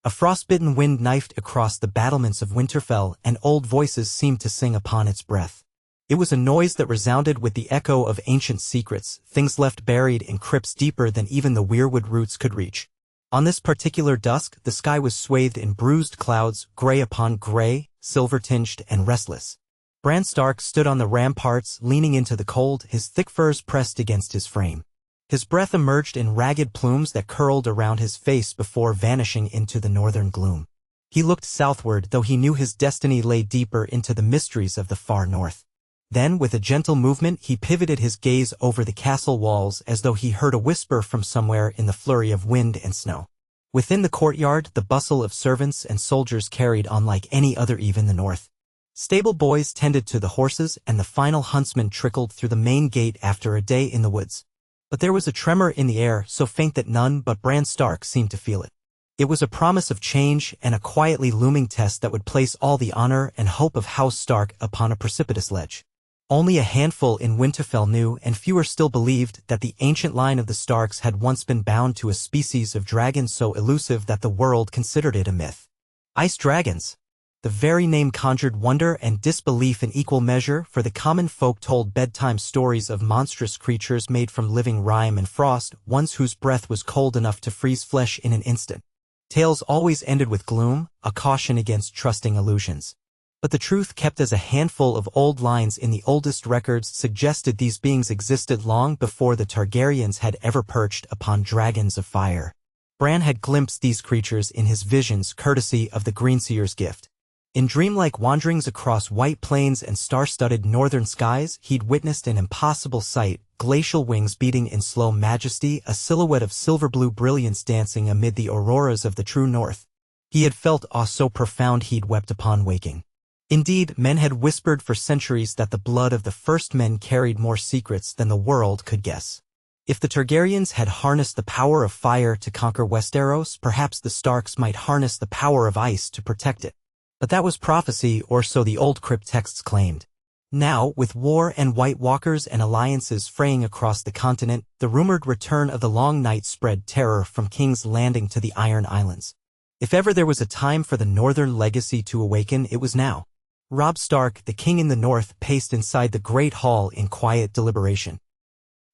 A frostbitten wind knifed across the battlements of Winterfell, and old voices seemed to sing upon its breath. It was a noise that resounded with the echo of ancient secrets, things left buried in crypts deeper than even the weirwood roots could reach. On this particular dusk, the sky was swathed in bruised clouds, gray upon gray, silver-tinged and restless. Bran Stark stood on the ramparts, leaning into the cold, his thick furs pressed against his frame. His breath emerged in ragged plumes that curled around his face before vanishing into the northern gloom. He looked southward, though he knew his destiny lay deeper into the mysteries of the far north. Then, with a gentle movement, he pivoted his gaze over the castle walls as though he heard a whisper from somewhere in the flurry of wind and snow. Within the courtyard, the bustle of servants and soldiers carried on like any other eve in the north. Stable boys tended to the horses, and the final huntsman trickled through the main gate after a day in the woods. But there was a tremor in the air, so faint that none but Bran Stark seemed to feel it. It was a promise of change and a quietly looming test that would place all the honor and hope of House Stark upon a precipitous ledge. Only a handful in Winterfell knew, and fewer still believed, that the ancient line of the Starks had once been bound to a species of dragon so elusive that the world considered it a myth. Ice dragons. The very name conjured wonder and disbelief in equal measure, for the common folk told bedtime stories of monstrous creatures made from living rime and frost, ones whose breath was cold enough to freeze flesh in an instant. Tales always ended with gloom, a caution against trusting illusions. But the truth, kept as a handful of old lines in the oldest records, suggested these beings existed long before the Targaryens had ever perched upon dragons of fire. Bran had glimpsed these creatures in his visions courtesy of the Greenseer's gift. In dreamlike wanderings across white plains and star-studded northern skies, he'd witnessed an impossible sight, glacial wings beating in slow majesty, a silhouette of silver-blue brilliance dancing amid the auroras of the true north. He had felt awe so profound he'd wept upon waking. Indeed, men had whispered for centuries that the blood of the first men carried more secrets than the world could guess. If the Targaryens had harnessed the power of fire to conquer Westeros, perhaps the Starks might harness the power of ice to protect it. But that was prophecy, or so the old crypt texts claimed. Now, with war and White Walkers and alliances fraying across the continent, the rumored return of the Long Night spread terror from King's Landing to the Iron Islands. If ever there was a time for the Northern legacy to awaken, it was now. Robb Stark, the king in the north, paced inside the great hall in quiet deliberation.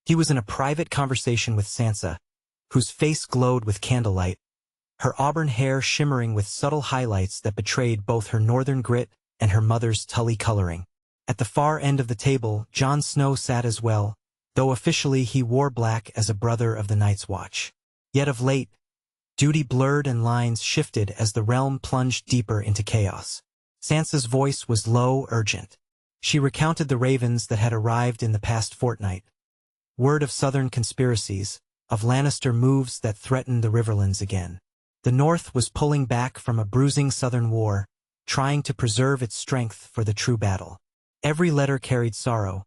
He was in a private conversation with Sansa, whose face glowed with candlelight, her auburn hair shimmering with subtle highlights that betrayed both her northern grit and her mother's Tully coloring. At the far end of the table, Jon Snow sat as well, though officially he wore black as a brother of the Night's Watch. Yet of late, duty blurred and lines shifted as the realm plunged deeper into chaos. Sansa's voice was low, urgent. She recounted the ravens that had arrived in the past fortnight. Word of southern conspiracies, of Lannister moves that threatened the Riverlands again. The North was pulling back from a bruising southern war, trying to preserve its strength for the true battle. Every letter carried sorrow,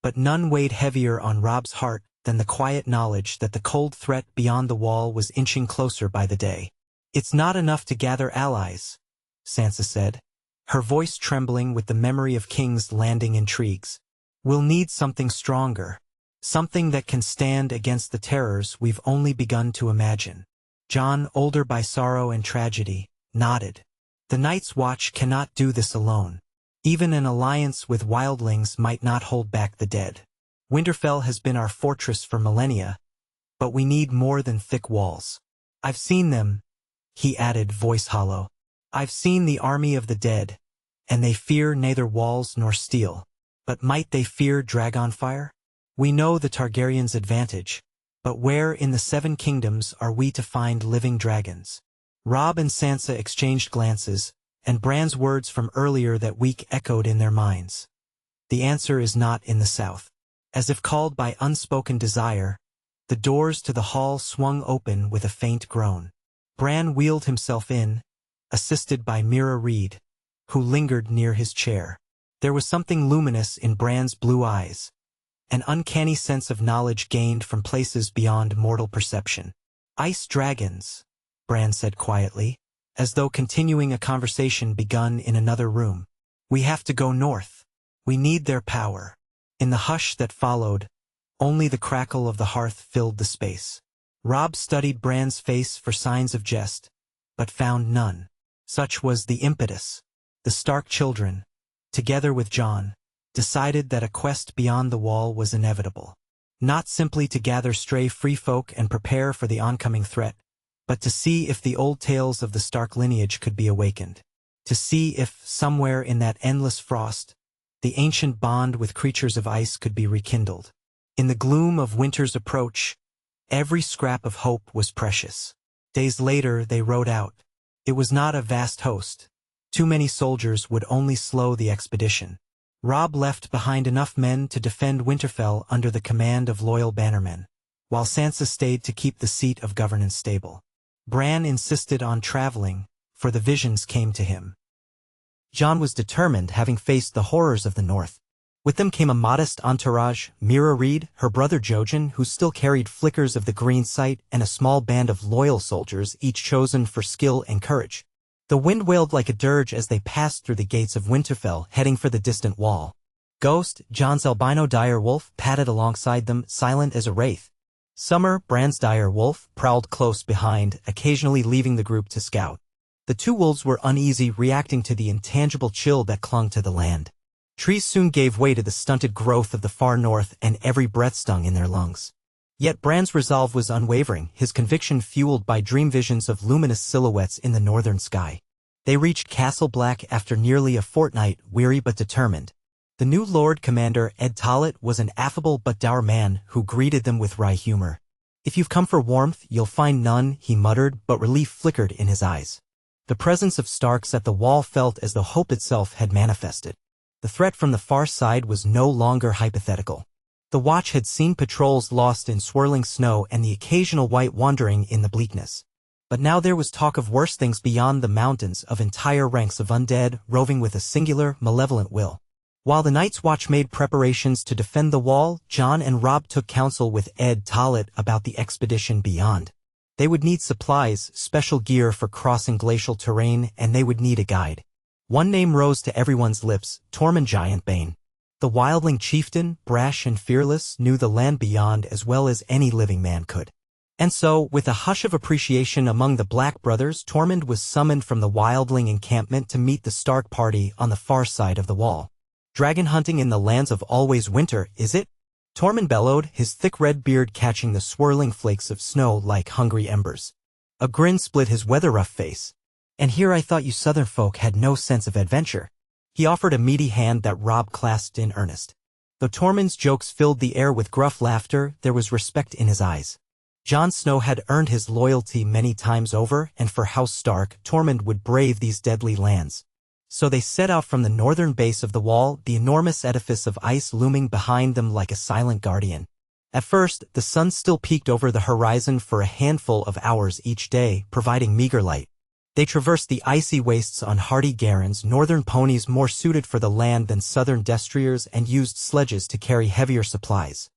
but none weighed heavier on Robb's heart than the quiet knowledge that the cold threat beyond the wall was inching closer by the day. "It's not enough to gather allies," Sansa said, her voice trembling with the memory of King's Landing intrigues. "We'll need something stronger, something that can stand against the terrors we've only begun to imagine." Jon, older by sorrow and tragedy, nodded. "The Night's Watch cannot do this alone. Even an alliance with wildlings might not hold back the dead. Winterfell has been our fortress for millennia, but we need more than thick walls. I've seen them," he added, voice hollow. "I've seen the army of the dead, and they fear neither walls nor steel. But might they fear dragonfire? We know the Targaryens' advantage, but where in the Seven Kingdoms are we to find living dragons?" Robb and Sansa exchanged glances, and Bran's words from earlier that week echoed in their minds. "The answer is not in the south." As if called by unspoken desire, the doors to the hall swung open with a faint groan. Bran wheeled himself in, assisted by Mira Reed, who lingered near his chair. There was something luminous in Bran's blue eyes, an uncanny sense of knowledge gained from places beyond mortal perception. "Ice dragons," Bran said quietly, as though continuing a conversation begun in another room. "We have to go north. We need their power." In the hush that followed, only the crackle of the hearth filled the space. Robb studied Bran's face for signs of jest, but found none. Such was the impetus. The Stark children, together with Jon, decided that a quest beyond the wall was inevitable. Not simply to gather stray free folk and prepare for the oncoming threat, but to see if the old tales of the Stark lineage could be awakened. To see if, somewhere in that endless frost, the ancient bond with creatures of ice could be rekindled. In the gloom of winter's approach, every scrap of hope was precious. Days later they rode out. It was not a vast host. Too many soldiers would only slow the expedition. Robb left behind enough men to defend Winterfell under the command of loyal bannermen, while Sansa stayed to keep the seat of governance stable. Bran insisted on traveling, for the visions came to him. Jon was determined, having faced the horrors of the North. With them came a modest entourage: Mira Reed, her brother Jojen, who still carried flickers of the green sight, and a small band of loyal soldiers, each chosen for skill and courage. The wind wailed like a dirge as they passed through the gates of Winterfell, heading for the distant wall. Ghost, Jon's albino dire wolf, padded alongside them, silent as a wraith. Summer, Bran's dire wolf, prowled close behind, occasionally leaving the group to scout. The two wolves were uneasy, reacting to the intangible chill that clung to the land. Trees soon gave way to the stunted growth of the far north, and every breath stung in their lungs. Yet Bran's resolve was unwavering, his conviction fueled by dream visions of luminous silhouettes in the northern sky. They reached Castle Black after nearly a fortnight, weary but determined. The new Lord Commander, Ed Tollett, was an affable but dour man who greeted them with wry humor. "If you've come for warmth, you'll find none," he muttered, but relief flickered in his eyes. The presence of Starks at the wall felt as though hope itself had manifested. The threat from the far side was no longer hypothetical. The Watch had seen patrols lost in swirling snow and the occasional white wandering in the bleakness. But now there was talk of worse things beyond the mountains, of entire ranks of undead roving with a singular, malevolent will. While the Night's Watch made preparations to defend the wall, Jon and Robb took counsel with Ed Tollett about the expedition beyond. They would need supplies, special gear for crossing glacial terrain, and they would need a guide. One name rose to everyone's lips: Tormund Giantbane. The wildling chieftain, brash and fearless, knew the land beyond as well as any living man could. And so, with a hush of appreciation among the Black brothers, Tormund was summoned from the wildling encampment to meet the Stark party on the far side of the wall. "Dragon hunting in the lands of always winter, is it?" Tormund bellowed, his thick red beard catching the swirling flakes of snow like hungry embers. A grin split his weather-rough face. "And here I thought you southern folk had no sense of adventure." He offered a meaty hand that Robb clasped in earnest. Though Tormund's jokes filled the air with gruff laughter, there was respect in his eyes. Jon Snow had earned his loyalty many times over, and for House Stark, Tormund would brave these deadly lands. So they set out from the northern base of the wall, the enormous edifice of ice looming behind them like a silent guardian. At first, the sun still peeked over the horizon for a handful of hours each day, providing meager light. They traversed the icy wastes on hardy Garrons, northern ponies more suited for the land than southern destriers, and used sledges to carry heavier supplies.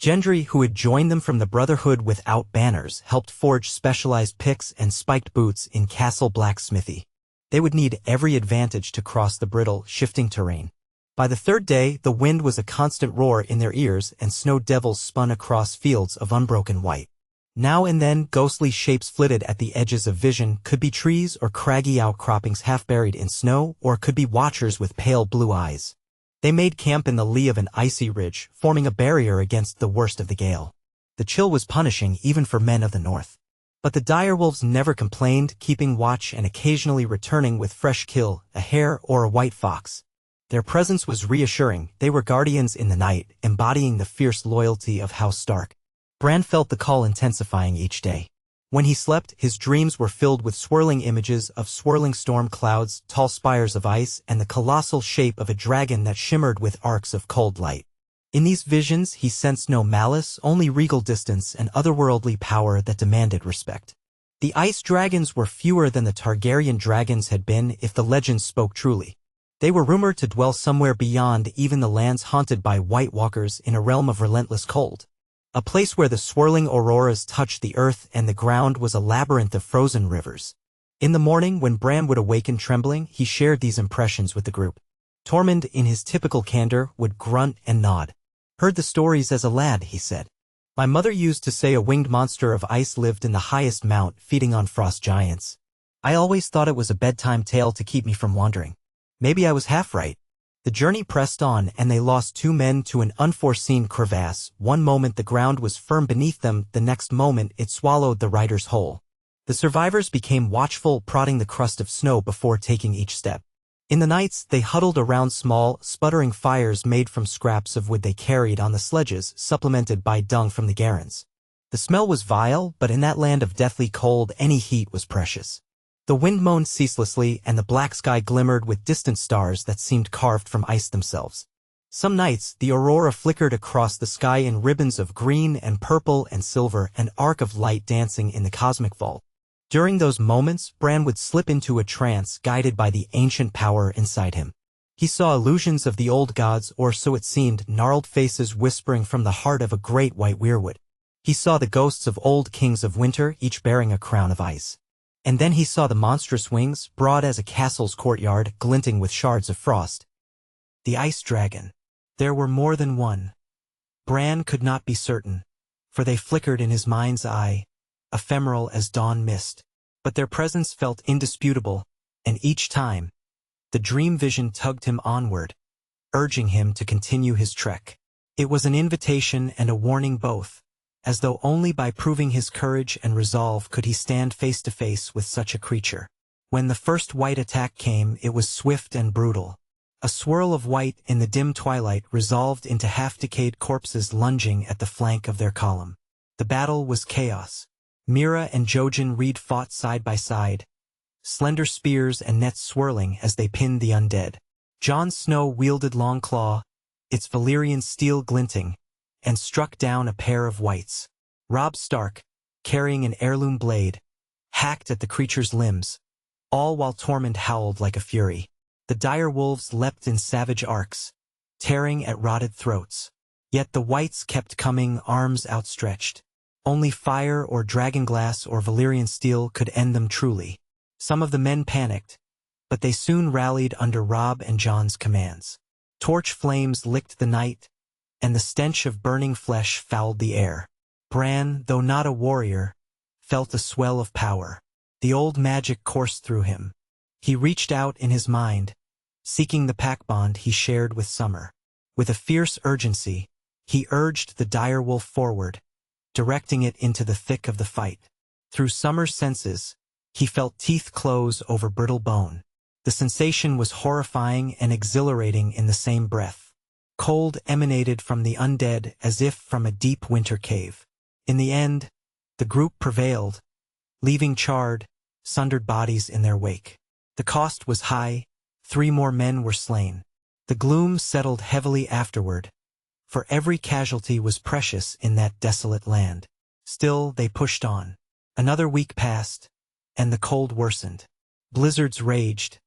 Gendry, who had joined them from the Brotherhood without banners, helped forge specialized picks and spiked boots in Castle Blacksmithy. They would need every advantage to cross the brittle, shifting terrain. By the third day, the wind was a constant roar in their ears, and snow devils spun across fields of unbroken white. Now and then, ghostly shapes flitted at the edges of vision, could be trees or craggy outcroppings half buried in snow, or could be watchers with pale blue eyes. They made camp in the lee of an icy ridge, forming a barrier against the worst of the gale. The chill was punishing even for men of the north. But the direwolves never complained, keeping watch and occasionally returning with fresh kill, a hare or a white fox. Their presence was reassuring. They were guardians in the night, embodying the fierce loyalty of House Stark. Bran felt the call intensifying each day. When he slept, his dreams were filled with swirling images of swirling storm clouds, tall spires of ice, and the colossal shape of a dragon that shimmered with arcs of cold light. In these visions, he sensed no malice, only regal distance and otherworldly power that demanded respect. The ice dragons were fewer than the Targaryen dragons had been, if the legends spoke truly. They were rumored to dwell somewhere beyond even the lands haunted by White Walkers, in a realm of relentless cold. A place where the swirling auroras touched the earth and the ground was a labyrinth of frozen rivers. In the morning, when Bran would awaken trembling, he shared these impressions with the group. Tormund, in his typical candor, would grunt and nod. "Heard the stories as a lad," he said. "My mother used to say a winged monster of ice lived in the highest mount, feeding on frost giants. I always thought it was a bedtime tale to keep me from wandering. Maybe I was half right. The journey pressed on and they lost 2 men to an unforeseen crevasse. One moment the ground was firm beneath them, the next moment it swallowed the riders whole. The survivors became watchful, prodding the crust of snow before taking each step. In the nights, they huddled around small, sputtering fires made from scraps of wood they carried on the sledges, supplemented by dung from the garrons. The smell was vile, but in that land of deathly cold, any heat was precious. The wind moaned ceaselessly, and the black sky glimmered with distant stars that seemed carved from ice themselves. Some nights, the aurora flickered across the sky in ribbons of green and purple and silver, an arc of light dancing in the cosmic vault. During those moments, Bran would slip into a trance guided by the ancient power inside him. He saw illusions of the old gods, or so it seemed, gnarled faces whispering from the heart of a great white weirwood. He saw the ghosts of old kings of winter, each bearing a crown of ice. And then he saw the monstrous wings, broad as a castle's courtyard, glinting with shards of frost. The ice dragon. There were more than one. Bran could not be certain, for they flickered in his mind's eye, ephemeral as dawn mist. But their presence felt indisputable, and each time, the dream vision tugged him onward, urging him to continue his trek. It was an invitation and a warning both, as though only by proving his courage and resolve could he stand face to face with such a creature. When the first white attack came, it was swift and brutal. A swirl of white in the dim twilight resolved into half-decayed corpses lunging at the flank of their column. The battle was chaos. Mira and Jojen Reed fought side by side, slender spears and nets swirling as they pinned the undead. Jon Snow wielded Longclaw, its Valyrian steel glinting, and struck down a pair of wights. Robb Stark, carrying an heirloom blade, hacked at the creature's limbs, all while Tormund howled like a fury. The dire wolves leapt in savage arcs, tearing at rotted throats. Yet the wights kept coming, arms outstretched. Only fire or dragonglass or Valyrian steel could end them truly. Some of the men panicked, but they soon rallied under Robb and Jon's commands. Torch flames licked the night, and the stench of burning flesh fouled the air. Bran, though not a warrior, felt a swell of power. The old magic coursed through him. He reached out in his mind, seeking the pack bond he shared with Summer. With a fierce urgency, he urged the direwolf forward, directing it into the thick of the fight. Through Summer's senses, he felt teeth close over brittle bone. The sensation was horrifying and exhilarating in the same breath. Cold emanated from the undead as if from a deep winter cave. In the end, the group prevailed, leaving charred, sundered bodies in their wake. The cost was high. 3 more men were slain. The gloom settled heavily afterward, for every casualty was precious in that desolate land. Still, they pushed on. Another week passed, and the cold worsened. Blizzards raged,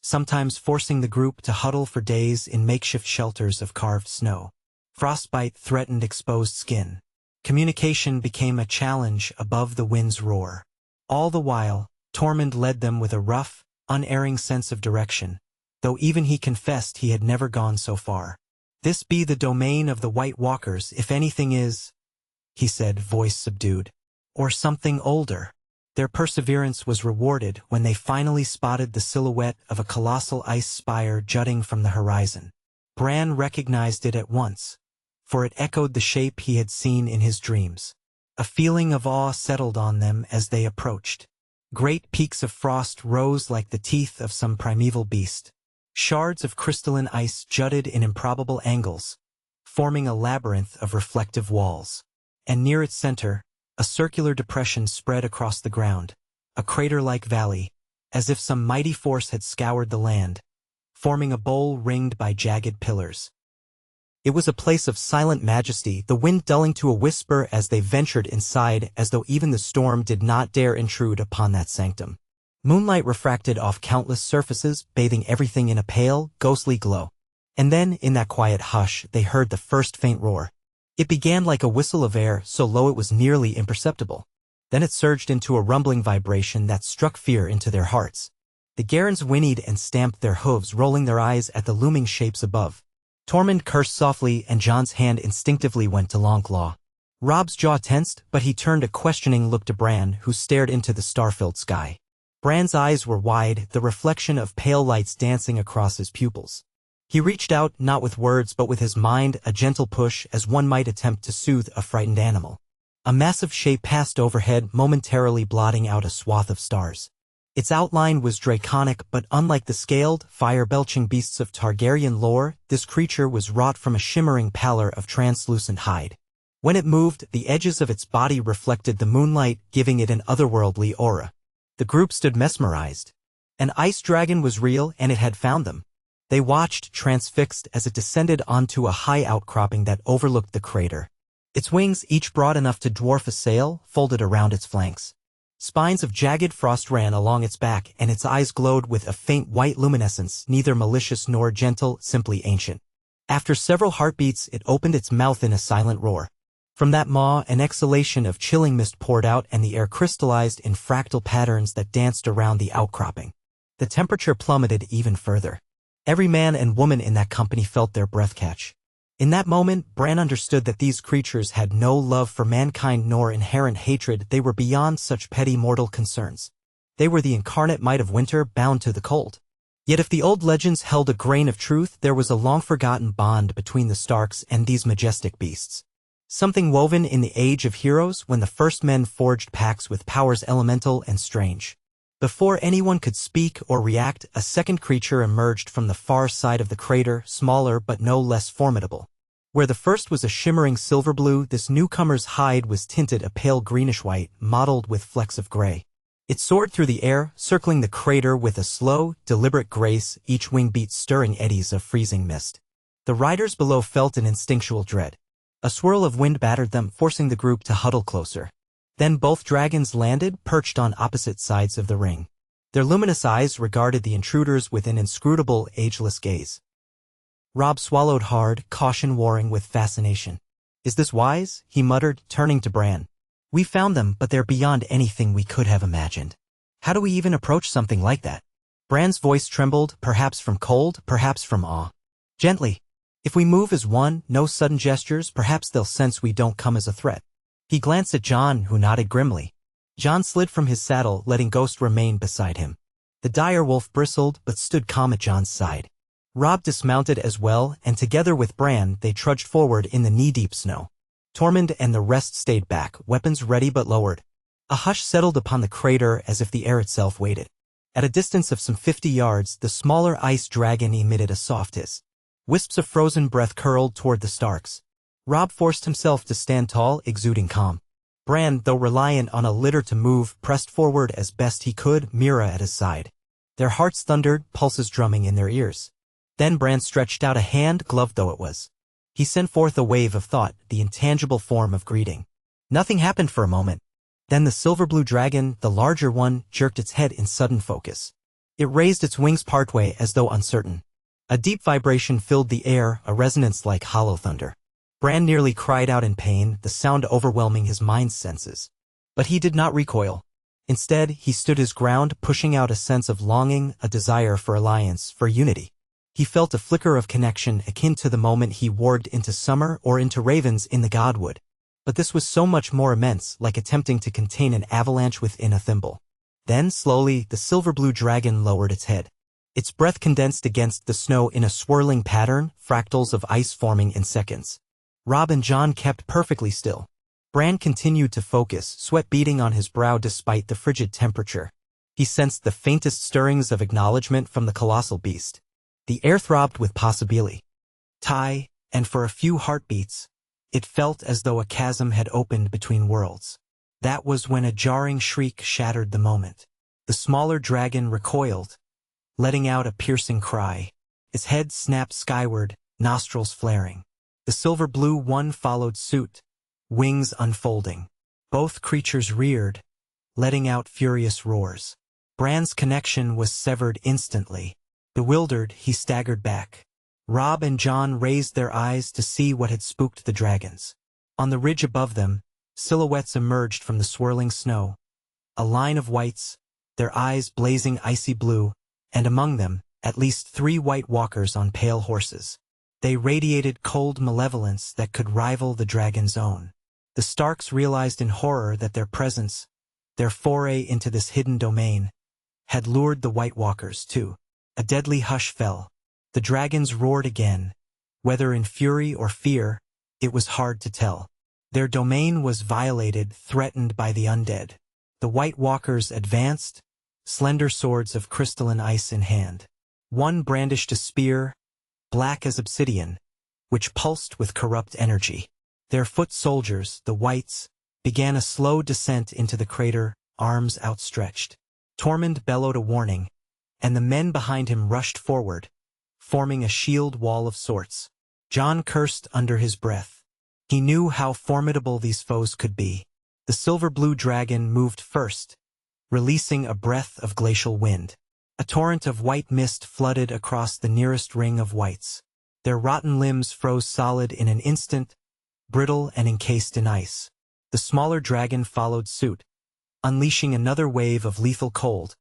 sometimes forcing the group to huddle for days in makeshift shelters of carved snow. Frostbite threatened exposed skin. Communication became a challenge above the wind's roar. All the while, Tormund led them with a rough, unerring sense of direction, though even he confessed he had never gone so far. "This be the domain of the White Walkers, if anything is," he said, voice subdued, "or something older." Their perseverance was rewarded when they finally spotted the silhouette of a colossal ice spire jutting from the horizon. Bran recognized it at once, for it echoed the shape he had seen in his dreams. A feeling of awe settled on them as they approached. Great peaks of frost rose like the teeth of some primeval beast. Shards of crystalline ice jutted in improbable angles, forming a labyrinth of reflective walls. And near its center, a circular depression spread across the ground, a crater-like valley, as if some mighty force had scoured the land, forming a bowl ringed by jagged pillars. It was a place of silent majesty, the wind dulling to a whisper as they ventured inside, as though even the storm did not dare intrude upon that sanctum. Moonlight refracted off countless surfaces, bathing everything in a pale, ghostly glow. And then, in that quiet hush, they heard the first faint roar. It began like a whistle of air, so low it was nearly imperceptible. Then it surged into a rumbling vibration that struck fear into their hearts. The Garrons whinnied and stamped their hooves, rolling their eyes at the looming shapes above. Tormund cursed softly, and Jon's hand instinctively went to Longclaw. Robb's jaw tensed, but he turned a questioning look to Bran, who stared into the star-filled sky. Bran's eyes were wide, the reflection of pale lights dancing across his pupils. He reached out, not with words but with his mind, a gentle push as one might attempt to soothe a frightened animal. A massive shape passed overhead, momentarily blotting out a swath of stars. Its outline was draconic, but unlike the scaled, fire-belching beasts of Targaryen lore, this creature was wrought from a shimmering pallor of translucent hide. When it moved, the edges of its body reflected the moonlight, giving it an otherworldly aura. The group stood mesmerized. An ice dragon was real, and it had found them. They watched, transfixed, as it descended onto a high outcropping that overlooked the crater. Its wings, each broad enough to dwarf a sail, folded around its flanks. Spines of jagged frost ran along its back, and its eyes glowed with a faint white luminescence, neither malicious nor gentle, simply ancient. After several heartbeats, it opened its mouth in a silent roar. From that maw, an exhalation of chilling mist poured out, and the air crystallized in fractal patterns that danced around the outcropping. The temperature plummeted even further. Every man and woman in that company felt their breath catch. In that moment, Bran understood that these creatures had no love for mankind nor inherent hatred. They were beyond such petty mortal concerns. They were the incarnate might of winter, bound to the cold. Yet if the old legends held a grain of truth, there was a long-forgotten bond between the Starks and these majestic beasts. Something woven in the Age of Heroes, when the first men forged pacts with powers elemental and strange. Before anyone could speak or react, a second creature emerged from the far side of the crater, smaller but no less formidable. Where the first was a shimmering silver blue, this newcomer's hide was tinted a pale greenish-white, mottled with flecks of gray. It soared through the air, circling the crater with a slow, deliberate grace, each wing beat stirring eddies of freezing mist. The riders below felt an instinctual dread. A swirl of wind battered them, forcing the group to huddle closer. Then both dragons landed, perched on opposite sides of the ring. Their luminous eyes regarded the intruders with an inscrutable, ageless gaze. Robb swallowed hard, caution warring with fascination. "Is this wise?" he muttered, turning to Bran. "We found them, but they're beyond anything we could have imagined. How do we even approach something like that?" Bran's voice trembled, perhaps from cold, perhaps from awe. "Gently. If we move as one, no sudden gestures, perhaps they'll sense we don't come as a threat." He glanced at Jon, who nodded grimly. Jon slid from his saddle, letting Ghost remain beside him. The dire wolf bristled, but stood calm at Jon's side. Robb dismounted as well, and together with Bran, they trudged forward in the knee-deep snow. Tormund and the rest stayed back, weapons ready but lowered. A hush settled upon the crater as if the air itself waited. At a distance of some 50 yards, the smaller ice dragon emitted a soft hiss. Wisps of frozen breath curled toward the Starks. Robb forced himself to stand tall, exuding calm. Bran, though reliant on a litter to move, pressed forward as best he could, Mira at his side. Their hearts thundered, pulses drumming in their ears. Then Bran stretched out a hand, gloved though it was. He sent forth a wave of thought, the intangible form of greeting. Nothing happened for a moment. Then the silver-blue dragon, the larger one, jerked its head in sudden focus. It raised its wings partway as though uncertain. A deep vibration filled the air, a resonance like hollow thunder. Bran nearly cried out in pain, the sound overwhelming his mind's senses. But he did not recoil. Instead, he stood his ground, pushing out a sense of longing, a desire for alliance, for unity. He felt a flicker of connection akin to the moment he warged into summer or into ravens in the Godwood. But this was so much more immense, like attempting to contain an avalanche within a thimble. Then, slowly, the silver-blue dragon lowered its head. Its breath condensed against the snow in a swirling pattern, fractals of ice forming in seconds. Robb and Jon kept perfectly still. Bran continued to focus, sweat beading on his brow despite the frigid temperature. He sensed the faintest stirrings of acknowledgement from the colossal beast. The air throbbed with possibility. And for a few heartbeats, it felt as though a chasm had opened between worlds. That was when a jarring shriek shattered the moment. The smaller dragon recoiled, letting out a piercing cry. Its head snapped skyward, nostrils flaring. The silver-blue one followed suit, wings unfolding. Both creatures reared, letting out furious roars. Bran's connection was severed instantly. Bewildered, he staggered back. Robb and Jon raised their eyes to see what had spooked the dragons. On the ridge above them, silhouettes emerged from the swirling snow. A line of whites, their eyes blazing icy blue, and among them, at least 3 white walkers on pale horses. They radiated cold malevolence that could rival the dragon's own. The Starks realized in horror that their presence, their foray into this hidden domain, had lured the White Walkers too. A deadly hush fell. The dragons roared again. Whether in fury or fear, it was hard to tell. Their domain was violated, threatened by the undead. The White Walkers advanced, slender swords of crystalline ice in hand. One brandished a spear, black as obsidian, which pulsed with corrupt energy. Their foot soldiers, the Whites, began a slow descent into the crater, arms outstretched. Tormund bellowed a warning, and the men behind him rushed forward, forming a shield wall of sorts. Jon cursed under his breath. He knew how formidable these foes could be. The silver-blue dragon moved first, releasing a breath of glacial wind. A torrent of white mist flooded across the nearest ring of Whites. Their rotten limbs froze solid in an instant, brittle and encased in ice. The smaller dragon followed suit, unleashing another wave of lethal cold,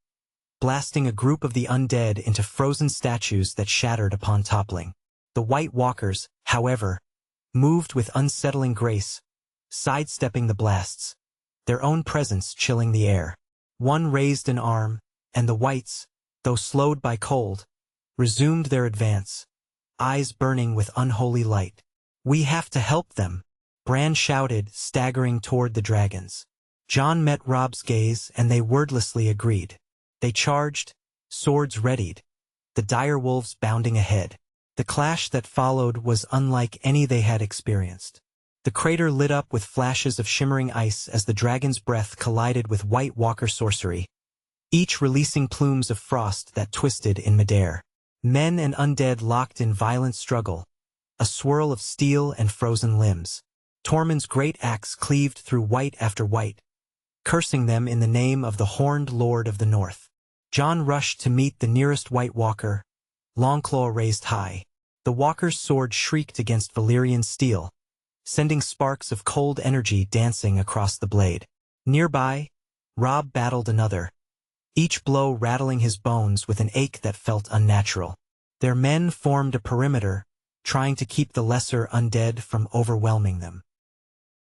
blasting a group of the undead into frozen statues that shattered upon toppling. The White Walkers, however, moved with unsettling grace, sidestepping the blasts, their own presence chilling the air. One raised an arm, and the Whites, though slowed by cold, resumed their advance, eyes burning with unholy light. "We have to help them," Bran shouted, staggering toward the dragons. Jon met Robb's gaze, and they wordlessly agreed. They charged, swords readied, the dire wolves bounding ahead. The clash that followed was unlike any they had experienced. The crater lit up with flashes of shimmering ice as the dragon's breath collided with White Walker sorcery, each releasing plumes of frost that twisted in midair. Men and undead locked in violent struggle, a swirl of steel and frozen limbs. Tormund's great axe cleaved through white after white, cursing them in the name of the Horned Lord of the North. Jon rushed to meet the nearest White Walker, Longclaw raised high. The walker's sword shrieked against Valyrian steel, sending sparks of cold energy dancing across the blade. Nearby, Robb battled another, each blow rattling his bones with an ache that felt unnatural. Their men formed a perimeter, trying to keep the lesser undead from overwhelming them.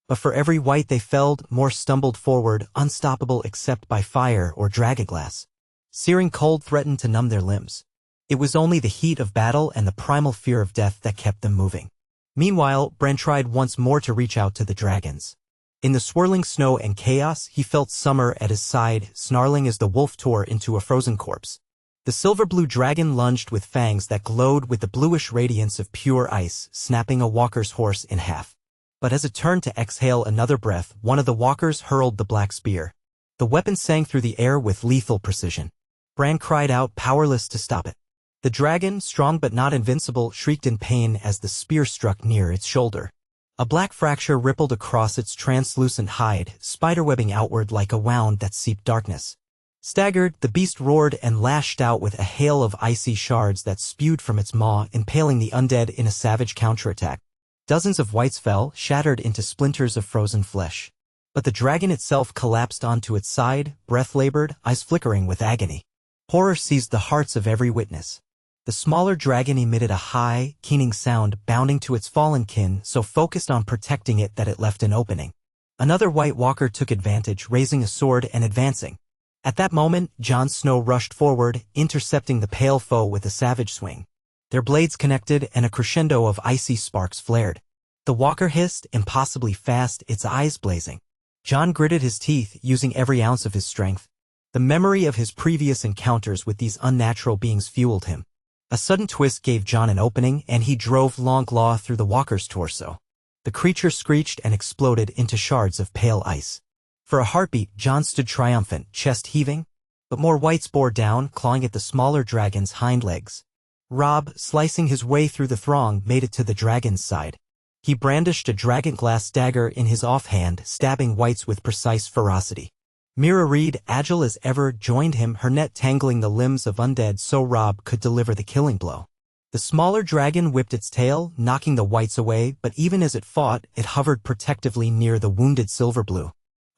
But for every White they felled, more stumbled forward, unstoppable except by fire or dragonglass. Searing cold threatened to numb their limbs. It was only the heat of battle and the primal fear of death that kept them moving. Meanwhile, Bran tried once more to reach out to the dragons. In the swirling snow and chaos, he felt Summer at his side, snarling as the wolf tore into a frozen corpse. The silver-blue dragon lunged with fangs that glowed with the bluish radiance of pure ice, snapping a walker's horse in half. But as it turned to exhale another breath, one of the walkers hurled the black spear. The weapon sang through the air with lethal precision. Bran cried out, powerless to stop it. The dragon, strong but not invincible, shrieked in pain as the spear struck near its shoulder. A black fracture rippled across its translucent hide, spiderwebbing outward like a wound that seeped darkness. Staggered, the beast roared and lashed out with a hail of icy shards that spewed from its maw, impaling the undead in a savage counterattack. Dozens of Whites fell, shattered into splinters of frozen flesh. But the dragon itself collapsed onto its side, breath labored, eyes flickering with agony. Horror seized the hearts of every witness. The smaller dragon emitted a high, keening sound, bounding to its fallen kin, so focused on protecting it that it left an opening. Another White Walker took advantage, raising a sword and advancing. At that moment, Jon Snow rushed forward, intercepting the pale foe with a savage swing. Their blades connected, and a crescendo of icy sparks flared. The walker hissed, impossibly fast, its eyes blazing. Jon gritted his teeth, using every ounce of his strength. The memory of his previous encounters with these unnatural beings fueled him. A sudden twist gave Jon an opening, and he drove Longclaw through the walker's torso. The creature screeched and exploded into shards of pale ice. For a heartbeat, Jon stood triumphant, chest heaving, but more Whites bore down, clawing at the smaller dragon's hind legs. Robb, slicing his way through the throng, made it to the dragon's side. He brandished a dragonglass dagger in his offhand, stabbing Whites with precise ferocity. Mira Reed, agile as ever, joined him, her net tangling the limbs of undead so Robb could deliver the killing blow. The smaller dragon whipped its tail, knocking the Whites away, but even as it fought, it hovered protectively near the wounded Silverblue.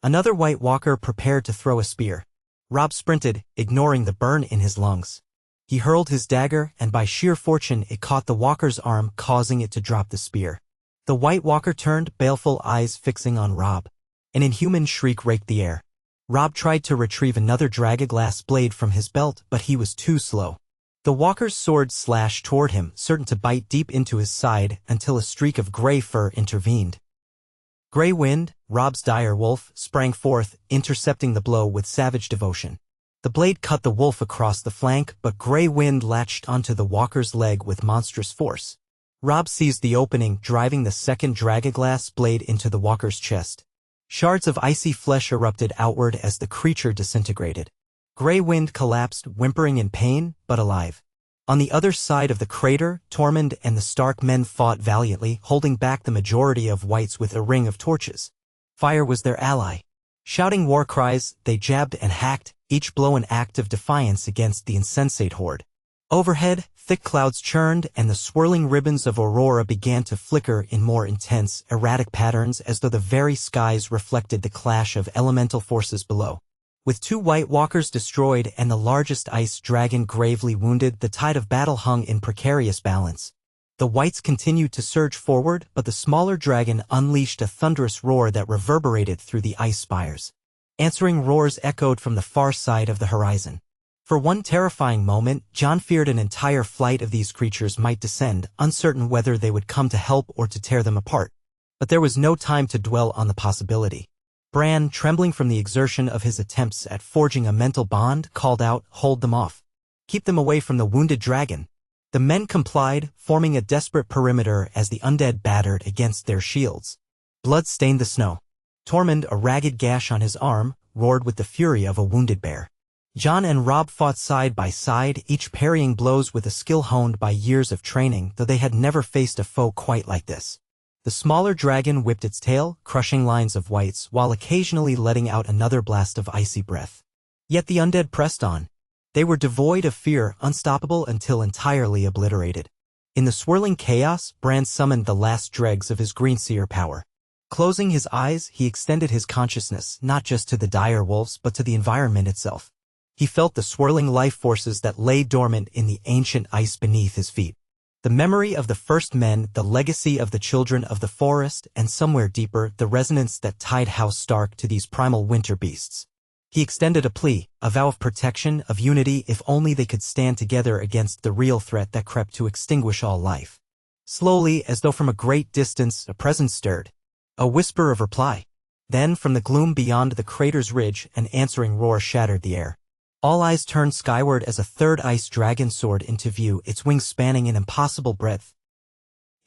Another White Walker prepared to throw a spear. Robb sprinted, ignoring the burn in his lungs. He hurled his dagger, and by sheer fortune it caught the walker's arm, causing it to drop the spear. The White Walker turned, baleful eyes fixing on Robb. An inhuman shriek raked the air. Robb tried to retrieve another dragonglass blade from his belt, but he was too slow. The walker's sword slashed toward him, certain to bite deep into his side, until a streak of gray fur intervened. Grey Wind, Robb's dire wolf, sprang forth, intercepting the blow with savage devotion. The blade cut the wolf across the flank, but Grey Wind latched onto the walker's leg with monstrous force. Robb seized the opening, driving the second dragonglass blade into the walker's chest. Shards of icy flesh erupted outward as the creature disintegrated. Grey Wind collapsed, whimpering in pain, but alive. On the other side of the crater, Tormund and the Stark men fought valiantly, holding back the majority of whites with a ring of torches. Fire was their ally. Shouting war cries, they jabbed and hacked, each blow an act of defiance against the insensate horde. Overhead, thick clouds churned, and the swirling ribbons of aurora began to flicker in more intense, erratic patterns as though the very skies reflected the clash of elemental forces below. With 2 White Walkers destroyed and the largest ice dragon gravely wounded, the tide of battle hung in precarious balance. The Whites continued to surge forward, but the smaller dragon unleashed a thunderous roar that reverberated through the ice spires. Answering roars echoed from the far side of the horizon. For one terrifying moment, Jon feared an entire flight of these creatures might descend, uncertain whether they would come to help or to tear them apart. But there was no time to dwell on the possibility. Bran, trembling from the exertion of his attempts at forging a mental bond, called out, "Hold them off. Keep them away from the wounded dragon." The men complied, forming a desperate perimeter as the undead battered against their shields. Blood stained the snow. Tormund, a ragged gash on his arm, roared with the fury of a wounded bear. Jon and Robb fought side by side, each parrying blows with a skill honed by years of training, though they had never faced a foe quite like this. The smaller dragon whipped its tail, crushing lines of whites, while occasionally letting out another blast of icy breath. Yet the undead pressed on. They were devoid of fear, unstoppable until entirely obliterated. In the swirling chaos, Bran summoned the last dregs of his greenseer power. Closing his eyes, he extended his consciousness not just to the dire wolves but to the environment itself. He felt the swirling life forces that lay dormant in the ancient ice beneath his feet. The memory of the first men, the legacy of the children of the forest, and somewhere deeper, the resonance that tied House Stark to these primal winter beasts. He extended a plea, a vow of protection, of unity, if only they could stand together against the real threat that crept to extinguish all life. Slowly, as though from a great distance, a presence stirred. A whisper of reply. Then, from the gloom beyond the crater's ridge, an answering roar shattered the air. All eyes turned skyward as a third ice dragon soared into view, its wings spanning an impossible breadth.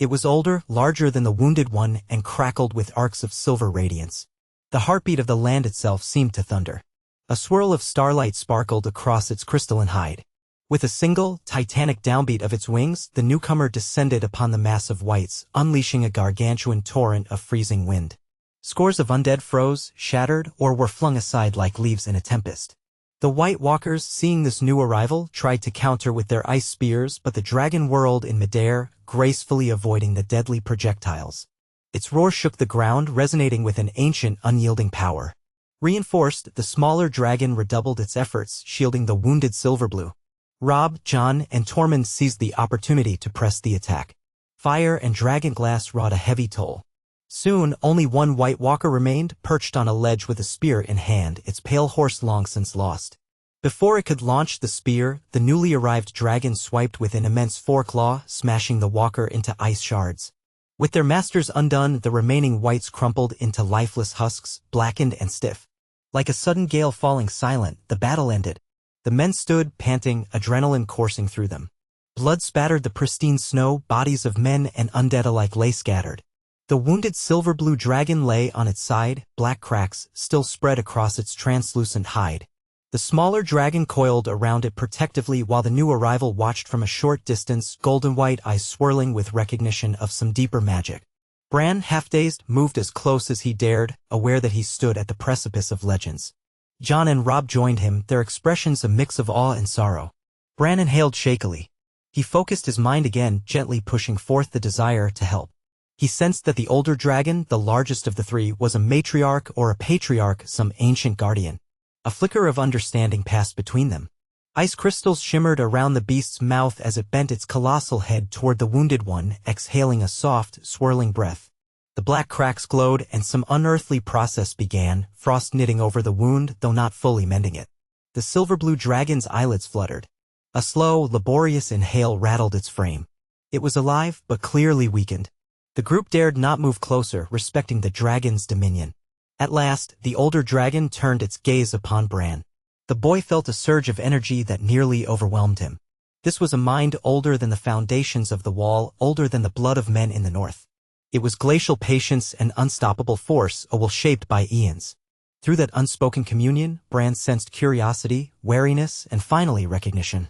It was older, larger than the wounded one, and crackled with arcs of silver radiance. The heartbeat of the land itself seemed to thunder. A swirl of starlight sparkled across its crystalline hide. With a single, titanic downbeat of its wings, the newcomer descended upon the mass of whites, unleashing a gargantuan torrent of freezing wind. Scores of undead froze, shattered, or were flung aside like leaves in a tempest. The White Walkers, seeing this new arrival, tried to counter with their ice spears, but the dragon whirled in midair, gracefully avoiding the deadly projectiles. Its roar shook the ground, resonating with an ancient, unyielding power. Reinforced, the smaller dragon redoubled its efforts, shielding the wounded Silverblue. Robb, Jon, and Tormund seized the opportunity to press the attack. Fire and dragonglass wrought a heavy toll. Soon, only one White Walker remained, perched on a ledge with a spear in hand, its pale horse long since lost. Before it could launch the spear, the newly arrived dragon swiped with an immense foreclaw, smashing the walker into ice shards. With their masters undone, the remaining whites crumpled into lifeless husks, blackened and stiff. Like a sudden gale falling silent, the battle ended. The men stood, panting, adrenaline coursing through them. Blood spattered the pristine snow, bodies of men and undead alike lay scattered. The wounded Silverblue dragon lay on its side, black cracks still spread across its translucent hide. The smaller dragon coiled around it protectively while the new arrival watched from a short distance, golden-white eyes swirling with recognition of some deeper magic. Bran, half-dazed, moved as close as he dared, aware that he stood at the precipice of legends. Jon and Robb joined him, their expressions a mix of awe and sorrow. Bran inhaled shakily. He focused his mind again, gently pushing forth the desire to help. He sensed that the older dragon, the largest of the three, was a matriarch or a patriarch, some ancient guardian. A flicker of understanding passed between them. Ice crystals shimmered around the beast's mouth as it bent its colossal head toward the wounded one, exhaling a soft, swirling breath. The black cracks glowed and some unearthly process began, frost knitting over the wound though not fully mending it. The silver-blue dragon's eyelids fluttered. A slow, laborious inhale rattled its frame. It was alive, but clearly weakened. The group dared not move closer, respecting the dragon's dominion. At last, the older dragon turned its gaze upon Bran. The boy felt a surge of energy that nearly overwhelmed him. This was a mind older than the foundations of the wall, older than the blood of men in the north. It was glacial patience and unstoppable force, a will shaped by eons. Through that unspoken communion, Bran sensed curiosity, wariness, and finally recognition.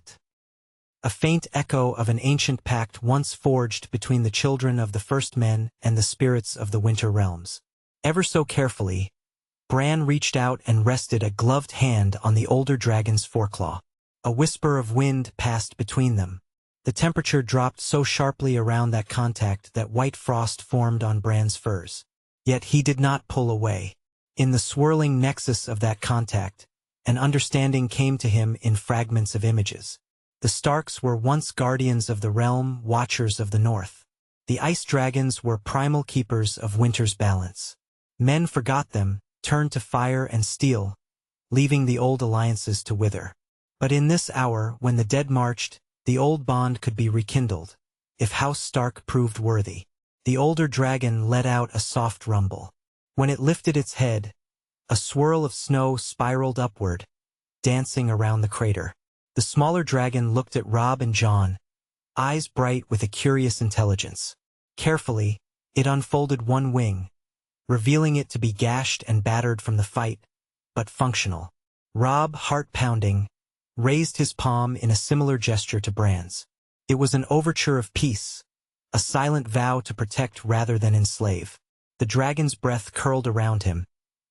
A faint echo of an ancient pact once forged between the children of the first men and the spirits of the winter realms. Ever so carefully, Bran reached out and rested a gloved hand on the older dragon's foreclaw. A whisper of wind passed between them. The temperature dropped so sharply around that contact that white frost formed on Bran's furs. Yet he did not pull away. In the swirling nexus of that contact, an understanding came to him in fragments of images. The Starks were once guardians of the realm, watchers of the north. The ice dragons were primal keepers of winter's balance. Men forgot them, turned to fire and steel, leaving the old alliances to wither. But in this hour, when the dead marched, the old bond could be rekindled, if House Stark proved worthy. The older dragon let out a soft rumble. When it lifted its head, a swirl of snow spiraled upward, dancing around the crater. The smaller dragon looked at Robb and Jon, eyes bright with a curious intelligence. Carefully, it unfolded one wing, revealing it to be gashed and battered from the fight, but functional. Robb, heart-pounding, raised his palm in a similar gesture to Bran's. It was an overture of peace, a silent vow to protect rather than enslave. The dragon's breath curled around him,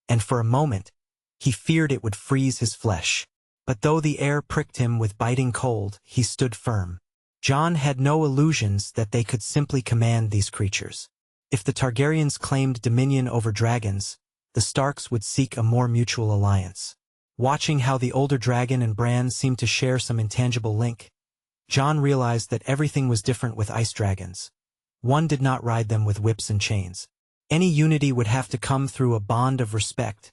and for a moment, he feared it would freeze his flesh. But though the air pricked him with biting cold, he stood firm. Jon had no illusions that they could simply command these creatures. If the Targaryens claimed dominion over dragons, the Starks would seek a more mutual alliance. Watching how the older dragon and Bran seemed to share some intangible link, Jon realized that everything was different with ice dragons. One did not ride them with whips and chains. Any unity would have to come through a bond of respect,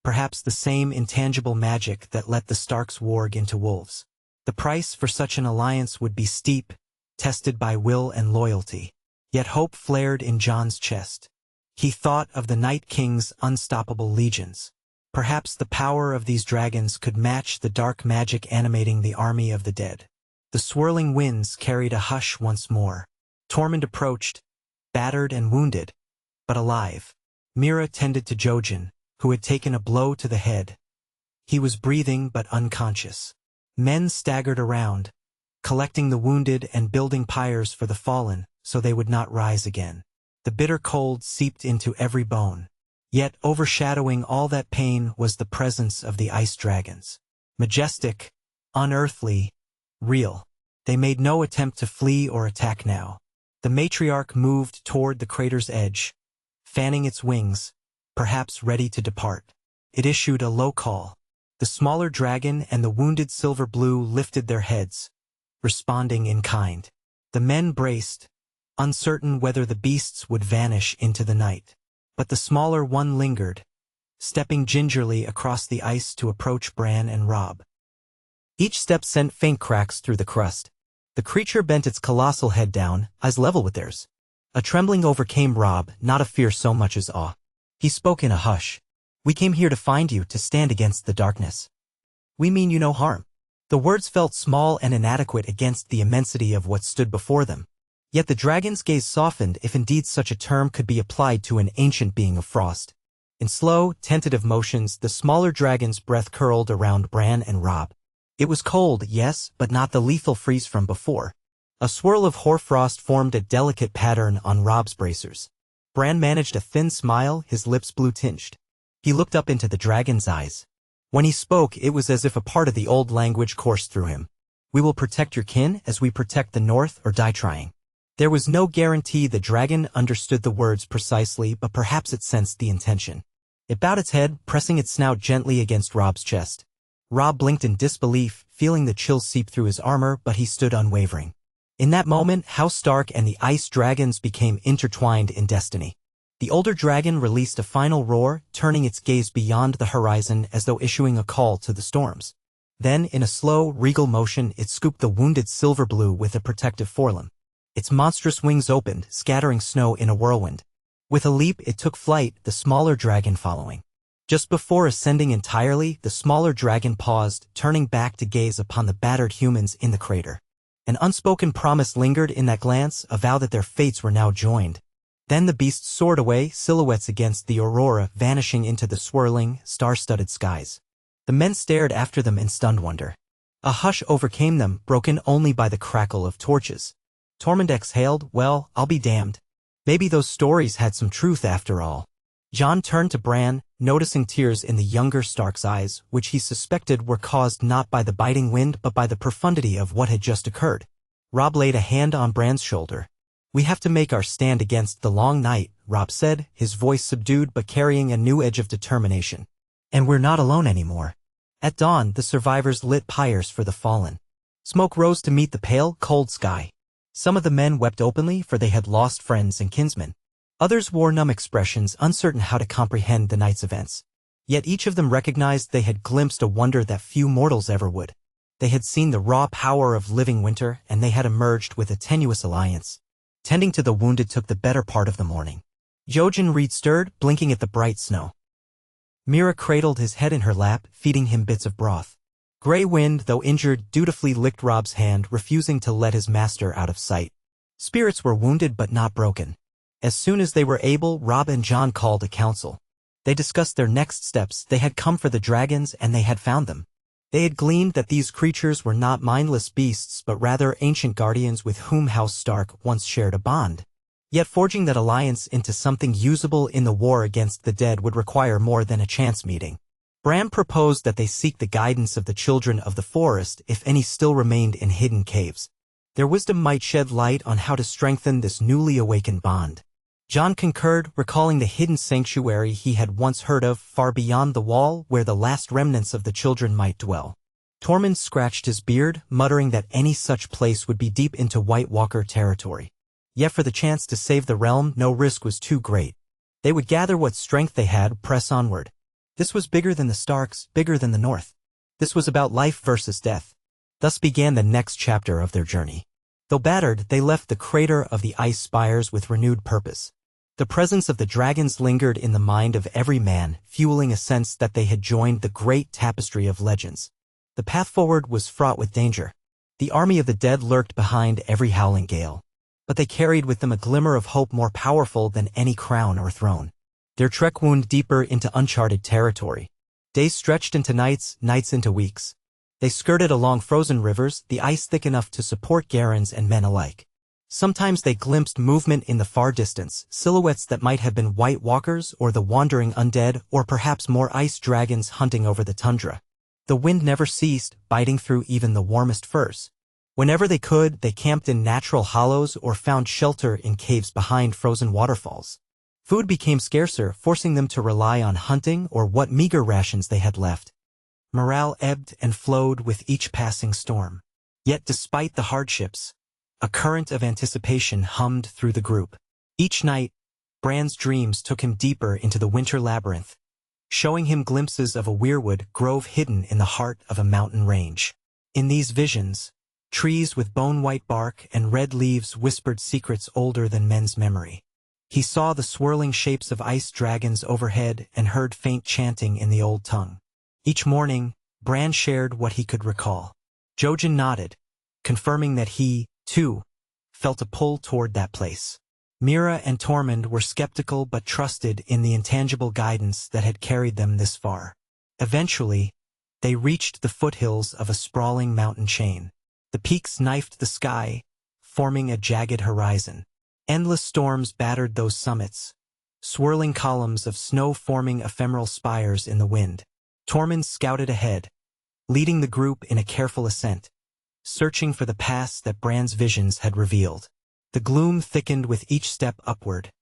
perhaps the same intangible magic that let the Starks warg into wolves. The price for such an alliance would be steep, tested by will and loyalty. Yet hope flared in Jon's chest. He thought of the Night King's unstoppable legions. Perhaps the power of these dragons could match the dark magic animating the army of the dead. The swirling winds carried a hush once more. Tormund approached, battered and wounded, but alive. Mira tended to Jojen, who had taken a blow to the head. He was breathing but unconscious. Men staggered around, collecting the wounded and building pyres for the fallen so they would not rise again. The bitter cold seeped into every bone. Yet overshadowing all that pain was the presence of the ice dragons. Majestic, unearthly, real. They made no attempt to flee or attack now. The matriarch moved toward the crater's edge, fanning its wings, perhaps ready to depart. It issued a low call. The smaller dragon and the wounded silver blue lifted their heads, responding in kind. The men braced, uncertain whether the beasts would vanish into the night. But the smaller one lingered, stepping gingerly across the ice to approach Bran and Robb. Each step sent faint cracks through the crust. The creature bent its colossal head down, eyes level with theirs. A trembling overcame Robb, not a fear so much as awe. He spoke in a hush. "We came here to find you, to stand against the darkness. We mean you no harm." The words felt small and inadequate against the immensity of what stood before them. Yet the dragon's gaze softened, if indeed such a term could be applied to an ancient being of frost. In slow, tentative motions, the smaller dragon's breath curled around Bran and Robb. It was cold, yes, but not the lethal freeze from before. A swirl of hoarfrost formed a delicate pattern on Robb's bracers. Bran managed a thin smile, his lips blue-tinged. He looked up into the dragon's eyes. When he spoke, it was as if a part of the old language coursed through him. "We will protect your kin as we protect the North or die trying." There was no guarantee the dragon understood the words precisely, but perhaps it sensed the intention. It bowed its head, pressing its snout gently against Robb's chest. Robb blinked in disbelief, feeling the chill seep through his armor, but he stood unwavering. In that moment, House Stark and the ice dragons became intertwined in destiny. The older dragon released a final roar, turning its gaze beyond the horizon as though issuing a call to the storms. Then, in a slow, regal motion, it scooped the wounded silver blue with a protective forelimb. Its monstrous wings opened, scattering snow in a whirlwind. With a leap, it took flight, the smaller dragon following. Just before ascending entirely, the smaller dragon paused, turning back to gaze upon the battered humans in the crater. An unspoken promise lingered in that glance, a vow that their fates were now joined. Then the beast soared away, silhouettes against the aurora vanishing into the swirling, star-studded skies. The men stared after them in stunned wonder. A hush overcame them, broken only by the crackle of torches. Tormund exhaled, "Well, I'll be damned. Maybe those stories had some truth after all." Jon turned to Bran, noticing tears in the younger Stark's eyes, which he suspected were caused not by the biting wind but by the profundity of what had just occurred. Robb laid a hand on Bran's shoulder. "We have to make our stand against the long night," Robb said, his voice subdued but carrying a new edge of determination. "And we're not alone anymore." At dawn, the survivors lit pyres for the fallen. Smoke rose to meet the pale, cold sky. Some of the men wept openly, for they had lost friends and kinsmen. Others wore numb expressions, uncertain how to comprehend the night's events. Yet each of them recognized they had glimpsed a wonder that few mortals ever would. They had seen the raw power of living winter, and they had emerged with a tenuous alliance. Tending to the wounded took the better part of the morning. Jojen Reed stirred, blinking at the bright snow. Mira cradled his head in her lap, feeding him bits of broth. Grey Wind, though injured, dutifully licked Robb's hand, refusing to let his master out of sight. Spirits were wounded but not broken. As soon as they were able, Robb and Jon called a council. They discussed their next steps. They had come for the dragons, and they had found them. They had gleaned that these creatures were not mindless beasts but rather ancient guardians with whom House Stark once shared a bond. Yet forging that alliance into something usable in the war against the dead would require more than a chance meeting. Bran proposed that they seek the guidance of the children of the forest, if any still remained in hidden caves. Their wisdom might shed light on how to strengthen this newly awakened bond. Jon concurred, recalling the hidden sanctuary he had once heard of far beyond the wall where the last remnants of the children might dwell. Tormund scratched his beard, muttering that any such place would be deep into White Walker territory. Yet for the chance to save the realm, no risk was too great. They would gather what strength they had, press onward. This was bigger than the Starks, bigger than the North. This was about life versus death. Thus began the next chapter of their journey. Though battered, they left the crater of the ice spires with renewed purpose. The presence of the dragons lingered in the mind of every man, fueling a sense that they had joined the great tapestry of legends. The path forward was fraught with danger. The army of the dead lurked behind every howling gale. But they carried with them a glimmer of hope more powerful than any crown or throne. Their trek wound deeper into uncharted territory. Days stretched into nights, nights into weeks. They skirted along frozen rivers, the ice thick enough to support Garrons and men alike. Sometimes they glimpsed movement in the far distance, silhouettes that might have been White Walkers or the wandering undead, or perhaps more ice dragons hunting over the tundra. The wind never ceased, biting through even the warmest furs. Whenever they could, they camped in natural hollows or found shelter in caves behind frozen waterfalls. Food became scarcer, forcing them to rely on hunting or what meager rations they had left. Morale ebbed and flowed with each passing storm. Yet despite the hardships, a current of anticipation hummed through the group. Each night, Bran's dreams took him deeper into the winter labyrinth, showing him glimpses of a weirwood grove hidden in the heart of a mountain range. In these visions, trees with bone-white bark and red leaves whispered secrets older than men's memory. He saw the swirling shapes of ice dragons overhead and heard faint chanting in the old tongue. Each morning, Bran shared what he could recall. Jojen nodded, confirming that he, too, felt a pull toward that place. Mira and Tormund were skeptical but trusted in the intangible guidance that had carried them this far. Eventually, they reached the foothills of a sprawling mountain chain. The peaks knifed the sky, forming a jagged horizon. Endless storms battered those summits, swirling columns of snow forming ephemeral spires in the wind. Tormund scouted ahead, leading the group in a careful ascent, searching for the paths that Bran's visions had revealed. The gloom thickened with each step upward,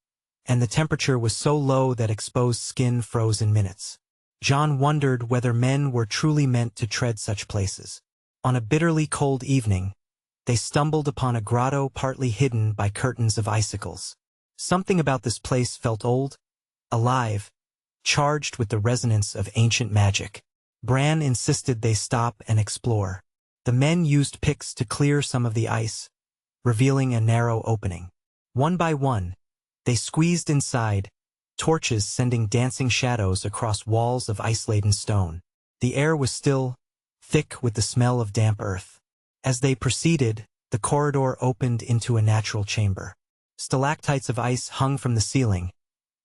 and the temperature was so low that exposed skin froze in minutes. Jon wondered whether men were truly meant to tread such places. On a bitterly cold evening, they stumbled upon a grotto partly hidden by curtains of icicles. Something about this place felt old, alive, charged with the resonance of ancient magic. Bran insisted they stop and explore. The men used picks to clear some of the ice, revealing a narrow opening. One by one, they squeezed inside, torches sending dancing shadows across walls of ice-laden stone. The air was still, thick with the smell of damp earth. As they proceeded, the corridor opened into a natural chamber. Stalactites of ice hung from the ceiling,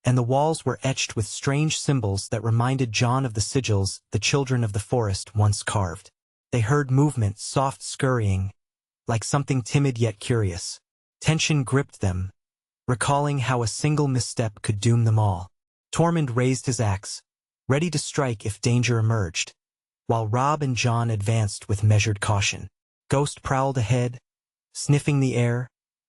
and the walls were etched with strange symbols that reminded Jon of the sigils the children of the forest once carved. They heard movement, soft scurrying, like something timid yet curious. Tension gripped them, recalling how a single misstep could doom them all. Tormund raised his axe, ready to strike if danger emerged, while Robb and Jon advanced with measured caution. Ghost prowled ahead, sniffing the air,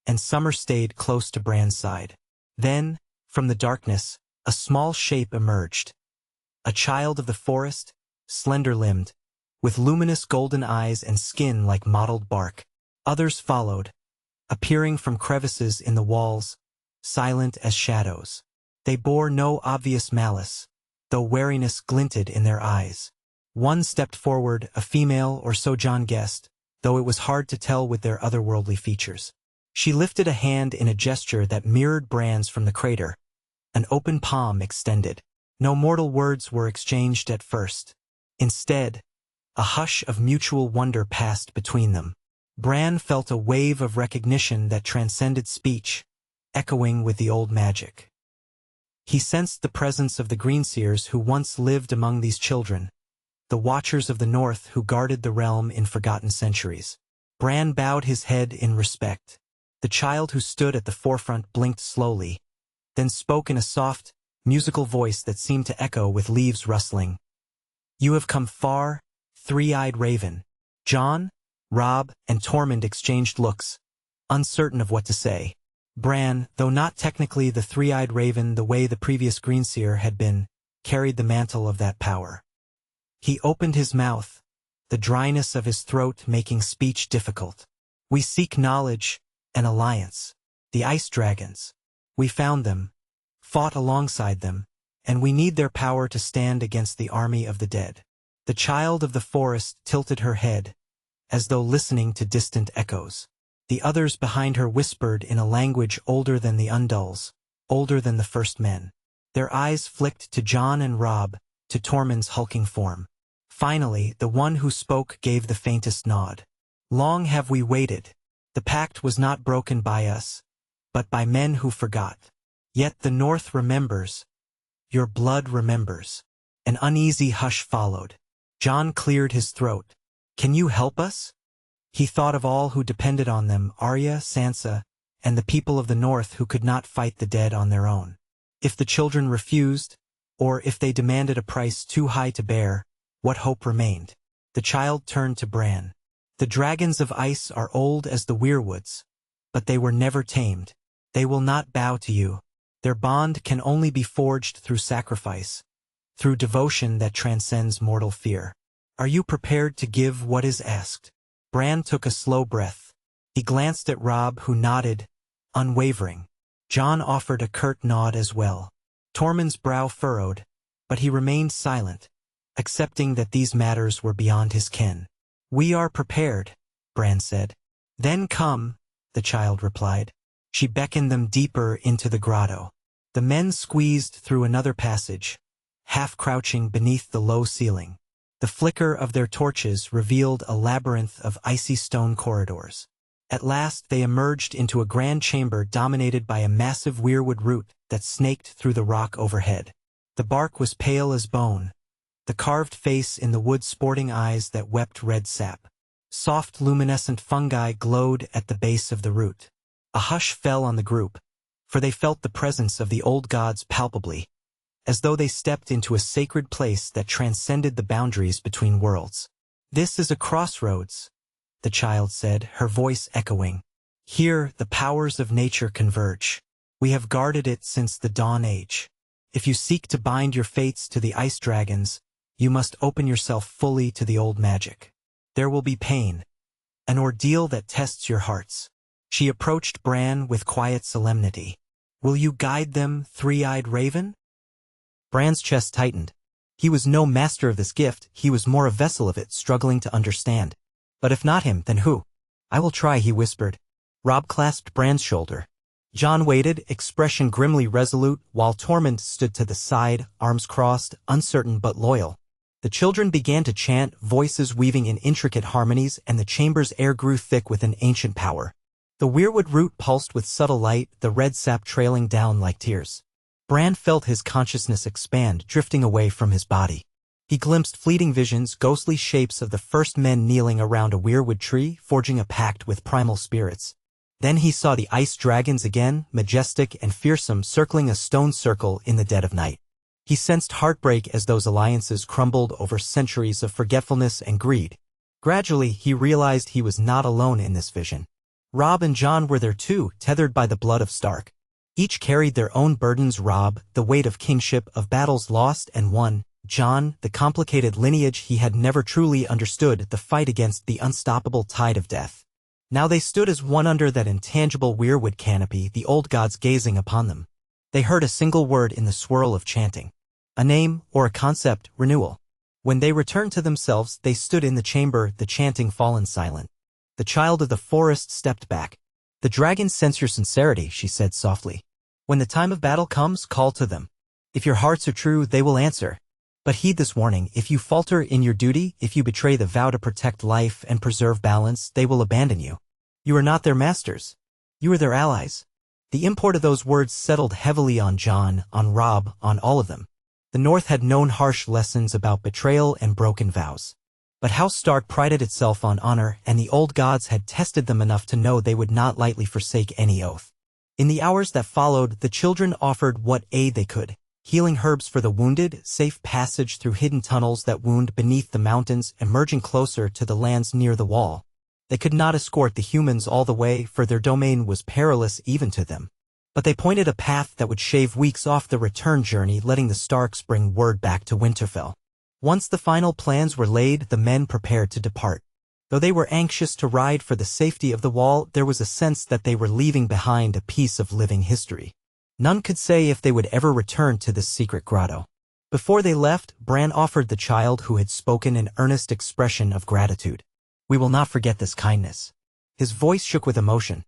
and Summer stayed close to Bran's side. Then, from the darkness, a small shape emerged. A child of the forest, slender-limbed, with luminous golden eyes and skin like mottled bark. Others followed, appearing from crevices in the walls, silent as shadows. They bore no obvious malice, though wariness glinted in their eyes. One stepped forward, a female, or so Jon guessed, though it was hard to tell with their otherworldly features. She lifted a hand in a gesture that mirrored Bran's from the crater, an open palm extended. No mortal words were exchanged at first. Instead, a hush of mutual wonder passed between them. Bran felt a wave of recognition that transcended speech, echoing with the old magic. He sensed the presence of the Greenseers who once lived among these children, the Watchers of the North who guarded the realm in forgotten centuries. Bran bowed his head in respect. The child who stood at the forefront blinked slowly, then spoke in a soft, musical voice that seemed to echo with leaves rustling. "You have come far, three-eyed raven." Jon, Robb, and Tormund exchanged looks, uncertain of what to say. Bran, though not technically the three-eyed raven the way the previous Greenseer had been, carried the mantle of that power. He opened his mouth, the dryness of his throat making speech difficult. "We seek knowledge, an alliance. The ice dragons. We found them, fought alongside them, and we need their power to stand against the army of the dead." The child of the forest tilted her head, as though listening to distant echoes. The others behind her whispered in a language older than the Undulls, older than the first men. Their eyes flicked to Jon and Robb, to Tormund's hulking form. Finally, the one who spoke gave the faintest nod. "Long have we waited. The pact was not broken by us, but by men who forgot. Yet the North remembers. Your blood remembers." An uneasy hush followed. Jon cleared his throat. "Can you help us?" He thought of all who depended on them, Arya, Sansa, and the people of the North who could not fight the dead on their own. If the children refused, or if they demanded a price too high to bear, what hope remained? The child turned to Bran. "The dragons of ice are old as the weirwoods, but they were never tamed. They will not bow to you. Their bond can only be forged through sacrifice, through devotion that transcends mortal fear. Are you prepared to give what is asked?" Bran took a slow breath. He glanced at Robb, who nodded, unwavering. Jon offered a curt nod as well. Tormund's brow furrowed, but he remained silent, accepting that these matters were beyond his ken. "We are prepared," Bran said. "Then come," the child replied. She beckoned them deeper into the grotto. The men squeezed through another passage, half crouching beneath the low ceiling. The flicker of their torches revealed a labyrinth of icy stone corridors. At last they emerged into a grand chamber dominated by a massive weirwood root that snaked through the rock overhead. The bark was pale as bone, the carved face in the wood sporting eyes that wept red sap. Soft luminescent fungi glowed at the base of the root. A hush fell on the group, for they felt the presence of the old gods palpably, as though they stepped into a sacred place that transcended the boundaries between worlds. "This is a crossroads," the child said, her voice echoing. "Here the powers of nature converge. We have guarded it since the Dawn Age. If you seek to bind your fates to the ice dragons, you must open yourself fully to the old magic. There will be pain, an ordeal that tests your hearts." She approached Bran with quiet solemnity. Will you guide them, three-eyed raven? Bran's chest tightened. He was no master of this gift, he was more a vessel of it, struggling to understand. But if not him, then who? I will try, he whispered. Robb clasped Bran's shoulder. Jon waited, expression grimly resolute, while Tormund stood to the side, arms crossed, uncertain but loyal. The children began to chant, voices weaving in intricate harmonies, and the chamber's air grew thick with an ancient power. The weirwood root pulsed with subtle light, the red sap trailing down like tears. Bran felt his consciousness expand, drifting away from his body. He glimpsed fleeting visions, ghostly shapes of the first men kneeling around a weirwood tree, forging a pact with primal spirits. Then he saw the ice dragons again, majestic and fearsome, circling a stone circle in the dead of night. He sensed heartbreak as those alliances crumbled over centuries of forgetfulness and greed. Gradually, he realized he was not alone in this vision. Robb and Jon were there too, tethered by the blood of Stark. Each carried their own burdens: Robb, the weight of kingship, of battles lost and won; Jon, the complicated lineage he had never truly understood, the fight against the unstoppable tide of death. Now they stood as one under that intangible weirwood canopy, the old gods gazing upon them. They heard a single word in the swirl of chanting. A name, or a concept: renewal. When they returned to themselves, they stood in the chamber, the chanting fallen silent. The child of the forest stepped back. The dragons sense your sincerity, she said softly. When the time of battle comes, call to them. If your hearts are true, they will answer. But heed this warning: if you falter in your duty, if you betray the vow to protect life and preserve balance, they will abandon you. You are not their masters. You are their allies. The import of those words settled heavily on Jon, on Robb, on all of them. The North had known harsh lessons about betrayal and broken vows. But House Stark prided itself on honor, and the old gods had tested them enough to know they would not lightly forsake any oath. In the hours that followed, the children offered what aid they could: healing herbs for the wounded, safe passage through hidden tunnels that wound beneath the mountains, emerging closer to the lands near the wall. They could not escort the humans all the way, for their domain was perilous even to them. But they pointed a path that would shave weeks off the return journey, letting the Starks bring word back to Winterfell. Once the final plans were laid, the men prepared to depart. Though they were anxious to ride for the safety of the wall, there was a sense that they were leaving behind a piece of living history. None could say if they would ever return to this secret grotto. Before they left, Bran offered the child who had spoken an earnest expression of gratitude. We will not forget this kindness. His voice shook with emotion.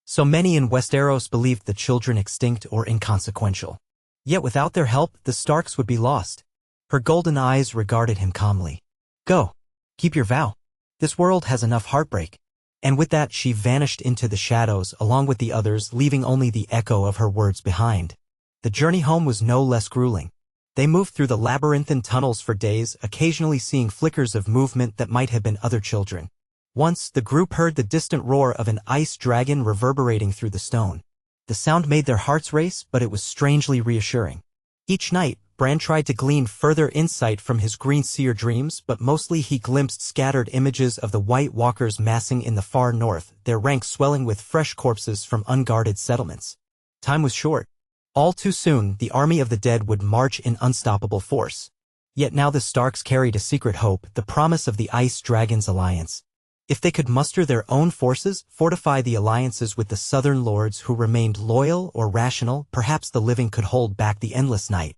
So many in Westeros believed the children extinct or inconsequential. Yet without their help, the Starks would be lost. Her golden eyes regarded him calmly. Go. Keep your vow. This world has enough heartbreak. And with that, she vanished into the shadows along with the others, leaving only the echo of her words behind. The journey home was no less grueling. They moved through the labyrinthine tunnels for days, occasionally seeing flickers of movement that might have been other children. Once, the group heard the distant roar of an ice dragon reverberating through the stone. The sound made their hearts race, but it was strangely reassuring. Each night, Bran tried to glean further insight from his green seer dreams, but mostly he glimpsed scattered images of the White Walkers massing in the far north, their ranks swelling with fresh corpses from unguarded settlements. Time was short. All too soon, the army of the dead would march in unstoppable force. Yet now the Starks carried a secret hope, the promise of the Ice Dragons alliance. If they could muster their own forces, fortify the alliances with the southern lords who remained loyal or rational, perhaps the living could hold back the endless night.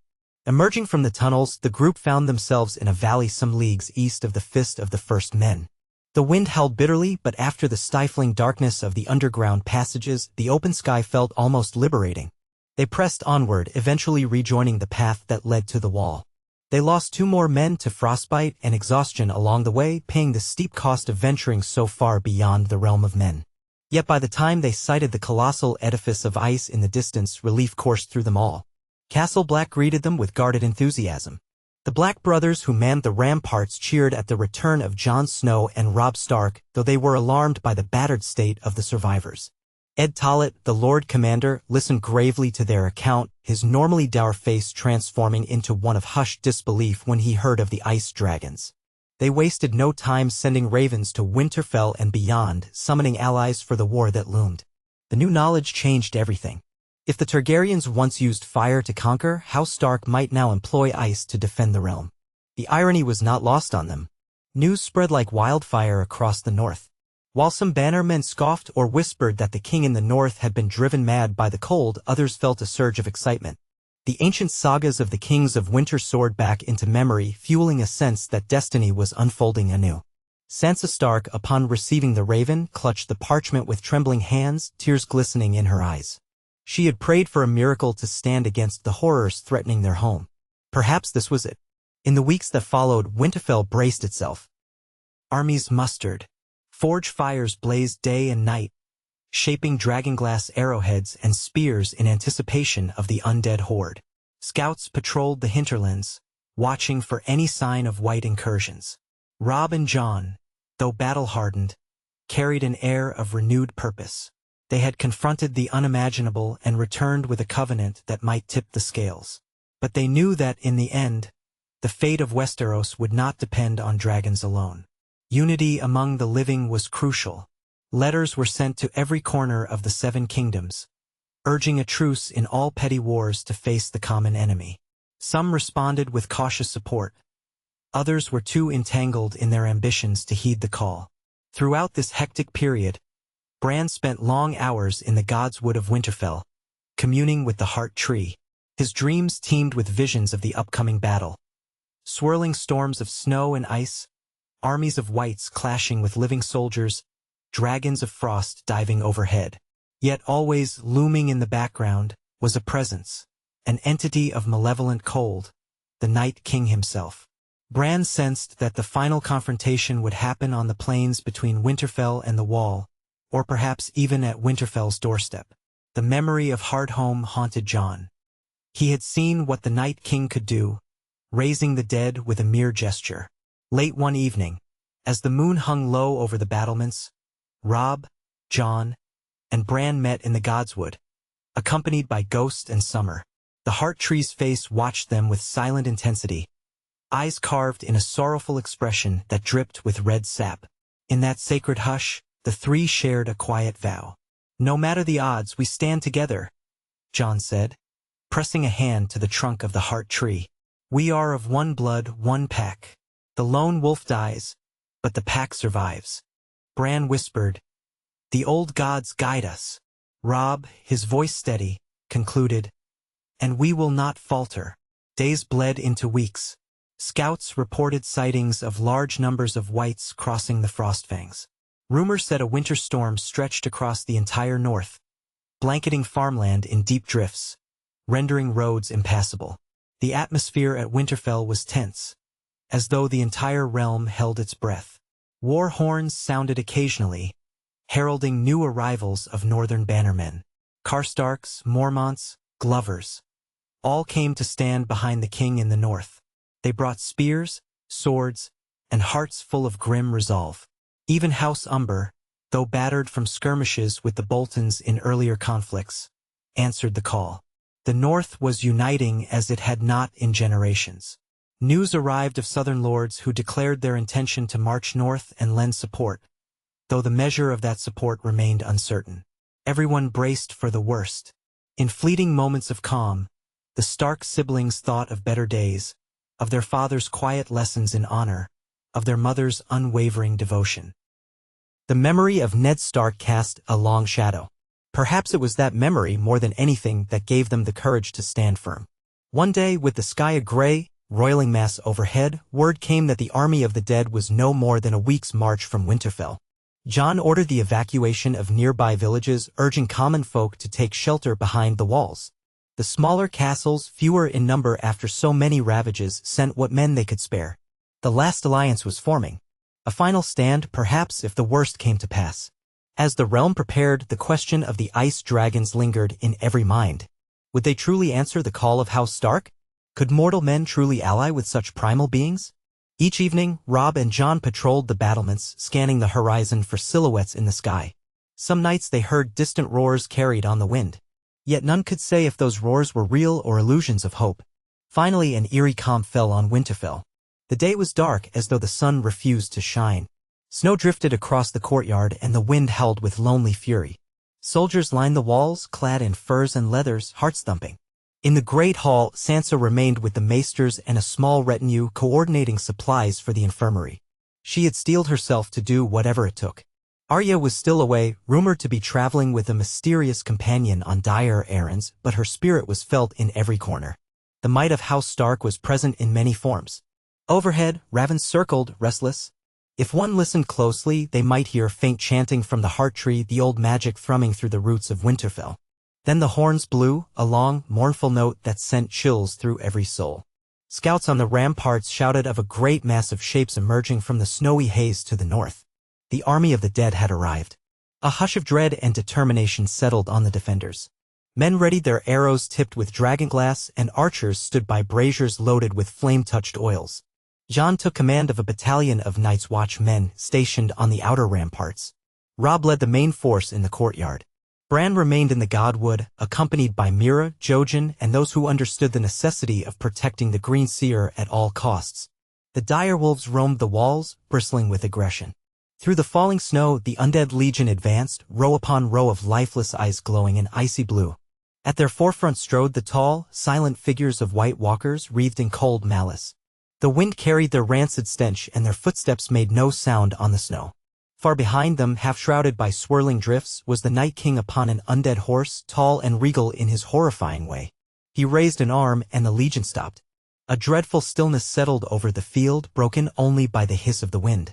Emerging from the tunnels, the group found themselves in a valley some leagues east of the Fist of the First Men. The wind howled bitterly, but after the stifling darkness of the underground passages, the open sky felt almost liberating. They pressed onward, eventually rejoining the path that led to the wall. They lost 2 more men to frostbite and exhaustion along the way, paying the steep cost of venturing so far beyond the realm of men. Yet by the time they sighted the colossal edifice of ice in the distance, relief coursed through them all. Castle Black greeted them with guarded enthusiasm. The Black brothers who manned the ramparts cheered at the return of Jon Snow and Robb Stark, though they were alarmed by the battered state of the survivors. Ed Tollett, the Lord Commander, listened gravely to their account, his normally dour face transforming into one of hushed disbelief when he heard of the Ice Dragons. They wasted no time sending ravens to Winterfell and beyond, summoning allies for the war that loomed. The new knowledge changed everything. If the Targaryens once used fire to conquer, House Stark might now employ ice to defend the realm. The irony was not lost on them. News spread like wildfire across the north. While some bannermen scoffed or whispered that the king in the north had been driven mad by the cold, others felt a surge of excitement. The ancient sagas of the kings of winter soared back into memory, fueling a sense that destiny was unfolding anew. Sansa Stark, upon receiving the raven, clutched the parchment with trembling hands, tears glistening in her eyes. She had prayed for a miracle to stand against the horrors threatening their home. Perhaps this was it. In the weeks that followed, Winterfell braced itself. Armies mustered. Forge fires blazed day and night, shaping dragonglass arrowheads and spears in anticipation of the undead horde. Scouts patrolled the hinterlands, watching for any sign of white incursions. Robb and Jon, though battle-hardened, carried an air of renewed purpose. They had confronted the unimaginable and returned with a covenant that might tip the scales. But they knew that, in the end, the fate of Westeros would not depend on dragons alone. Unity among the living was crucial. Letters were sent to every corner of the Seven Kingdoms, urging a truce in all petty wars to face the common enemy. Some responded with cautious support. Others were too entangled in their ambitions to heed the call. Throughout this hectic period, Bran spent long hours in the God's Wood of Winterfell, communing with the Heart Tree. His dreams teemed with visions of the upcoming battle. Swirling storms of snow and ice, armies of wights clashing with living soldiers, dragons of frost diving overhead. Yet always looming in the background was a presence, an entity of malevolent cold, the Night King himself. Bran sensed that the final confrontation would happen on the plains between Winterfell and the Wall, or perhaps even at Winterfell's doorstep. The memory of Hardhome haunted Jon. He had seen what the Night King could do, raising the dead with a mere gesture. Late one evening, as the moon hung low over the battlements, Robb, Jon, and Bran met in the Godswood, accompanied by Ghost and Summer. The Heart Tree's face watched them with silent intensity, eyes carved in a sorrowful expression that dripped with red sap. In that sacred hush, the three shared a quiet vow. "No matter the odds, we stand together," Jon said, pressing a hand to the trunk of the Heart Tree. "We are of one blood, one pack. The lone wolf dies, but the pack survives." Bran whispered, "The old gods guide us." Robb, his voice steady, concluded, "And we will not falter." Days bled into weeks. Scouts reported sightings of large numbers of wights crossing the Frostfangs. Rumors said a winter storm stretched across the entire north, blanketing farmland in deep drifts, rendering roads impassable. The atmosphere at Winterfell was tense, as though the entire realm held its breath. War horns sounded occasionally, heralding new arrivals of northern bannermen. Karstarks, Mormonts, Glovers, all came to stand behind the king in the north. They brought spears, swords, and hearts full of grim resolve. Even House Umber, though battered from skirmishes with the Boltons in earlier conflicts, answered the call. The North was uniting as it had not in generations. News arrived of Southern lords who declared their intention to march north and lend support, though the measure of that support remained uncertain. Everyone braced for the worst. In fleeting moments of calm, the Stark siblings thought of better days, of their father's quiet lessons in honor, of their mother's unwavering devotion. The memory of Ned Stark cast a long shadow. Perhaps it was that memory more than anything that gave them the courage to stand firm. One day, with the sky a gray, roiling mass overhead, word came that the army of the dead was no more than a week's march from Winterfell. Jon ordered the evacuation of nearby villages, urging common folk to take shelter behind the walls. The smaller castles, fewer in number after so many ravages, sent what men they could spare. The last alliance was forming. A final stand, perhaps, if the worst came to pass. As the realm prepared, the question of the ice dragons lingered in every mind. Would they truly answer the call of House Stark? Could mortal men truly ally with such primal beings? Each evening, Robb and Jon patrolled the battlements, scanning the horizon for silhouettes in the sky. Some nights they heard distant roars carried on the wind. Yet none could say if those roars were real or illusions of hope. Finally, an eerie calm fell on Winterfell. The day was dark, as though the sun refused to shine. Snow drifted across the courtyard and the wind howled with lonely fury. Soldiers lined the walls, clad in furs and leathers, hearts thumping. In the great hall, Sansa remained with the maesters and a small retinue coordinating supplies for the infirmary. She had steeled herself to do whatever it took. Arya was still away, rumored to be traveling with a mysterious companion on dire errands, but her spirit was felt in every corner. The might of House Stark was present in many forms. Overhead, ravens circled, restless. If one listened closely, they might hear faint chanting from the heart tree, the old magic thrumming through the roots of Winterfell. Then the horns blew, a long, mournful note that sent chills through every soul. Scouts on the ramparts shouted of a great mass of shapes emerging from the snowy haze to the north. The army of the dead had arrived. A hush of dread and determination settled on the defenders. Men readied their arrows tipped with dragonglass, and archers stood by braziers loaded with flame-touched oils. Jon took command of a battalion of Night's Watch men stationed on the outer ramparts. Robb led the main force in the courtyard. Bran remained in the Godwood, accompanied by Mira, Jojen, and those who understood the necessity of protecting the Green Seer at all costs. The direwolves roamed the walls, bristling with aggression. Through the falling snow, the undead legion advanced, row upon row of lifeless eyes glowing in icy blue. At their forefront strode the tall, silent figures of White Walkers wreathed in cold malice. The wind carried their rancid stench, and their footsteps made no sound on the snow. Far behind them, half-shrouded by swirling drifts, was the Night King upon an undead horse, tall and regal in his horrifying way. He raised an arm, and the legion stopped. A dreadful stillness settled over the field, broken only by the hiss of the wind.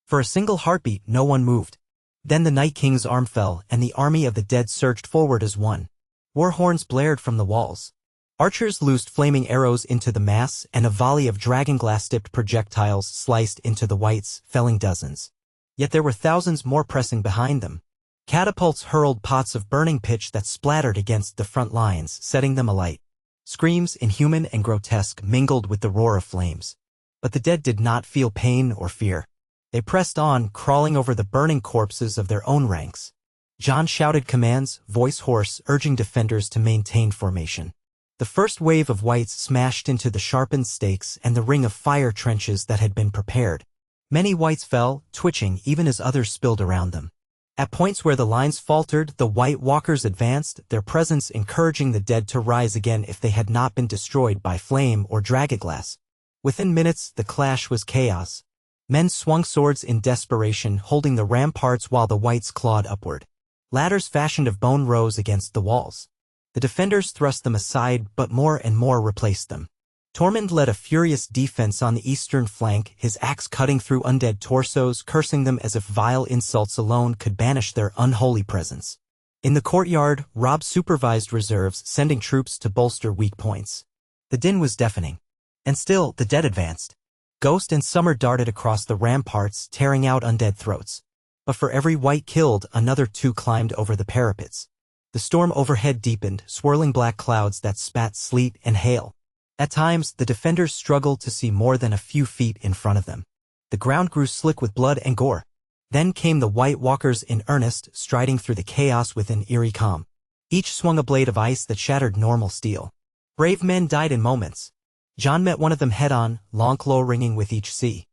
For a single heartbeat, no one moved. Then the Night King's arm fell, and the army of the dead surged forward as one. War horns blared from the walls. Archers loosed flaming arrows into the mass, and a volley of dragonglass-tipped projectiles sliced into the whites, felling dozens. Yet there were thousands more pressing behind them. Catapults hurled pots of burning pitch that splattered against the front lines, setting them alight. Screams, inhuman and grotesque, mingled with the roar of flames. But the dead did not feel pain or fear. They pressed on, crawling over the burning corpses of their own ranks. Jon shouted commands, voice hoarse, urging defenders to maintain formation. The first wave of whites smashed into the sharpened stakes and the ring of fire trenches that had been prepared. Many whites fell, twitching even as others spilled around them. At points where the lines faltered, the White Walkers advanced, their presence encouraging the dead to rise again if they had not been destroyed by flame or dragonglass. Within minutes, the clash was chaos. Men swung swords in desperation, holding the ramparts while the whites clawed upward. Ladders fashioned of bone rose against the walls. The defenders thrust them aside, but more and more replaced them. Tormund led a furious defense on the eastern flank, his axe cutting through undead torsos, cursing them as if vile insults alone could banish their unholy presence. In the courtyard, Robb supervised reserves, sending troops to bolster weak points. The din was deafening. And still, the dead advanced. Ghost and Summer darted across the ramparts, tearing out undead throats. But for every white killed, another two climbed over the parapets. The storm overhead deepened, swirling black clouds that spat sleet and hail. At times, the defenders struggled to see more than a few feet in front of them. The ground grew slick with blood and gore. Then came the White Walkers in earnest, striding through the chaos with an eerie calm. Each swung a blade of ice that shattered normal steel. Brave men died in moments. Jon met one of them head-on, long claw ringing with each sea.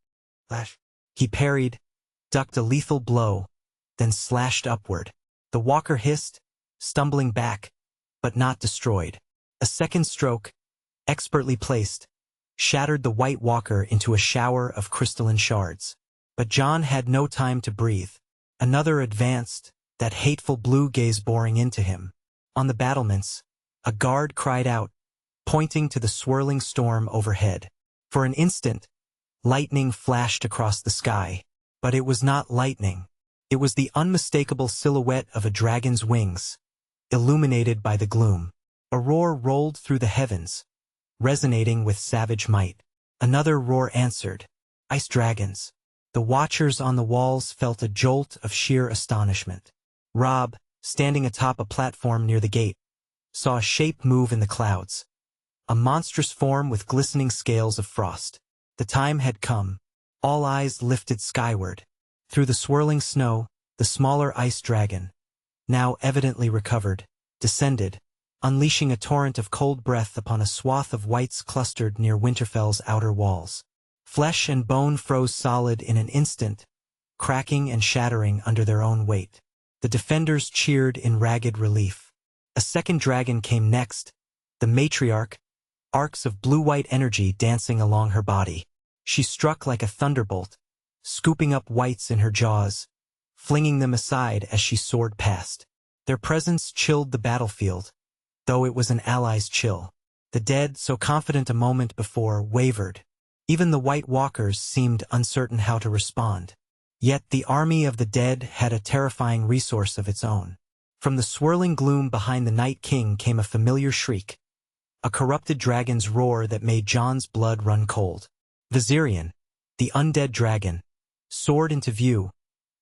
Flash. He parried, ducked a lethal blow, then slashed upward. The walker hissed, stumbling back, but not destroyed. A second stroke, expertly placed, shattered the White Walker into a shower of crystalline shards. But Jon had no time to breathe. Another advanced, that hateful blue gaze boring into him. On the battlements, a guard cried out, pointing to the swirling storm overhead. For an instant, lightning flashed across the sky. But it was not lightning. It was the unmistakable silhouette of a dragon's wings, illuminated by the gloom. A roar rolled through the heavens, resonating with savage might. Another roar answered. Ice dragons. The watchers on the walls felt a jolt of sheer astonishment. Robb, standing atop a platform near the gate, saw a shape move in the clouds. A monstrous form with glistening scales of frost. The time had come. All eyes lifted skyward. Through the swirling snow, the smaller ice dragon, now evidently recovered, descended, unleashing a torrent of cold breath upon a swath of whites clustered near Winterfell's outer walls. Flesh and bone froze solid in an instant, cracking and shattering under their own weight. The defenders cheered in ragged relief. A second dragon came next, the matriarch, arcs of blue-white energy dancing along her body. She struck like a thunderbolt, scooping up whites in her jaws, flinging them aside as she soared past. Their presence chilled the battlefield, though it was an ally's chill. The dead, so confident a moment before, wavered. Even the White Walkers seemed uncertain how to respond. Yet the army of the dead had a terrifying resource of its own. From the swirling gloom behind the Night King came a familiar shriek, a corrupted dragon's roar that made Jon's blood run cold. Viserion, the undead dragon, soared into view,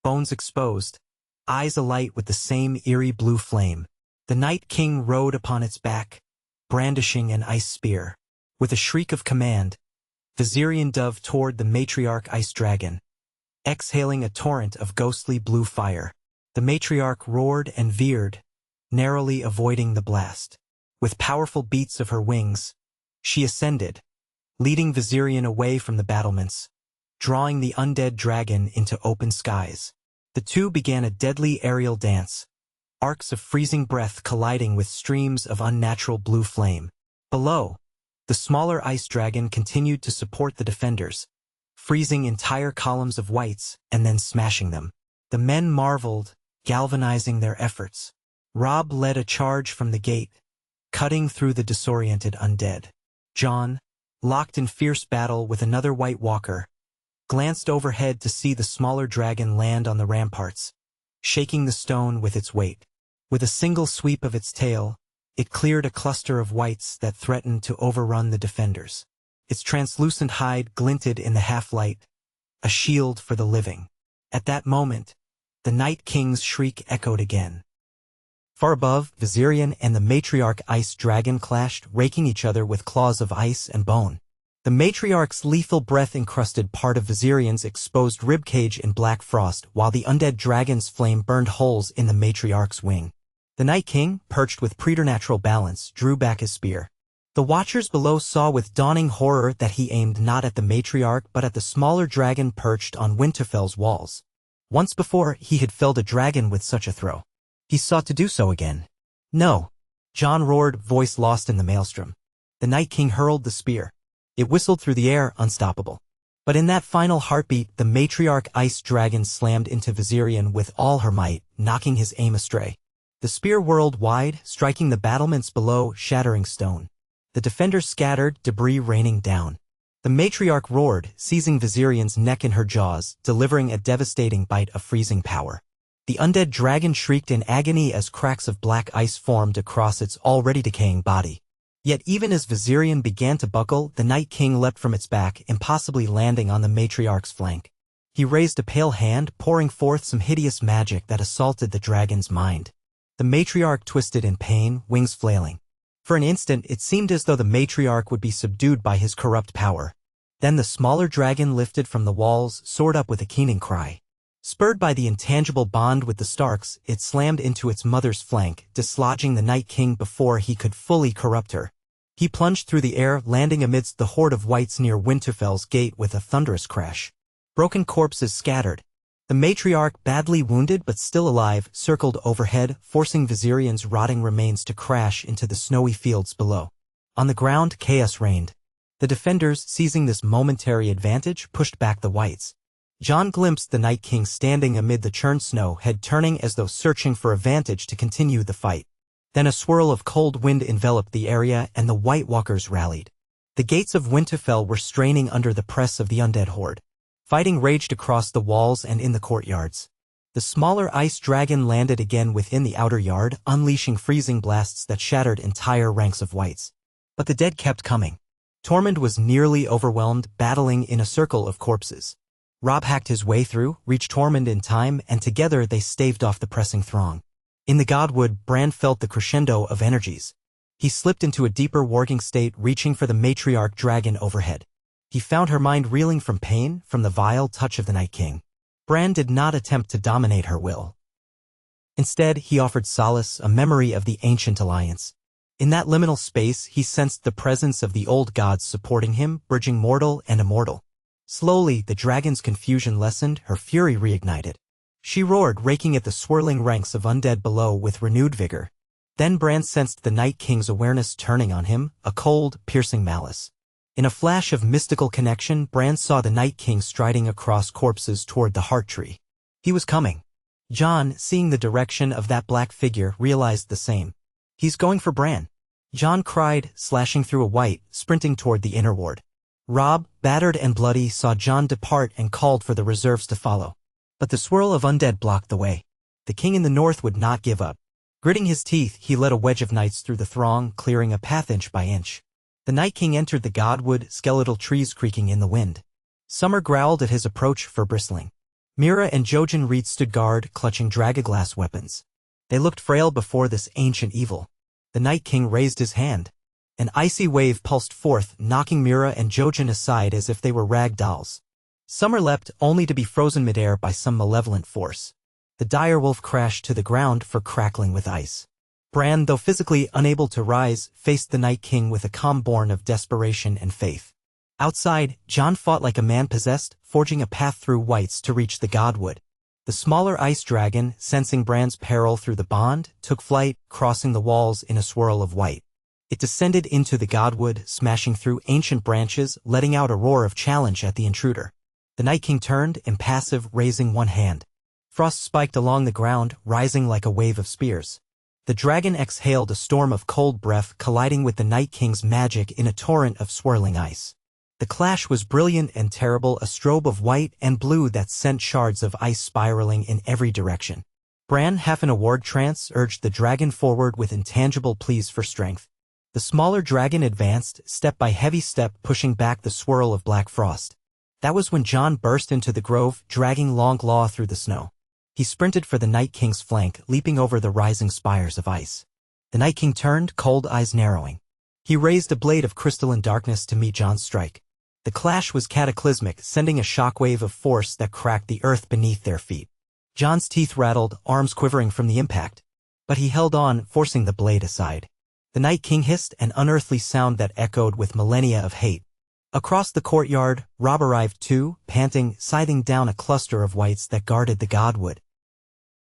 bones exposed, eyes alight with the same eerie blue flame. The Night King rode upon its back, brandishing an ice spear. With a shriek of command, Viserion dove toward the matriarch ice dragon, exhaling a torrent of ghostly blue fire. The matriarch roared and veered, narrowly avoiding the blast. With powerful beats of her wings, she ascended, leading Viserion away from the battlements, drawing the undead dragon into open skies. The two began a deadly aerial dance, arcs of freezing breath colliding with streams of unnatural blue flame. Below, the smaller ice dragon continued to support the defenders, freezing entire columns of wights and then smashing them. The men marveled, galvanizing their efforts. Robb led a charge from the gate, cutting through the disoriented undead. Jon, locked in fierce battle with another White Walker, glanced overhead to see the smaller dragon land on the ramparts, shaking the stone with its weight. With a single sweep of its tail, it cleared a cluster of wights that threatened to overrun the defenders. Its translucent hide glinted in the half-light, a shield for the living. At that moment, the Night King's shriek echoed again. Far above, Viserion and the matriarch ice dragon clashed, raking each other with claws of ice and bone. The matriarch's lethal breath encrusted part of Viserion's exposed ribcage in black frost, while the undead dragon's flame burned holes in the matriarch's wing. The Night King, perched with preternatural balance, drew back his spear. The watchers below saw with dawning horror that he aimed not at the matriarch but at the smaller dragon perched on Winterfell's walls. Once before, he had felled a dragon with such a throw. He sought to do so again. No! Jon roared, voice lost in the maelstrom. The Night King hurled the spear. It whistled through the air, unstoppable. But in that final heartbeat, the matriarch ice dragon slammed into Viserion with all her might, knocking his aim astray. The spear whirled wide, striking the battlements below, shattering stone. The defenders scattered, debris raining down. The matriarch roared, seizing Viserion's neck in her jaws, delivering a devastating bite of freezing power. The undead dragon shrieked in agony as cracks of black ice formed across its already decaying body. Yet even as Viserion began to buckle, the Night King leapt from its back, impossibly landing on the matriarch's flank. He raised a pale hand, pouring forth some hideous magic that assaulted the dragon's mind. The matriarch twisted in pain, wings flailing. For an instant, it seemed as though the matriarch would be subdued by his corrupt power. Then the smaller dragon lifted from the walls, soared up with a keening cry. Spurred by the intangible bond with the Starks, it slammed into its mother's flank, dislodging the Night King before he could fully corrupt her. He plunged through the air, landing amidst the horde of wights near Winterfell's gate with a thunderous crash. Broken corpses scattered. The matriarch, badly wounded but still alive, circled overhead, forcing Viserion's rotting remains to crash into the snowy fields below. On the ground, chaos reigned. The defenders, seizing this momentary advantage, pushed back the wights. Jon glimpsed the Night King standing amid the churned snow, head turning as though searching for a vantage to continue the fight. Then a swirl of cold wind enveloped the area and the White Walkers rallied. The gates of Winterfell were straining under the press of the undead horde. Fighting raged across the walls and in the courtyards. The smaller ice dragon landed again within the outer yard, unleashing freezing blasts that shattered entire ranks of wights. But the dead kept coming. Tormund was nearly overwhelmed, battling in a circle of corpses. Robb hacked his way through, reached Tormund in time, and together they staved off the pressing throng. In the Godwood, Bran felt the crescendo of energies. He slipped into a deeper warging state, reaching for the matriarch dragon overhead. He found her mind reeling from pain, from the vile touch of the Night King. Bran did not attempt to dominate her will. Instead, he offered solace, a memory of the ancient alliance. In that liminal space, he sensed the presence of the old gods supporting him, bridging mortal and immortal. Slowly, the dragon's confusion lessened, her fury reignited. She roared, raking at the swirling ranks of undead below with renewed vigor. Then Bran sensed the Night King's awareness turning on him, a cold, piercing malice. In a flash of mystical connection, Bran saw the Night King striding across corpses toward the Heart Tree. He was coming. Jon, seeing the direction of that black figure, realized the same. "He's going for Bran!" Jon cried, slashing through a white, sprinting toward the inner ward. Robb, battered and bloody, saw Jon depart and called for the reserves to follow. But the swirl of undead blocked the way. The king in the north would not give up. Gritting his teeth, he led a wedge of knights through the throng, clearing a path inch by inch. The Night King entered the godwood, skeletal trees creaking in the wind. Summer growled at his approach, fur bristling. Mira and Jojen Reed stood guard, clutching dragoglass weapons. They looked frail before this ancient evil. The Night King raised his hand. An icy wave pulsed forth, knocking Mira and Jojen aside as if they were rag dolls. Summer leapt, only to be frozen midair by some malevolent force. The direwolf crashed to the ground for crackling with ice. Bran, though physically unable to rise, faced the Night King with a calm born of desperation and faith. Outside, Jon fought like a man possessed, forging a path through whites to reach the godwood. The smaller ice dragon, sensing Bran's peril through the bond, took flight, crossing the walls in a swirl of white. It descended into the godwood, smashing through ancient branches, letting out a roar of challenge at the intruder. The Night King turned, impassive, raising one hand. Frost spiked along the ground, rising like a wave of spears. The dragon exhaled a storm of cold breath, colliding with the Night King's magic in a torrent of swirling ice. The clash was brilliant and terrible, a strobe of white and blue that sent shards of ice spiraling in every direction. Bran, half in a ward trance, urged the dragon forward with intangible pleas for strength. The smaller dragon advanced, step by heavy step, pushing back the swirl of black frost. That was when Jon burst into the grove, dragging Longclaw through the snow. He sprinted for the Night King's flank, leaping over the rising spires of ice. The Night King turned, cold eyes narrowing. He raised a blade of crystalline darkness to meet Jon's strike. The clash was cataclysmic, sending a shockwave of force that cracked the earth beneath their feet. Jon's teeth rattled, arms quivering from the impact. But he held on, forcing the blade aside. The Night King hissed, an unearthly sound that echoed with millennia of hate. Across the courtyard, Robb arrived too, panting, scything down a cluster of whites that guarded the godwood.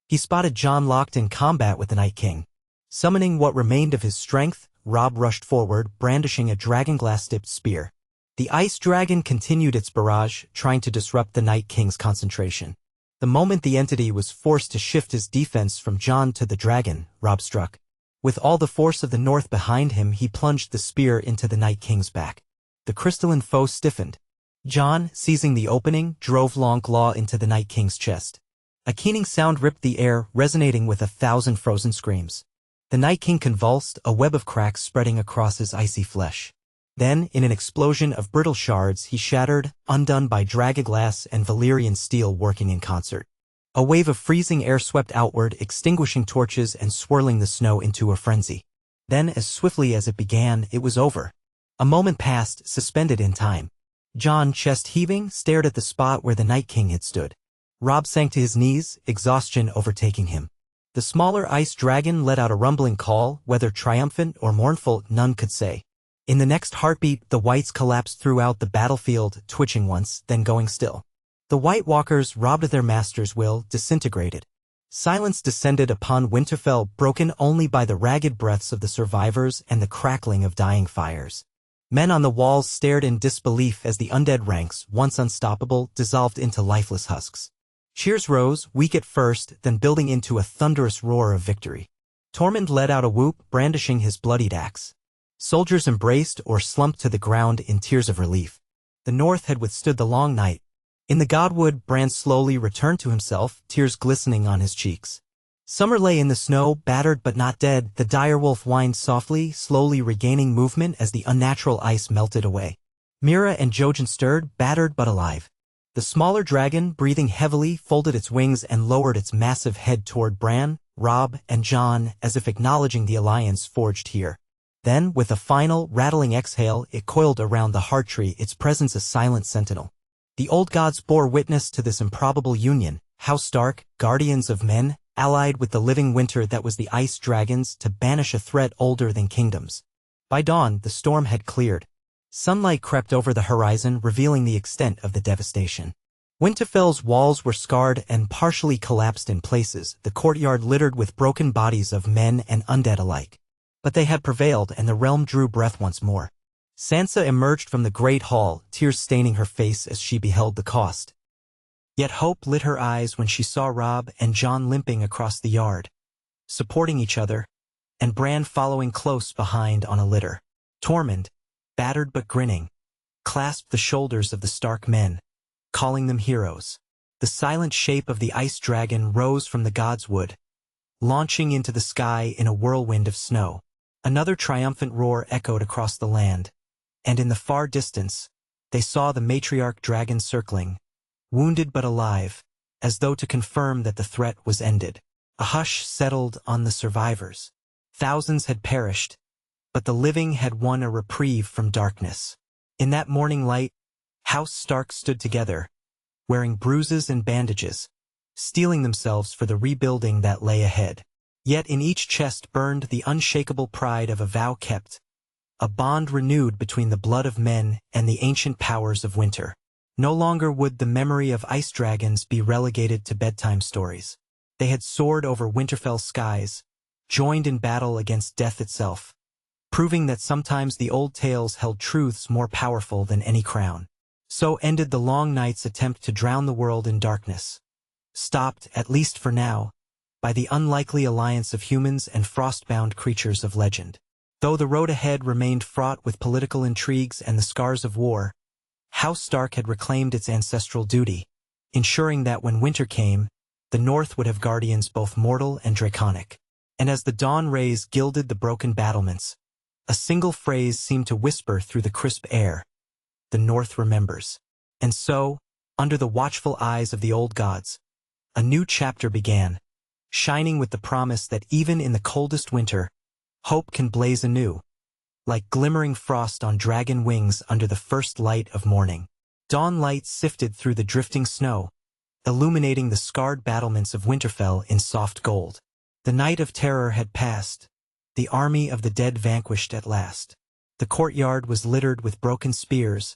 He spotted Jon locked in combat with the Night King. Summoning what remained of his strength, Robb rushed forward, brandishing a dragonglass-tipped spear. The ice dragon continued its barrage, trying to disrupt the Night King's concentration. The moment the entity was forced to shift his defense from Jon to the dragon, Robb struck. With all the force of the north behind him, he plunged the spear into the Night King's back. The crystalline foe stiffened. Jon, seizing the opening, drove Longclaw into the Night King's chest. A keening sound ripped the air, resonating with 1,000 frozen screams. The Night King convulsed, a web of cracks spreading across his icy flesh. Then, in an explosion of brittle shards, he shattered, undone by dragoglass and Valyrian steel working in concert. A wave of freezing air swept outward, extinguishing torches and swirling the snow into a frenzy. Then, as swiftly as it began, it was over. A moment passed, suspended in time. Jon, chest heaving, stared at the spot where the Night King had stood. Robb sank to his knees, exhaustion overtaking him. The smaller ice dragon let out a rumbling call, whether triumphant or mournful, none could say. In the next heartbeat, the whites collapsed throughout the battlefield, twitching once, then going still. The White Walkers, robbed of their master's will, disintegrated. Silence descended upon Winterfell, broken only by the ragged breaths of the survivors and the crackling of dying fires. Men on the walls stared in disbelief as the undead ranks, once unstoppable, dissolved into lifeless husks. Cheers rose, weak at first, then building into a thunderous roar of victory. Tormund let out a whoop, brandishing his bloodied axe. Soldiers embraced or slumped to the ground in tears of relief. The north had withstood the long night. In the godwood, Bran slowly returned to himself, tears glistening on his cheeks. Summer lay in the snow, battered but not dead. The direwolf whined softly, slowly regaining movement as the unnatural ice melted away. Mira and Jojen stirred, battered but alive. The smaller dragon, breathing heavily, folded its wings and lowered its massive head toward Bran, Robb, and Jon, as if acknowledging the alliance forged here. Then, with a final, rattling exhale, it coiled around the heart tree, its presence a silent sentinel. The old gods bore witness to this improbable union, House Stark, guardians of men, allied with the living winter that was the ice dragons to banish a threat older than kingdoms. By dawn, the storm had cleared. Sunlight crept over the horizon, revealing the extent of the devastation. Winterfell's walls were scarred and partially collapsed in places, the courtyard littered with broken bodies of men and undead alike. But they had prevailed, and the realm drew breath once more. Sansa emerged from the great hall, tears staining her face as she beheld the cost. Yet hope lit her eyes when she saw Rob and Jon limping across the yard, supporting each other, and Bran following close behind on a litter. Tormund, battered but grinning, clasped the shoulders of the Stark men, calling them heroes. The silent shape of the ice dragon rose from the God's Wood, launching into the sky in a whirlwind of snow. Another triumphant roar echoed across the land, and in the far distance, they saw the matriarch dragon circling, wounded but alive, as though to confirm that the threat was ended. A hush settled on the survivors. Thousands had perished, but the living had won a reprieve from darkness. In that morning light, House Stark stood together, wearing bruises and bandages, steeling themselves for the rebuilding that lay ahead. Yet in each chest burned the unshakable pride of a vow kept, a bond renewed between the blood of men and the ancient powers of winter. No longer would the memory of ice dragons be relegated to bedtime stories. They had soared over Winterfell skies, joined in battle against death itself, proving that sometimes the old tales held truths more powerful than any crown. So ended the long night's attempt to drown the world in darkness, stopped, at least for now, by the unlikely alliance of humans and frostbound creatures of legend. Though the road ahead remained fraught with political intrigues and the scars of war, House Stark had reclaimed its ancestral duty, ensuring that when winter came, the North would have guardians both mortal and draconic. And as the dawn rays gilded the broken battlements, a single phrase seemed to whisper through the crisp air: the North remembers. And so, under the watchful eyes of the old gods, a new chapter began, shining with the promise that even in the coldest winter, hope can blaze anew, like glimmering frost on dragon wings under the first light of morning. Dawn light sifted through the drifting snow, illuminating the scarred battlements of Winterfell in soft gold. The night of terror had passed, the army of the dead vanquished at last. The courtyard was littered with broken spears,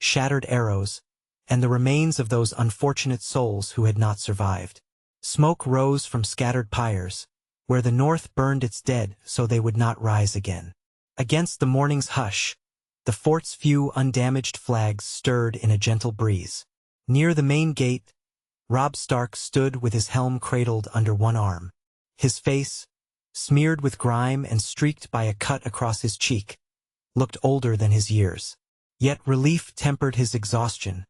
shattered arrows, and the remains of those unfortunate souls who had not survived. Smoke rose from scattered pyres, where the North burned its dead so they would not rise again. Against the morning's hush, the fort's few undamaged flags stirred in a gentle breeze. Near the main gate, Robb Stark stood with his helm cradled under one arm. His face, smeared with grime and streaked by a cut across his cheek, looked older than his years. Yet relief tempered his exhaustion,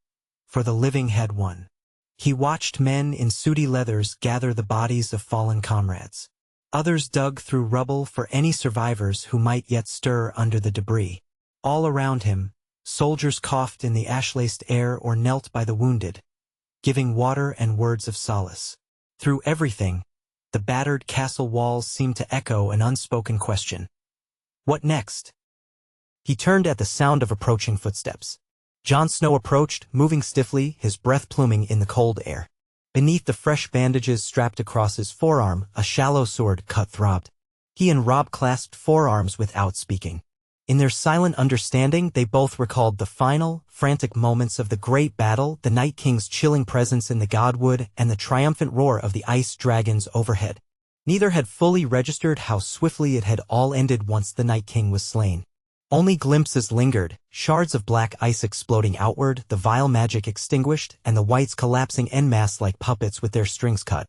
for the living had won. He watched men in sooty leathers gather the bodies of fallen comrades. Others dug through rubble for any survivors who might yet stir under the debris. All around him, soldiers coughed in the ash-laced air or knelt by the wounded, giving water and words of solace. Through everything, the battered castle walls seemed to echo an unspoken question. What next? He turned at the sound of approaching footsteps. Jon Snow approached, moving stiffly, his breath pluming in the cold air. Beneath the fresh bandages strapped across his forearm, a shallow sword cut throbbed. He and Robb clasped forearms without speaking. In their silent understanding, they both recalled the final, frantic moments of the great battle, the Night King's chilling presence in the Godwood, and the triumphant roar of the ice dragons overhead. Neither had fully registered how swiftly it had all ended once the Night King was slain. Only glimpses lingered, shards of black ice exploding outward, the vile magic extinguished, and the whites collapsing en masse like puppets with their strings cut.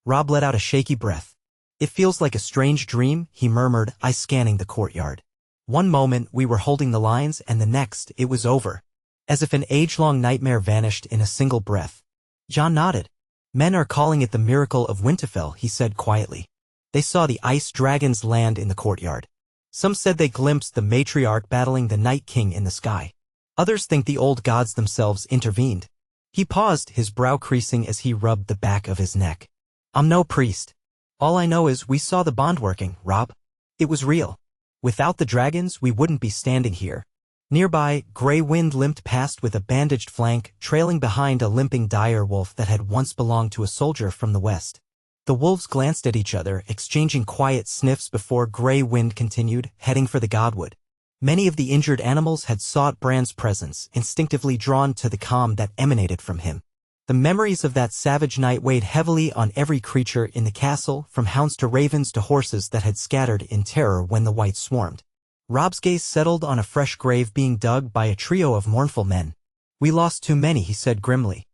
Robb let out a shaky breath. It feels like a strange dream, he murmured, eyes scanning the courtyard. One moment we were holding the lines, and the next it was over. As if an age-long nightmare vanished in a single breath. Jon nodded. Men are calling it the miracle of Winterfell, he said quietly. They saw the ice dragons land in the courtyard. Some said they glimpsed the matriarch battling the Night King in the sky. Others think the old gods themselves intervened. He paused, his brow creasing as he rubbed the back of his neck. I'm no priest. All I know is we saw the bond working, Robb. It was real. Without the dragons, we wouldn't be standing here. Nearby, Grey Wind limped past with a bandaged flank, trailing behind a limping dire wolf that had once belonged to a soldier from the west. The wolves glanced at each other, exchanging quiet sniffs before Grey Wind continued, heading for the Godwood. Many of the injured animals had sought Bran's presence, instinctively drawn to the calm that emanated from him. The memories of that savage night weighed heavily on every creature in the castle, from hounds to ravens to horses that had scattered in terror when the whites swarmed. Robb's gaze settled on a fresh grave being dug by a trio of mournful men. We lost too many, he said grimly.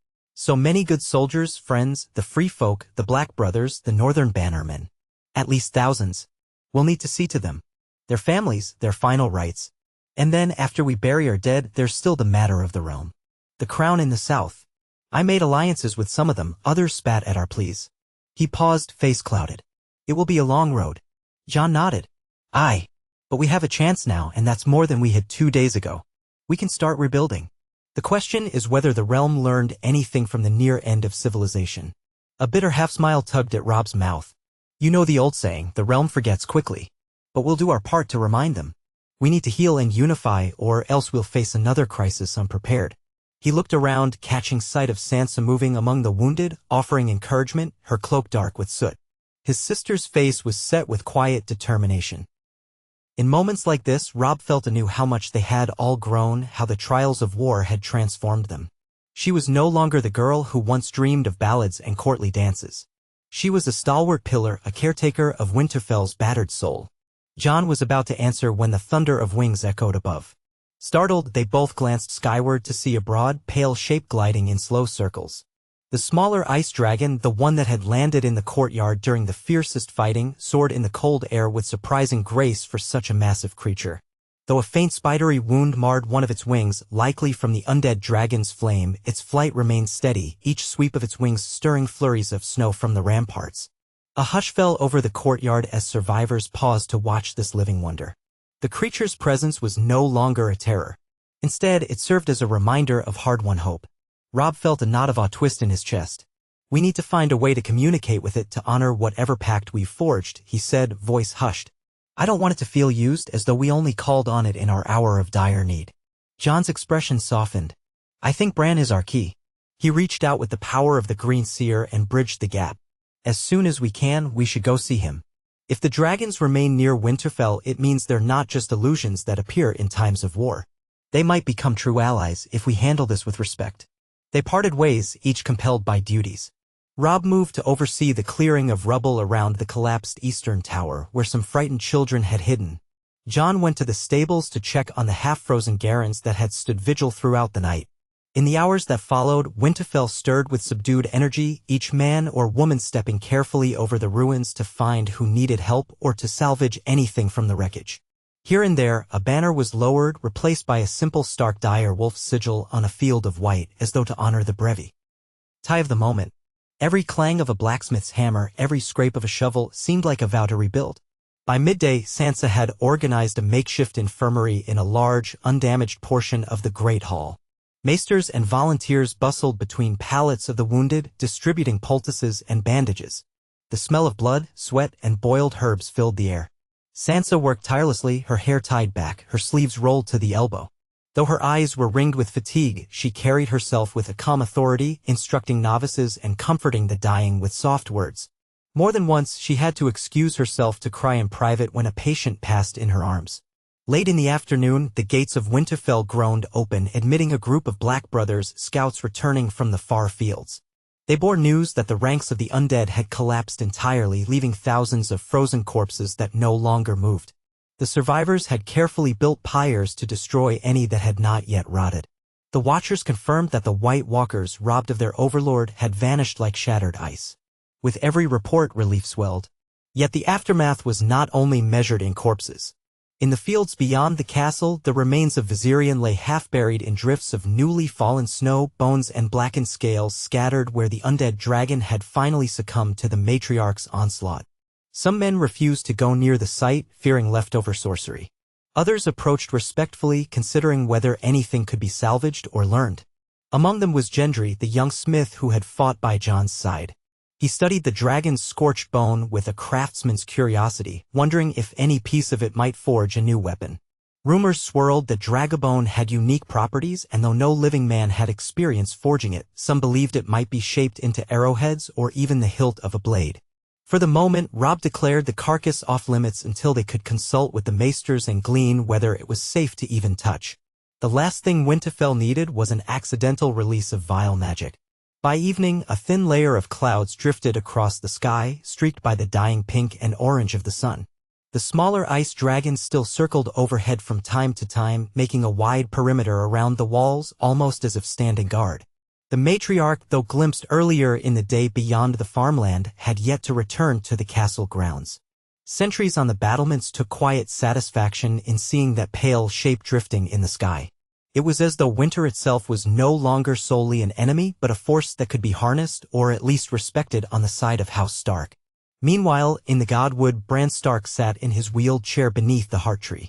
So many good soldiers, friends, the free folk, the Black Brothers, the Northern Bannermen. At least thousands. We'll need to see to them. Their families, their final rights. And then, after we bury our dead, there's still the matter of the realm. The crown in the south. I made alliances with some of them, others spat at our pleas. He paused, face clouded. It will be a long road. Jon nodded. Aye. But we have a chance now, and that's more than we had 2 days ago. We can start rebuilding. The question is whether the realm learned anything from the near end of civilization. A bitter half-smile tugged at Robb's mouth. You know the old saying, the realm forgets quickly. But we'll do our part to remind them. We need to heal and unify, or else we'll face another crisis unprepared. He looked around, catching sight of Sansa moving among the wounded, offering encouragement, her cloak dark with soot. His sister's face was set with quiet determination. In moments like this, Robb felt anew how much they had all grown, how the trials of war had transformed them. She was no longer the girl who once dreamed of ballads and courtly dances. She was a stalwart pillar, a caretaker of Winterfell's battered soul. Jon was about to answer when the thunder of wings echoed above. Startled, they both glanced skyward to see a broad, pale shape gliding in slow circles. The smaller ice dragon, the one that had landed in the courtyard during the fiercest fighting, soared in the cold air with surprising grace for such a massive creature. Though a faint spidery wound marred one of its wings, likely from the undead dragon's flame, its flight remained steady, each sweep of its wings stirring flurries of snow from the ramparts. A hush fell over the courtyard as survivors paused to watch this living wonder. The creature's presence was no longer a terror. Instead, it served as a reminder of hard-won hope. Robb felt a knot of awe twist in his chest. We need to find a way to communicate with it to honor whatever pact we've forged, he said, voice hushed. I don't want it to feel used as though we only called on it in our hour of dire need. Jon's expression softened. I think Bran is our key. He reached out with the power of the Green Seer and bridged the gap. As soon as we can, we should go see him. If the dragons remain near Winterfell, it means they're not just illusions that appear in times of war. They might become true allies if we handle this with respect. They parted ways, each compelled by duties. Robb moved to oversee the clearing of rubble around the collapsed eastern tower, where some frightened children had hidden. Jon went to the stables to check on the half-frozen garrons that had stood vigil throughout the night. In the hours that followed, Winterfell stirred with subdued energy, each man or woman stepping carefully over the ruins to find who needed help or to salvage anything from the wreckage. Here and there, a banner was lowered, replaced by a simple stark dire wolf sigil on a field of white, as though to honor the brevi. Tie of the moment. Every clang of a blacksmith's hammer, every scrape of a shovel seemed like a vow to rebuild. By midday, Sansa had organized a makeshift infirmary in a large, undamaged portion of the Great Hall. Maesters and volunteers bustled between pallets of the wounded, distributing poultices and bandages. The smell of blood, sweat, and boiled herbs filled the air. Sansa worked tirelessly, her hair tied back, her sleeves rolled to the elbow. Though her eyes were ringed with fatigue, she carried herself with a calm authority, instructing novices and comforting the dying with soft words. More than once, she had to excuse herself to cry in private when a patient passed in her arms. Late in the afternoon, the gates of Winterfell groaned open, admitting a group of Black Brothers, scouts returning from the far fields. They bore news that the ranks of the undead had collapsed entirely, leaving thousands of frozen corpses that no longer moved. The survivors had carefully built pyres to destroy any that had not yet rotted. The Watchers confirmed that the White Walkers, robbed of their overlord, had vanished like shattered ice. With every report, relief swelled. Yet the aftermath was not only measured in corpses. In the fields beyond the castle, the remains of Viserion lay half-buried in drifts of newly fallen snow, bones and blackened scales scattered where the undead dragon had finally succumbed to the matriarch's onslaught. Some men refused to go near the site, fearing leftover sorcery. Others approached respectfully, considering whether anything could be salvaged or learned. Among them was Gendry, the young smith who had fought by Jon's side. He studied the dragon's scorched bone with a craftsman's curiosity, wondering if any piece of it might forge a new weapon. Rumors swirled that Dragobone had unique properties, and though no living man had experience forging it, some believed it might be shaped into arrowheads or even the hilt of a blade. For the moment, Robb declared the carcass off-limits until they could consult with the maesters and glean whether it was safe to even touch. The last thing Winterfell needed was an accidental release of vile magic. By evening, a thin layer of clouds drifted across the sky, streaked by the dying pink and orange of the sun. The smaller ice dragons still circled overhead from time to time, making a wide perimeter around the walls, almost as if standing guard. The matriarch, though glimpsed earlier in the day beyond the farmland, had yet to return to the castle grounds. Sentries on the battlements took quiet satisfaction in seeing that pale shape drifting in the sky. It was as though winter itself was no longer solely an enemy but a force that could be harnessed or at least respected on the side of House Stark. Meanwhile, in the Godwood, Bran Stark sat in his wheeled chair beneath the heart tree.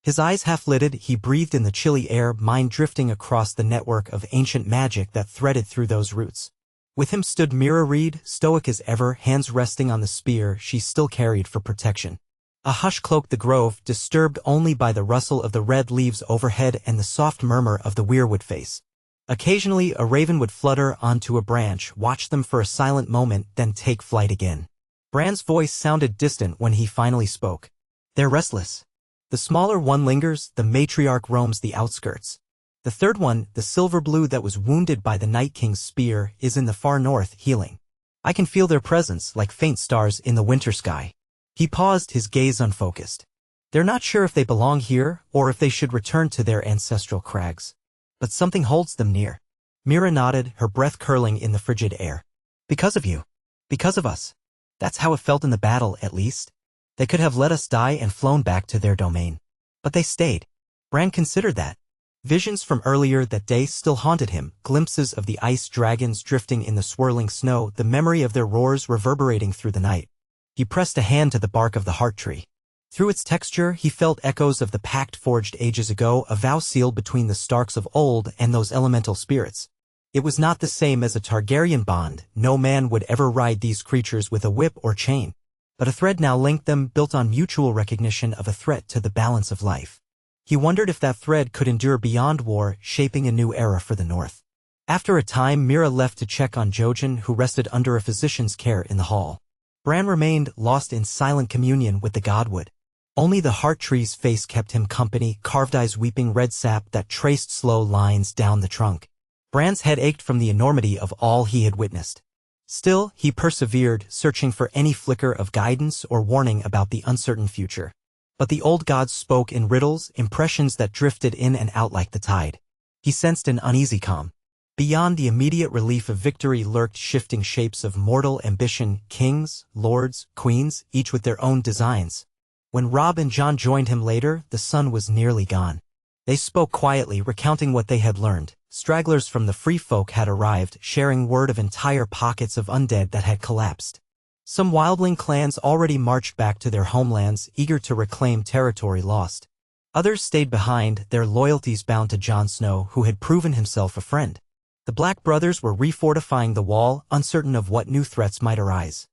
His eyes half-lidded, he breathed in the chilly air, mind drifting across the network of ancient magic that threaded through those roots. With him stood Mira Reed, stoic as ever, hands resting on the spear she still carried for protection. A hush cloaked the grove, disturbed only by the rustle of the red leaves overhead and the soft murmur of the weirwood face. Occasionally a raven would flutter onto a branch, watch them for a silent moment, then take flight again. Bran's voice sounded distant when he finally spoke. "They're restless. The smaller one lingers, the matriarch roams the outskirts. The third one, the silver blue that was wounded by the Night King's spear, is in the far north, healing. I can feel their presence like faint stars in the winter sky." He paused, his gaze unfocused. "They're not sure if they belong here, or if they should return to their ancestral crags. But something holds them near." Mira nodded, her breath curling in the frigid air. "Because of you. Because of us. That's how it felt in the battle, at least. They could have let us die and flown back to their domain. But they stayed." Bran considered that. Visions from earlier that day still haunted him, glimpses of the ice dragons drifting in the swirling snow, the memory of their roars reverberating through the night. He pressed a hand to the bark of the heart tree. Through its texture, he felt echoes of the pact forged ages ago, a vow sealed between the Starks of old and those elemental spirits. It was not the same as a Targaryen bond, no man would ever ride these creatures with a whip or chain. But a thread now linked them, built on mutual recognition of a threat to the balance of life. He wondered if that thread could endure beyond war, shaping a new era for the North. After a time, Mira left to check on Jojen, who rested under a physician's care in the hall. Bran remained, lost in silent communion with the Godwood. Only the heart tree's face kept him company, carved eyes weeping red sap that traced slow lines down the trunk. Bran's head ached from the enormity of all he had witnessed. Still, he persevered, searching for any flicker of guidance or warning about the uncertain future. But the old gods spoke in riddles, impressions that drifted in and out like the tide. He sensed an uneasy calm. Beyond the immediate relief of victory lurked shifting shapes of mortal ambition, kings, lords, queens, each with their own designs. When Robb and Jon joined him later, the sun was nearly gone. They spoke quietly, recounting what they had learned. Stragglers from the free folk had arrived, sharing word of entire pockets of undead that had collapsed. Some wildling clans already marched back to their homelands, eager to reclaim territory lost. Others stayed behind, their loyalties bound to Jon Snow, who had proven himself a friend. The Black Brothers were refortifying the wall, uncertain of what new threats might arise.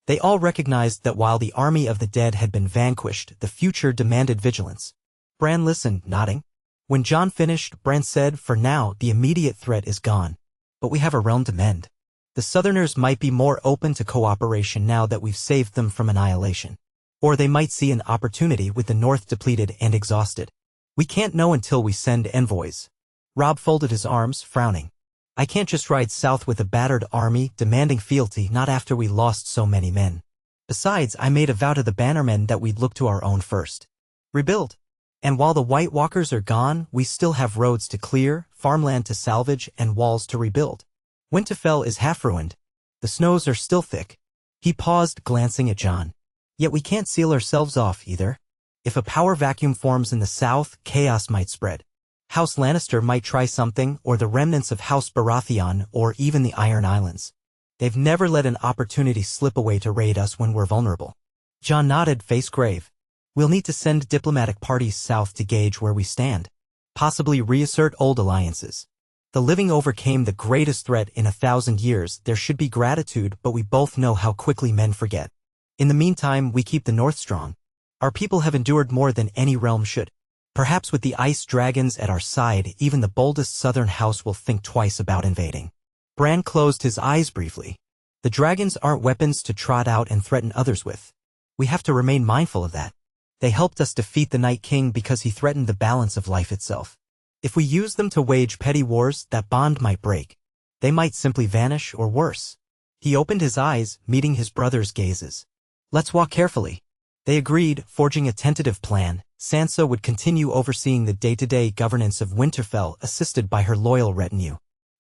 They all recognized that while the army of the dead had been vanquished, the future demanded vigilance. Bran listened, nodding. When Jon finished, Bran said, "For now, the immediate threat is gone. But we have a realm to mend. The Southerners might be more open to cooperation now that we've saved them from annihilation. Or they might see an opportunity with the North depleted and exhausted. We can't know until we send envoys." Robb folded his arms, frowning. "I can't just ride south with a battered army, demanding fealty, not after we lost so many men. Besides, I made a vow to the Bannermen that we'd look to our own first. Rebuild. And while the White Walkers are gone, we still have roads to clear, farmland to salvage, and walls to rebuild. Winterfell is half ruined. The snows are still thick." He paused, glancing at Jon. "Yet we can't seal ourselves off either. If a power vacuum forms in the south, chaos might spread. House Lannister might try something, or the remnants of House Baratheon, or even the Iron Islands. They've never let an opportunity slip away to raid us when we're vulnerable." Jon nodded, face grave. "We'll need to send diplomatic parties south to gauge where we stand. Possibly reassert old alliances. The living overcame the greatest threat in 1,000 years. There should be gratitude, but we both know how quickly men forget. In the meantime, we keep the North strong. Our people have endured more than any realm should. Perhaps with the ice dragons at our side, even the boldest southern house will think twice about invading." Bran closed his eyes briefly. "The dragons aren't weapons to trot out and threaten others with. We have to remain mindful of that. They helped us defeat the Night King because he threatened the balance of life itself. If we use them to wage petty wars, that bond might break. They might simply vanish, or worse." He opened his eyes, meeting his brother's gazes. "Let's walk carefully." They agreed, forging a tentative plan. Sansa would continue overseeing the day-to-day governance of Winterfell, assisted by her loyal retinue.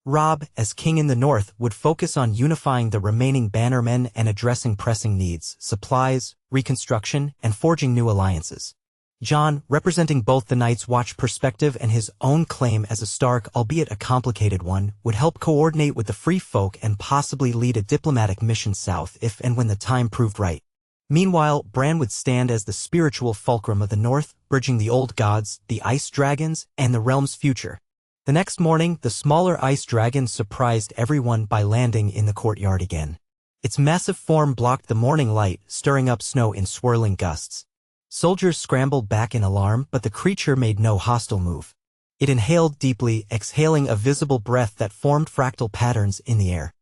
Robb, as king in the north, would focus on unifying the remaining bannermen and addressing pressing needs, supplies, reconstruction, and forging new alliances. Jon, representing both the Night's Watch perspective and his own claim as a Stark, albeit a complicated one, would help coordinate with the Free Folk and possibly lead a diplomatic mission south if and when the time proved right. Meanwhile, Bran would stand as the spiritual fulcrum of the North, bridging the old gods, the ice dragons, and the realm's future. The next morning, the smaller ice dragon surprised everyone by landing in the courtyard again. Its massive form blocked the morning light, stirring up snow in swirling gusts. Soldiers scrambled back in alarm, but the creature made no hostile move. It inhaled deeply, exhaling a visible breath that formed fractal patterns in the air.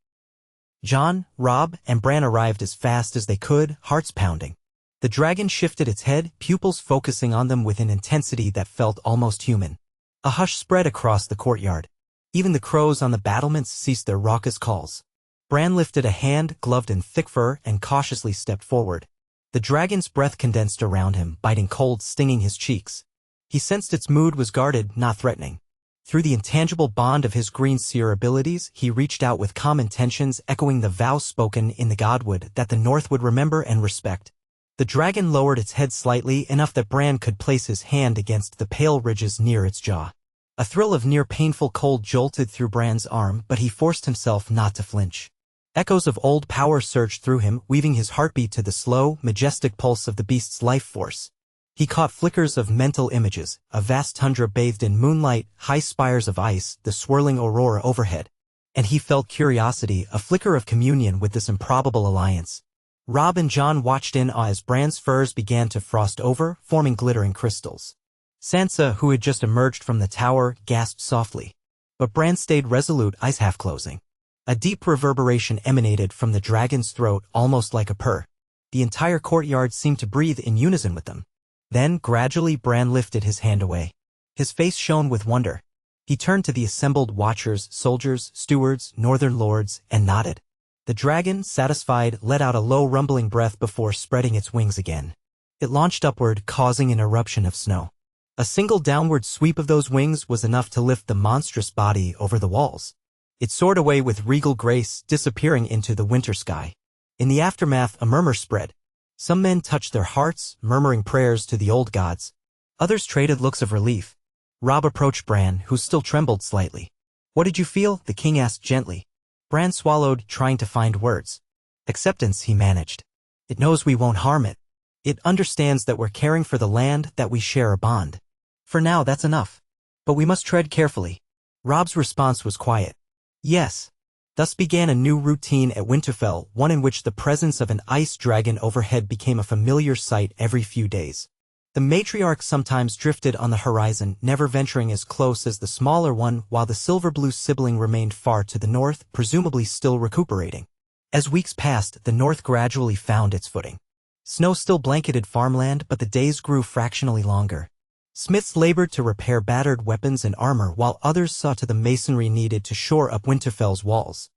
Jon, Robb, and Bran arrived as fast as they could, hearts pounding. The dragon shifted its head, pupils focusing on them with an intensity that felt almost human. A hush spread across the courtyard. Even the crows on the battlements ceased their raucous calls. Bran lifted a hand, gloved in thick fur, and cautiously stepped forward. The dragon's breath condensed around him, biting cold, stinging his cheeks. He sensed its mood was guarded, not threatening. Through the intangible bond of his green seer abilities, he reached out with calm intentions, echoing the vow spoken in the Godwood that the North would remember and respect. The dragon lowered its head slightly, enough that Bran could place his hand against the pale ridges near its jaw. A thrill of near-painful cold jolted through Bran's arm, but he forced himself not to flinch. Echoes of old power surged through him, weaving his heartbeat to the slow, majestic pulse of the beast's life force. He caught flickers of mental images, a vast tundra bathed in moonlight, high spires of ice, the swirling aurora overhead. And he felt curiosity, a flicker of communion with this improbable alliance. Robb and Jon watched in awe as Bran's furs began to frost over, forming glittering crystals. Sansa, who had just emerged from the tower, gasped softly. But Bran stayed resolute, eyes half closing. A deep reverberation emanated from the dragon's throat, almost like a purr. The entire courtyard seemed to breathe in unison with them. Then, gradually, Bran lifted his hand away. His face shone with wonder. He turned to the assembled watchers, soldiers, stewards, northern lords, and nodded. The dragon, satisfied, let out a low rumbling breath before spreading its wings again. It launched upward, causing an eruption of snow. A single downward sweep of those wings was enough to lift the monstrous body over the walls. It soared away with regal grace, disappearing into the winter sky. In the aftermath, a murmur spread. Some men touched their hearts, murmuring prayers to the old gods. Others traded looks of relief. Robb approached Bran, who still trembled slightly. "What did you feel?" the king asked gently. Bran swallowed, trying to find words. "Acceptance," he managed. "It knows we won't harm it. It understands that we're caring for the land, that we share a bond. For now, that's enough. But we must tread carefully." Robb's response was quiet. "Yes." Thus began a new routine at Winterfell, one in which the presence of an ice dragon overhead became a familiar sight every few days. The matriarch sometimes drifted on the horizon, never venturing as close as the smaller one, while the silver-blue sibling remained far to the north, presumably still recuperating. As weeks passed, the north gradually found its footing. Snow still blanketed farmland, but the days grew fractionally longer. Smiths labored to repair battered weapons and armor, while others saw to the masonry needed to shore up Winterfell's walls.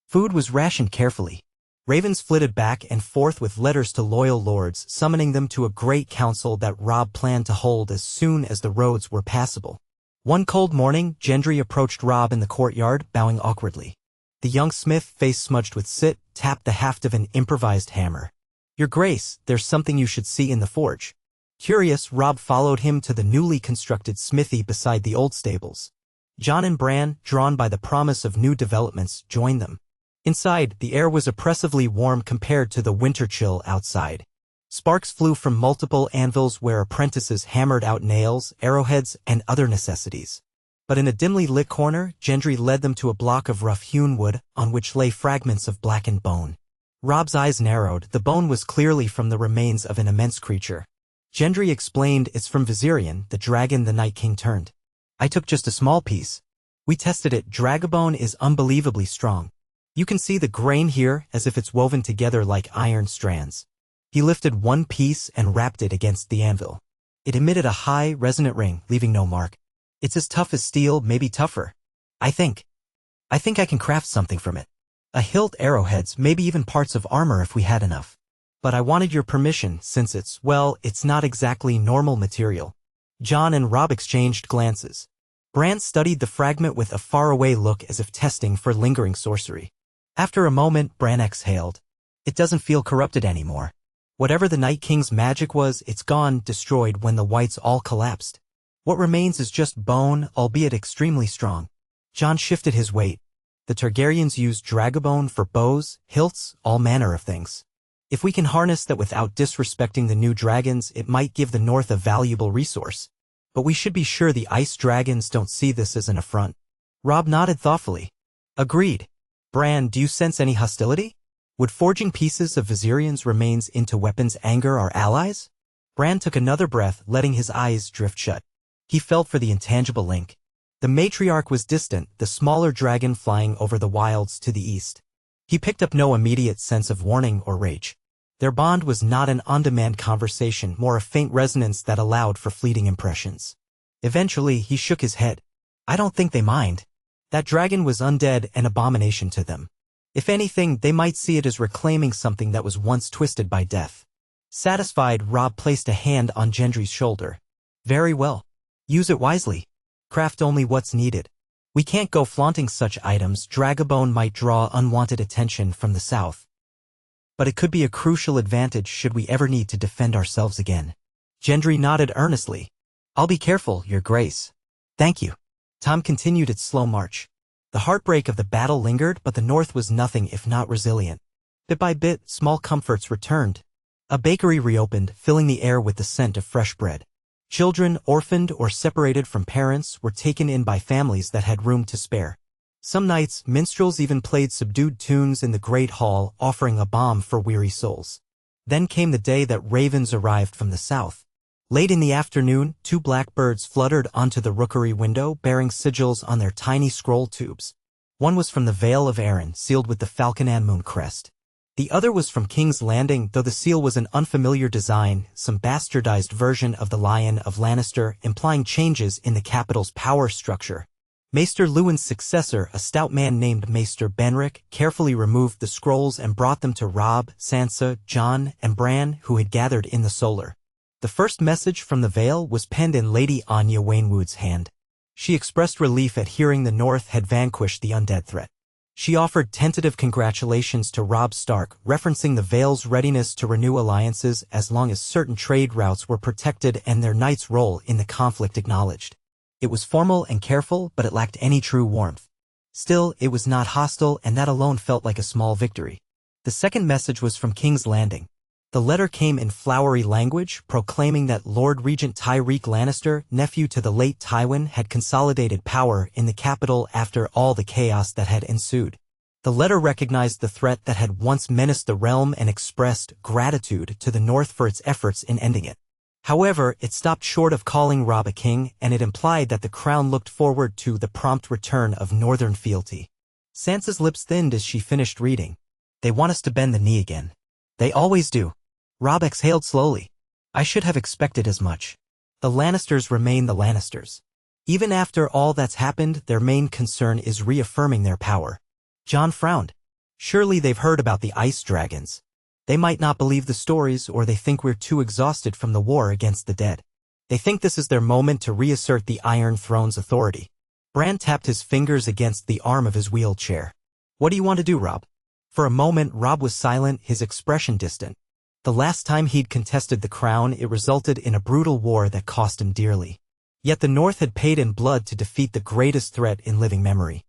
Food was rationed carefully. Ravens flitted back and forth with letters to loyal lords, summoning them to a great council that Robb planned to hold as soon as the roads were passable. One cold morning, Gendry approached Robb in the courtyard, bowing awkwardly. The young smith, face smudged with soot, tapped the haft of an improvised hammer. "Your Grace, there's something you should see in the forge." Curious, Robb followed him to the newly constructed smithy beside the old stables. Jon and Bran, drawn by the promise of new developments, joined them. Inside, the air was oppressively warm compared to the winter chill outside. Sparks flew from multiple anvils where apprentices hammered out nails, arrowheads, and other necessities. But in a dimly lit corner, Gendry led them to a block of rough-hewn wood, on which lay fragments of blackened bone. Robb's eyes narrowed. The bone was clearly from the remains of an immense creature. Gendry explained, "It's from Viserion, the dragon the Night King turned. I took just a small piece. We tested it. Dragobone is unbelievably strong. You can see the grain here, as if it's woven together like iron strands." He lifted one piece and rapped it against the anvil. It emitted a high, resonant ring, leaving no mark. "It's as tough as steel, maybe tougher. I think I can craft something from it. A hilt, arrowheads, maybe even parts of armor if we had enough. But I wanted your permission, since it's not exactly normal material." Jon and Robb exchanged glances. Bran studied the fragment with a faraway look as if testing for lingering sorcery. After a moment, Bran exhaled. It doesn't feel corrupted anymore. Whatever the Night King's magic was, it's gone, destroyed when the whites all collapsed. What remains is just bone, albeit extremely strong. Jon shifted his weight. The Targaryens used dragobone for bows, hilts, all manner of things. If we can harness that without disrespecting the new dragons, it might give the North a valuable resource. But we should be sure the ice dragons don't see this as an affront. Robb nodded thoughtfully. Agreed. Bran, do you sense any hostility? Would forging pieces of Viserions' remains into weapons anger our allies? Bran took another breath, letting his eyes drift shut. He felt for the intangible link. The matriarch was distant, the smaller dragon flying over the wilds to the east. He picked up no immediate sense of warning or rage. Their bond was not an on-demand conversation, more a faint resonance that allowed for fleeting impressions. Eventually, he shook his head. I don't think they mind. That dragon was undead, an abomination to them. If anything, they might see it as reclaiming something that was once twisted by death. Satisfied, Robb placed a hand on Gendry's shoulder. Very well. Use it wisely. Craft only what's needed. We can't go flaunting such items. Dragobone might draw unwanted attention from the south. But it could be a crucial advantage should we ever need to defend ourselves again. Gendry nodded earnestly. I'll be careful, Your Grace. Thank you. Time continued its slow march. The heartbreak of the battle lingered, but the North was nothing if not resilient. Bit by bit, small comforts returned. A bakery reopened, filling the air with the scent of fresh bread. Children, orphaned or separated from parents, were taken in by families that had room to spare. Some nights, minstrels even played subdued tunes in the great hall, offering a balm for weary souls. Then came the day that ravens arrived from the south. Late in the afternoon, 2 blackbirds fluttered onto the rookery window, bearing sigils on their tiny scroll tubes. One was from the Vale of Arryn, sealed with the Falcon and Moon crest. The other was from King's Landing, though the seal was an unfamiliar design, some bastardized version of the Lion of Lannister, implying changes in the capital's power structure. Maester Luwin's successor, a stout man named Maester Benric, carefully removed the scrolls and brought them to Robb, Sansa, Jon, and Bran, who had gathered in the solar. The first message from the Vale was penned in Lady Anya Waynwood's hand. She expressed relief at hearing the North had vanquished the undead threat. She offered tentative congratulations to Robb Stark, referencing the Vale's readiness to renew alliances as long as certain trade routes were protected and their knight's role in the conflict acknowledged. It was formal and careful, but it lacked any true warmth. Still, it was not hostile, and that alone felt like a small victory. The second message was from King's Landing. The letter came in flowery language, proclaiming that Lord Regent Tyreek Lannister, nephew to the late Tywin, had consolidated power in the capital after all the chaos that had ensued. The letter recognized the threat that had once menaced the realm and expressed gratitude to the North for its efforts in ending it. However, it stopped short of calling Robb a king, and it implied that the crown looked forward to the prompt return of northern fealty. Sansa's lips thinned as she finished reading. They want us to bend the knee again. They always do. Robb exhaled slowly. I should have expected as much. The Lannisters remain the Lannisters. Even after all that's happened, their main concern is reaffirming their power. Jon frowned. Surely they've heard about the ice dragons. They might not believe the stories, or they think we're too exhausted from the war against the dead. They think this is their moment to reassert the Iron Throne's authority. Bran tapped his fingers against the arm of his wheelchair. What do you want to do, Robb? For a moment, Robb was silent, his expression distant. The last time he'd contested the crown, it resulted in a brutal war that cost him dearly. Yet the North had paid in blood to defeat the greatest threat in living memory.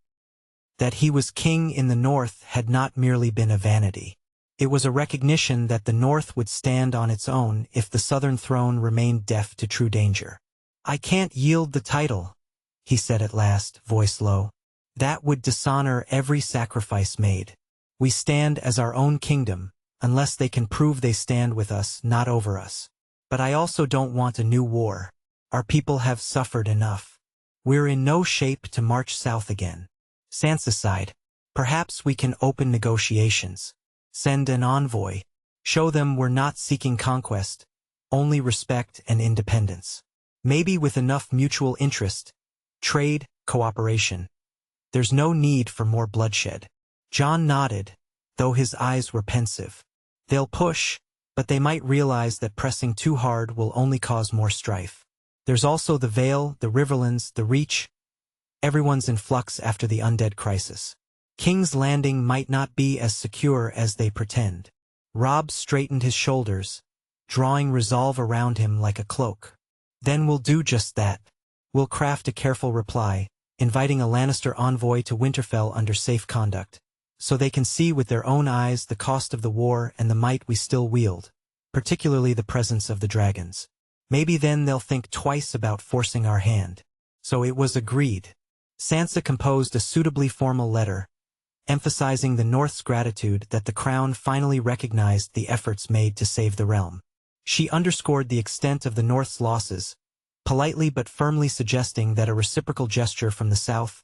That he was king in the North had not merely been a vanity. It was a recognition that the North would stand on its own if the Southern throne remained deaf to true danger. I can't yield the title, he said at last, voice low. That would dishonor every sacrifice made. We stand as our own kingdom, unless they can prove they stand with us, not over us. But I also don't want a new war. Our people have suffered enough. We're in no shape to march south again. Sansa sighed. Perhaps we can open negotiations. Send an envoy. Show them we're not seeking conquest, only respect and independence. Maybe with enough mutual interest, trade, cooperation. There's no need for more bloodshed. Jon nodded, though his eyes were pensive. They'll push, but they might realize that pressing too hard will only cause more strife. There's also the Vale, the Riverlands, the Reach. Everyone's in flux after the undead crisis. King's Landing might not be as secure as they pretend. Robb straightened his shoulders, drawing resolve around him like a cloak. Then we'll do just that. We'll craft a careful reply, inviting a Lannister envoy to Winterfell under safe conduct, so they can see with their own eyes the cost of the war and the might we still wield, particularly the presence of the dragons. Maybe then they'll think twice about forcing our hand. So it was agreed. Sansa composed a suitably formal letter, emphasizing the North's gratitude that the crown finally recognized the efforts made to save the realm. She underscored the extent of the North's losses, politely but firmly suggesting that a reciprocal gesture from the South,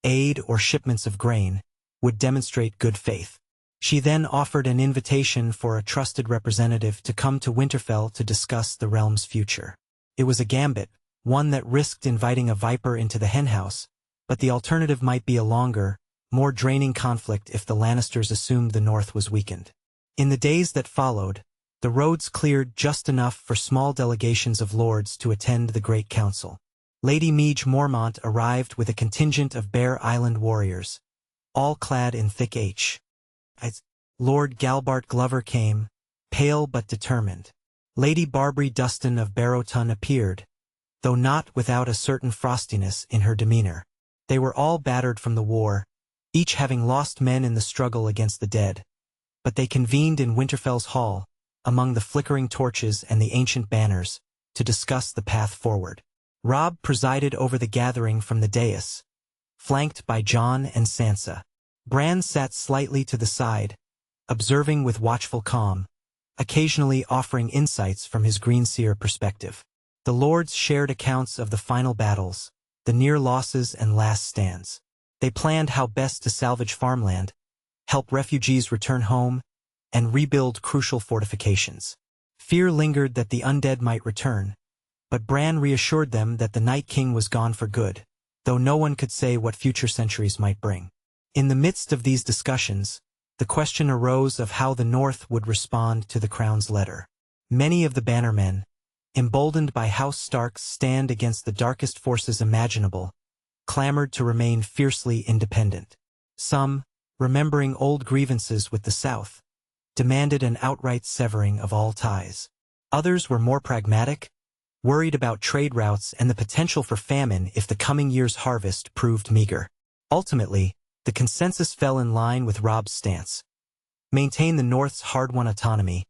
aid or shipments of grain, would demonstrate good faith. She then offered an invitation for a trusted representative to come to Winterfell to discuss the realm's future. It was a gambit, one that risked inviting a viper into the henhouse, but the alternative might be a longer, more draining conflict if the Lannisters assumed the North was weakened. In the days that followed, the roads cleared just enough for small delegations of lords to attend the Great Council. Lady Meage Mormont arrived with a contingent of Bear Island warriors, all clad in thick H. Lord Galbart Glover came, pale but determined. Lady Barbary Dustin of Barrowton appeared, though not without a certain frostiness in her demeanor. They were all battered from the war, each having lost men in the struggle against the dead. But they convened in Winterfell's hall, among the flickering torches and the ancient banners, to discuss the path forward. Robb presided over the gathering from the dais, flanked by Jon and Sansa. Bran sat slightly to the side, observing with watchful calm, occasionally offering insights from his greenseer perspective. The lords shared accounts of the final battles, the near losses and last stands. They planned how best to salvage farmland, help refugees return home, and rebuild crucial fortifications. Fear lingered that the undead might return, but Bran reassured them that the Night King was gone for good, though no one could say what future centuries might bring. In the midst of these discussions, the question arose of how the North would respond to the Crown's letter. Many of the bannermen, emboldened by House Stark's stand against the darkest forces imaginable, clamored to remain fiercely independent. Some, remembering old grievances with the South, demanded an outright severing of all ties. Others were more pragmatic, worried about trade routes and the potential for famine if the coming year's harvest proved meager. Ultimately, the consensus fell in line with Robb's stance. Maintain the North's hard-won autonomy,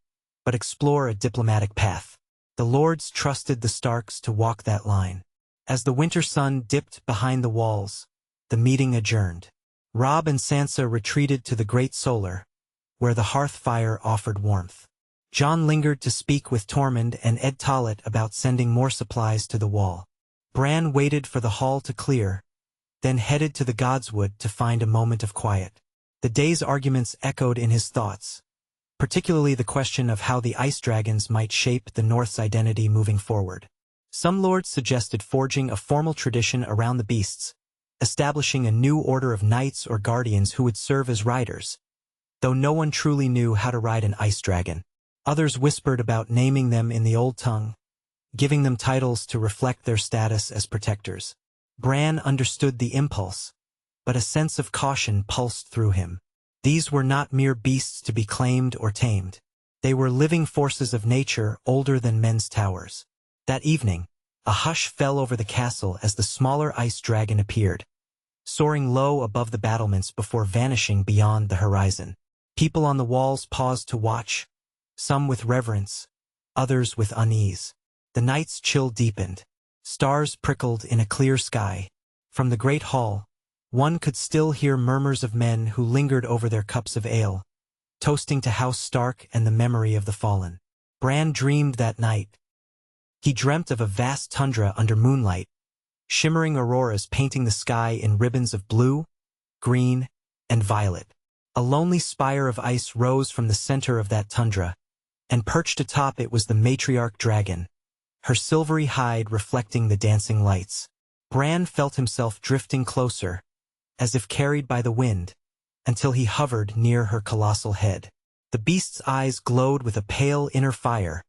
but explore a diplomatic path. The lords trusted the Starks to walk that line. As the winter sun dipped behind the walls, the meeting adjourned. Robb and Sansa retreated to the Great Solar, where the hearth fire offered warmth. Jon lingered to speak with Tormund and Ed Tollett about sending more supplies to the Wall. Bran waited for the hall to clear, then headed to the Godswood to find a moment of quiet. The day's arguments echoed in his thoughts, particularly the question of how the ice dragons might shape the North's identity moving forward. Some lords suggested forging a formal tradition around the beasts, establishing a new order of knights or guardians who would serve as riders, though no one truly knew how to ride an ice dragon. Others whispered about naming them in the old tongue, giving them titles to reflect their status as protectors. Bran understood the impulse, but a sense of caution pulsed through him. These were not mere beasts to be claimed or tamed. They were living forces of nature older than men's towers. That evening, a hush fell over the castle as the smaller ice dragon appeared, soaring low above the battlements before vanishing beyond the horizon. People on the walls paused to watch, some with reverence, others with unease. The night's chill deepened. Stars prickled in a clear sky. From the great hall, one could still hear murmurs of men who lingered over their cups of ale, toasting to House Stark and the memory of the fallen. Bran dreamed that night. He dreamt of a vast tundra under moonlight, shimmering auroras painting the sky in ribbons of blue, green, and violet. A lonely spire of ice rose from the center of that tundra, and perched atop it was the matriarch dragon, her silvery hide reflecting the dancing lights. Bran felt himself drifting closer, as if carried by the wind, until he hovered near her colossal head. The beast's eyes glowed with a pale inner fire,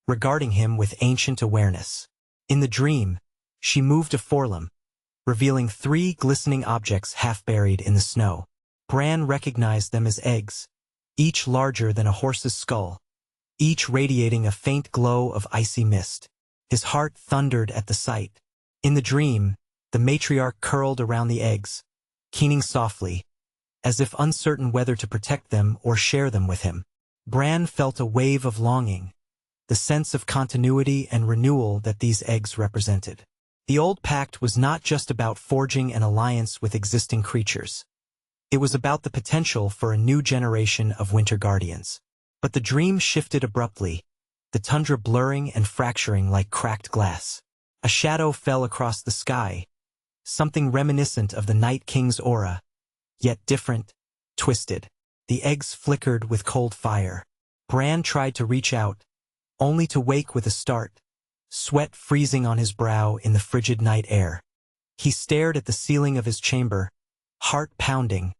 regarding him with ancient awareness. In the dream, she moved a forelimb, revealing 3 glistening objects half buried in the snow. Bran recognized them as eggs, each larger than a horse's skull, each radiating a faint glow of icy mist. His heart thundered at the sight. In the dream, the matriarch curled around the eggs, keening softly, as if uncertain whether to protect them or share them with him. Bran felt a wave of longing, the sense of continuity and renewal that these eggs represented. The old pact was not just about forging an alliance with existing creatures. It was about the potential for a new generation of Winter Guardians. But the dream shifted abruptly, the tundra blurring and fracturing like cracked glass. A shadow fell across the sky, something reminiscent of the Night King's aura, yet different, twisted. The eggs flickered with cold fire. Bran tried to reach out, only to wake with a start, sweat freezing on his brow in the frigid night air. He stared at the ceiling of his chamber, heart pounding,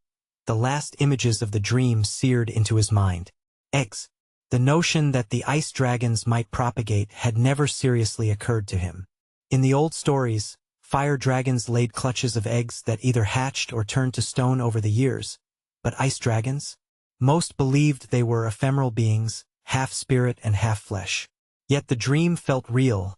the last images of the dream seared into his mind. Eggs. The notion that the ice dragons might propagate had never seriously occurred to him. In the old stories, fire dragons laid clutches of eggs that either hatched or turned to stone over the years. But ice dragons? Most believed they were ephemeral beings, half spirit and half flesh. Yet the dream felt real,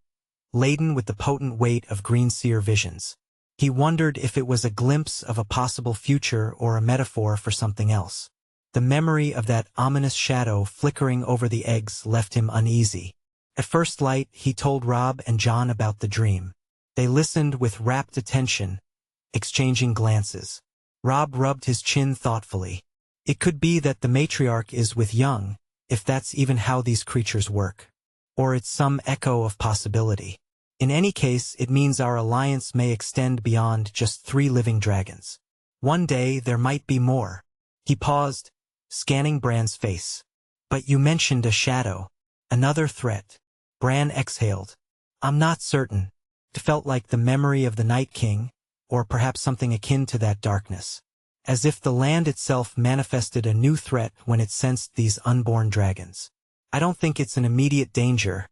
laden with the potent weight of green seer visions. He wondered if it was a glimpse of a possible future or a metaphor for something else. The memory of that ominous shadow flickering over the eggs left him uneasy. At first light, he told Robb and Jon about the dream. They listened with rapt attention, exchanging glances. Robb rubbed his chin thoughtfully. It could be that the matriarch is with young, if that's even how these creatures work. Or it's some echo of possibility. In any case, it means our alliance may extend beyond just 3 living dragons. One day, there might be more. He paused, scanning Bran's face. But you mentioned a shadow. Another threat. Bran exhaled. I'm not certain. It felt like the memory of the Night King, or perhaps something akin to that darkness. As if the land itself manifested a new threat when it sensed these unborn dragons. I don't think it's an immediate danger,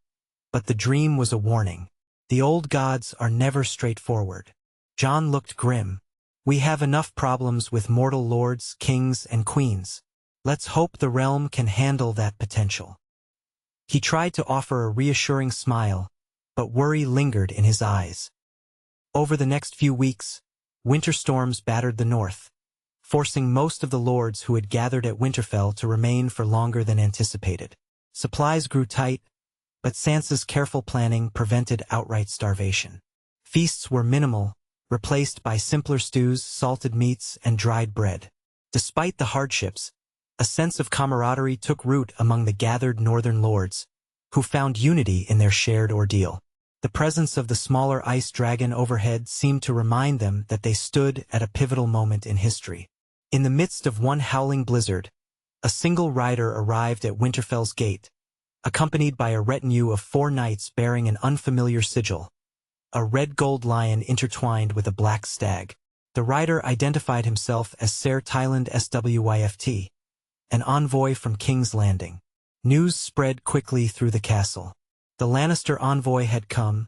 but the dream was a warning. The old gods are never straightforward. Jon looked grim. We have enough problems with mortal lords, kings, and queens. Let's hope the realm can handle that potential. He tried to offer a reassuring smile, but worry lingered in his eyes. Over the next few weeks, winter storms battered the north, forcing most of the lords who had gathered at Winterfell to remain for longer than anticipated. Supplies grew tight, but Sansa's careful planning prevented outright starvation. Feasts were minimal, replaced by simpler stews, salted meats, and dried bread. Despite the hardships, a sense of camaraderie took root among the gathered northern lords, who found unity in their shared ordeal. The presence of the smaller ice dragon overhead seemed to remind them that they stood at a pivotal moment in history. In the midst of one howling blizzard, a single rider arrived at Winterfell's gate, accompanied by a retinue of 4 knights bearing an unfamiliar sigil, a red gold lion intertwined with a black stag. The rider identified himself as Ser Tyland Swyft, an envoy from King's Landing. News spread quickly through the castle. The Lannister envoy had come,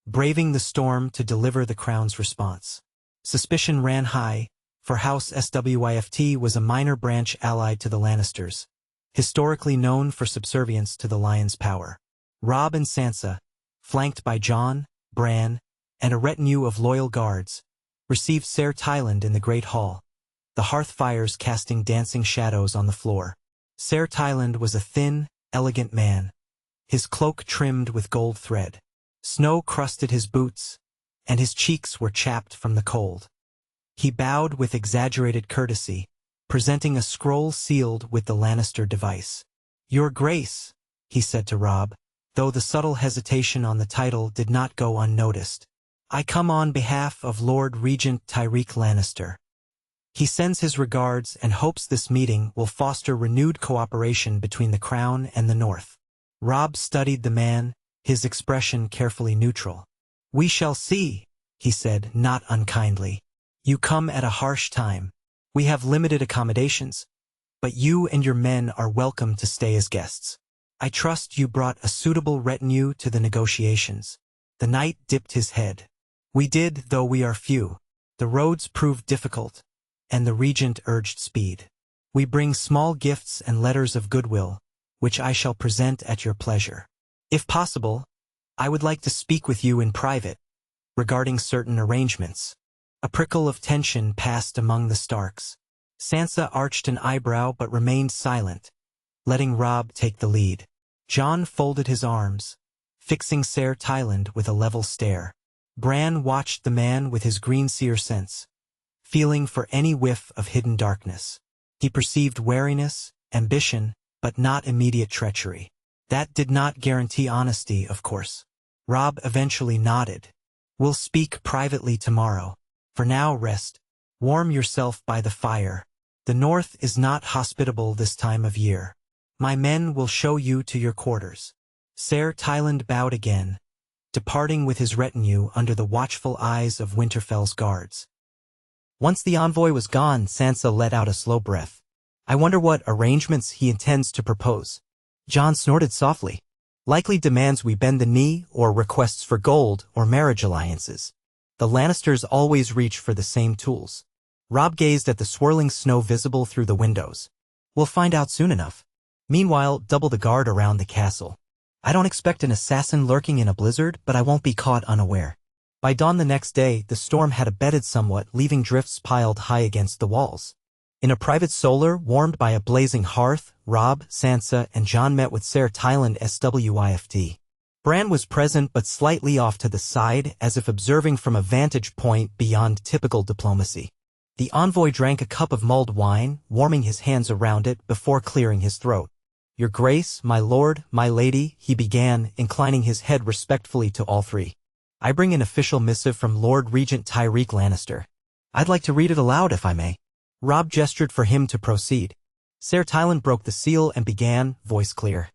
braving the storm to deliver the crown's response. Suspicion ran high, for House Swyft was a minor branch allied to the Lannisters, historically known for subservience to the Lion's power. Robb and Sansa, flanked by Jon, Bran, and a retinue of loyal guards, received Ser Tyland in the Great Hall, the hearth fires casting dancing shadows on the floor. Ser Tyland was a thin, elegant man, his cloak trimmed with gold thread. Snow crusted his boots, and his cheeks were chapped from the cold. He bowed with exaggerated courtesy, presenting a scroll sealed with the Lannister device. "Your Grace," he said to Robb, though the subtle hesitation on the title did not go unnoticed. "I come on behalf of Lord Regent Tyreek Lannister. He sends his regards and hopes this meeting will foster renewed cooperation between the Crown and the North." Robb studied the man, his expression carefully neutral. "We shall see," he said, not unkindly. "You come at a harsh time. We have limited accommodations, but you and your men are welcome to stay as guests. I trust you brought a suitable retinue to the negotiations." The knight dipped his head. We did, though we are few. The roads proved difficult, and the regent urged speed. We bring small gifts and letters of goodwill, which I shall present at your pleasure. If possible, I would like to speak with you in private, regarding certain arrangements. A prickle of tension passed among the Starks. Sansa arched an eyebrow but remained silent, letting Robb take the lead. Jon folded his arms, fixing Ser Tyland with a level stare. Bran watched the man with his green seer sense, feeling for any whiff of hidden darkness. He perceived wariness, ambition, but not immediate treachery. That did not guarantee honesty, of course. Robb eventually nodded. We'll speak privately tomorrow. For now, rest. Warm yourself by the fire. The north is not hospitable this time of year. My men will show you to your quarters. Ser Tyland bowed again, departing with his retinue under the watchful eyes of Winterfell's guards. Once the envoy was gone, Sansa let out a slow breath. I wonder what arrangements he intends to propose. Jon snorted softly. Likely demands we bend the knee, or requests for gold or marriage alliances. The Lannisters always reach for the same tools. Robb gazed at the swirling snow visible through the windows. We'll find out soon enough. Meanwhile, double the guard around the castle. I don't expect an assassin lurking in a blizzard, but I won't be caught unaware. By dawn the next day, the storm had abated somewhat, leaving drifts piled high against the walls. In a private solar, warmed by a blazing hearth, Robb, Sansa, and Jon met with Ser Tyland SWIFT. Bran was present but slightly off to the side, as if observing from a vantage point beyond typical diplomacy. The envoy drank a cup of mulled wine, warming his hands around it before clearing his throat. Your Grace, my lord, my lady, he began, inclining his head respectfully to all three. I bring an official missive from Lord Regent Tyreek Lannister. I'd like to read it aloud if I may. Robb gestured for him to proceed. Ser Tyland broke the seal and began, voice clear.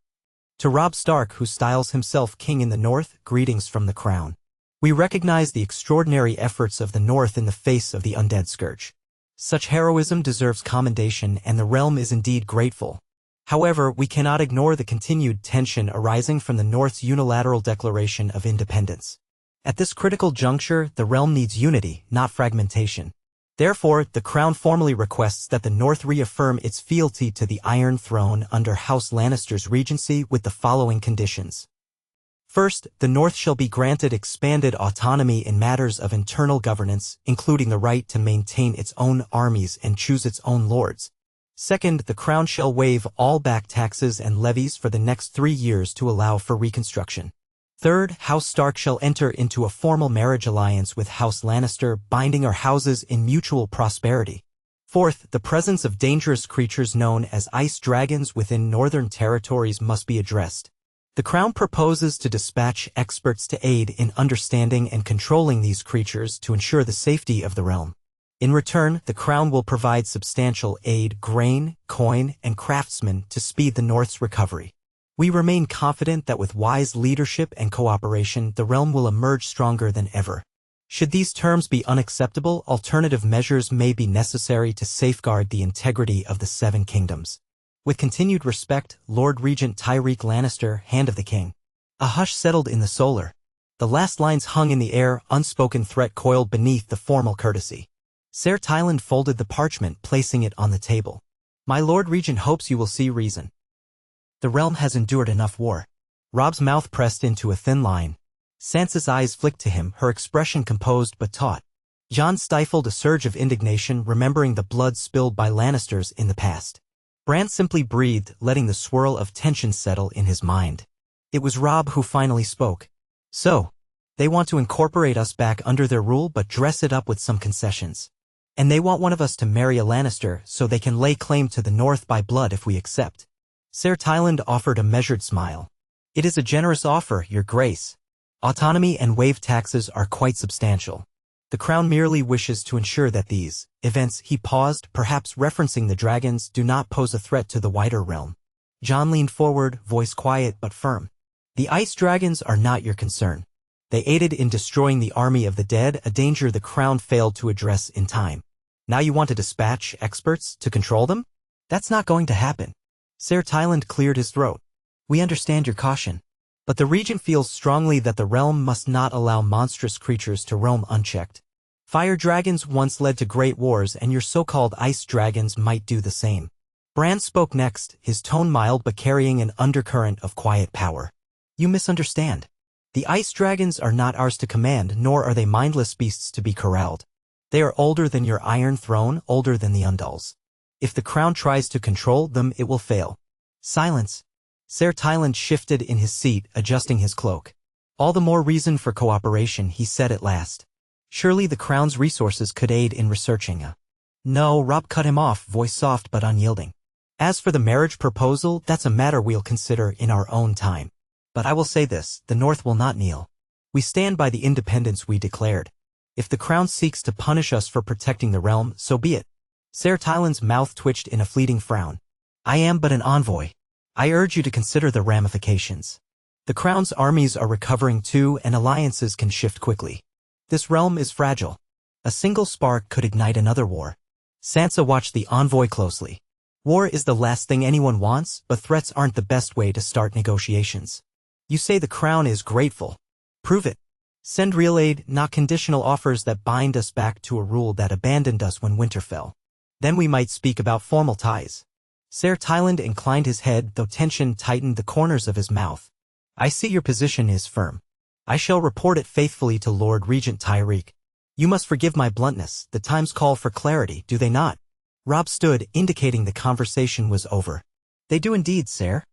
To Robb Stark, who styles himself king in the north, greetings from the crown. We recognize the extraordinary efforts of the north in the face of the undead scourge. Such heroism deserves commendation, and the realm is indeed grateful. However, we cannot ignore the continued tension arising from the North's unilateral declaration of independence. At this critical juncture, the realm needs unity, not fragmentation. Therefore, the Crown formally requests that the North reaffirm its fealty to the Iron Throne under House Lannister's regency with the following conditions. First, the North shall be granted expanded autonomy in matters of internal governance, including the right to maintain its own armies and choose its own lords. Second, the Crown shall waive all back taxes and levies for the next 3 years to allow for reconstruction. Third, House Stark shall enter into a formal marriage alliance with House Lannister, binding our houses in mutual prosperity. Fourth, the presence of dangerous creatures known as ice dragons within northern territories must be addressed. The Crown proposes to dispatch experts to aid in understanding and controlling these creatures to ensure the safety of the realm. In return, the Crown will provide substantial aid, grain, coin, and craftsmen to speed the North's recovery. We remain confident that with wise leadership and cooperation, the realm will emerge stronger than ever. Should these terms be unacceptable, alternative measures may be necessary to safeguard the integrity of the Seven Kingdoms. With continued respect, Lord Regent Tyreek Lannister, Hand of the King. A hush settled in the solar. The last lines hung in the air, unspoken threat coiled beneath the formal courtesy. Ser Tyland folded the parchment, placing it on the table. My Lord Regent hopes you will see reason. The realm has endured enough war. Robb's mouth pressed into a thin line. Sansa's eyes flicked to him, her expression composed but taut. Jon stifled a surge of indignation, remembering the blood spilled by Lannisters in the past. Bran simply breathed, letting the swirl of tension settle in his mind. It was Robb who finally spoke. So, they want to incorporate us back under their rule but dress it up with some concessions. And they want one of us to marry a Lannister so they can lay claim to the North by blood if we accept. Ser Tyland offered a measured smile. It is a generous offer, Your Grace. Autonomy and wave taxes are quite substantial. The Crown merely wishes to ensure that these events, he paused, perhaps referencing the dragons, do not pose a threat to the wider realm. Jon leaned forward, voice quiet but firm. The ice dragons are not your concern. They aided in destroying the army of the dead, a danger the Crown failed to address in time. Now you want to dispatch experts to control them? That's not going to happen. Ser Tyland cleared his throat. We understand your caution. But the regent feels strongly that the realm must not allow monstrous creatures to roam unchecked. Fire dragons once led to great wars, and your so-called ice dragons might do the same. Bran spoke next, his tone mild but carrying an undercurrent of quiet power. You misunderstand. The ice dragons are not ours to command, nor are they mindless beasts to be corralled. They are older than your Iron Throne, older than the Undals. If the crown tries to control them, it will fail. Silence. Ser Tyland shifted in his seat, adjusting his cloak. All the more reason for cooperation, he said at last. Surely the crown's resources could aid in researching a... No, Rob cut him off, voice soft but unyielding. As for the marriage proposal, that's a matter we'll consider in our own time. But I will say this, the North will not kneel. We stand by the independence we declared. If the crown seeks to punish us for protecting the realm, so be it. Ser Tyland's mouth twitched in a fleeting frown. I am but an envoy. I urge you to consider the ramifications. The crown's armies are recovering too, and alliances can shift quickly. This realm is fragile. A single spark could ignite another war. Sansa watched the envoy closely. War is the last thing anyone wants, but threats aren't the best way to start negotiations. You say the crown is grateful. Prove it. Send real aid, not conditional offers that bind us back to a rule that abandoned us when Winterfell. Then we might speak about formal ties. Ser Tyland inclined his head, though tension tightened the corners of his mouth. I see your position is firm. I shall report it faithfully to Lord Regent Tyreek. You must forgive my bluntness, the times call for clarity, do they not? Rob stood, indicating the conversation was over. They do indeed, sir.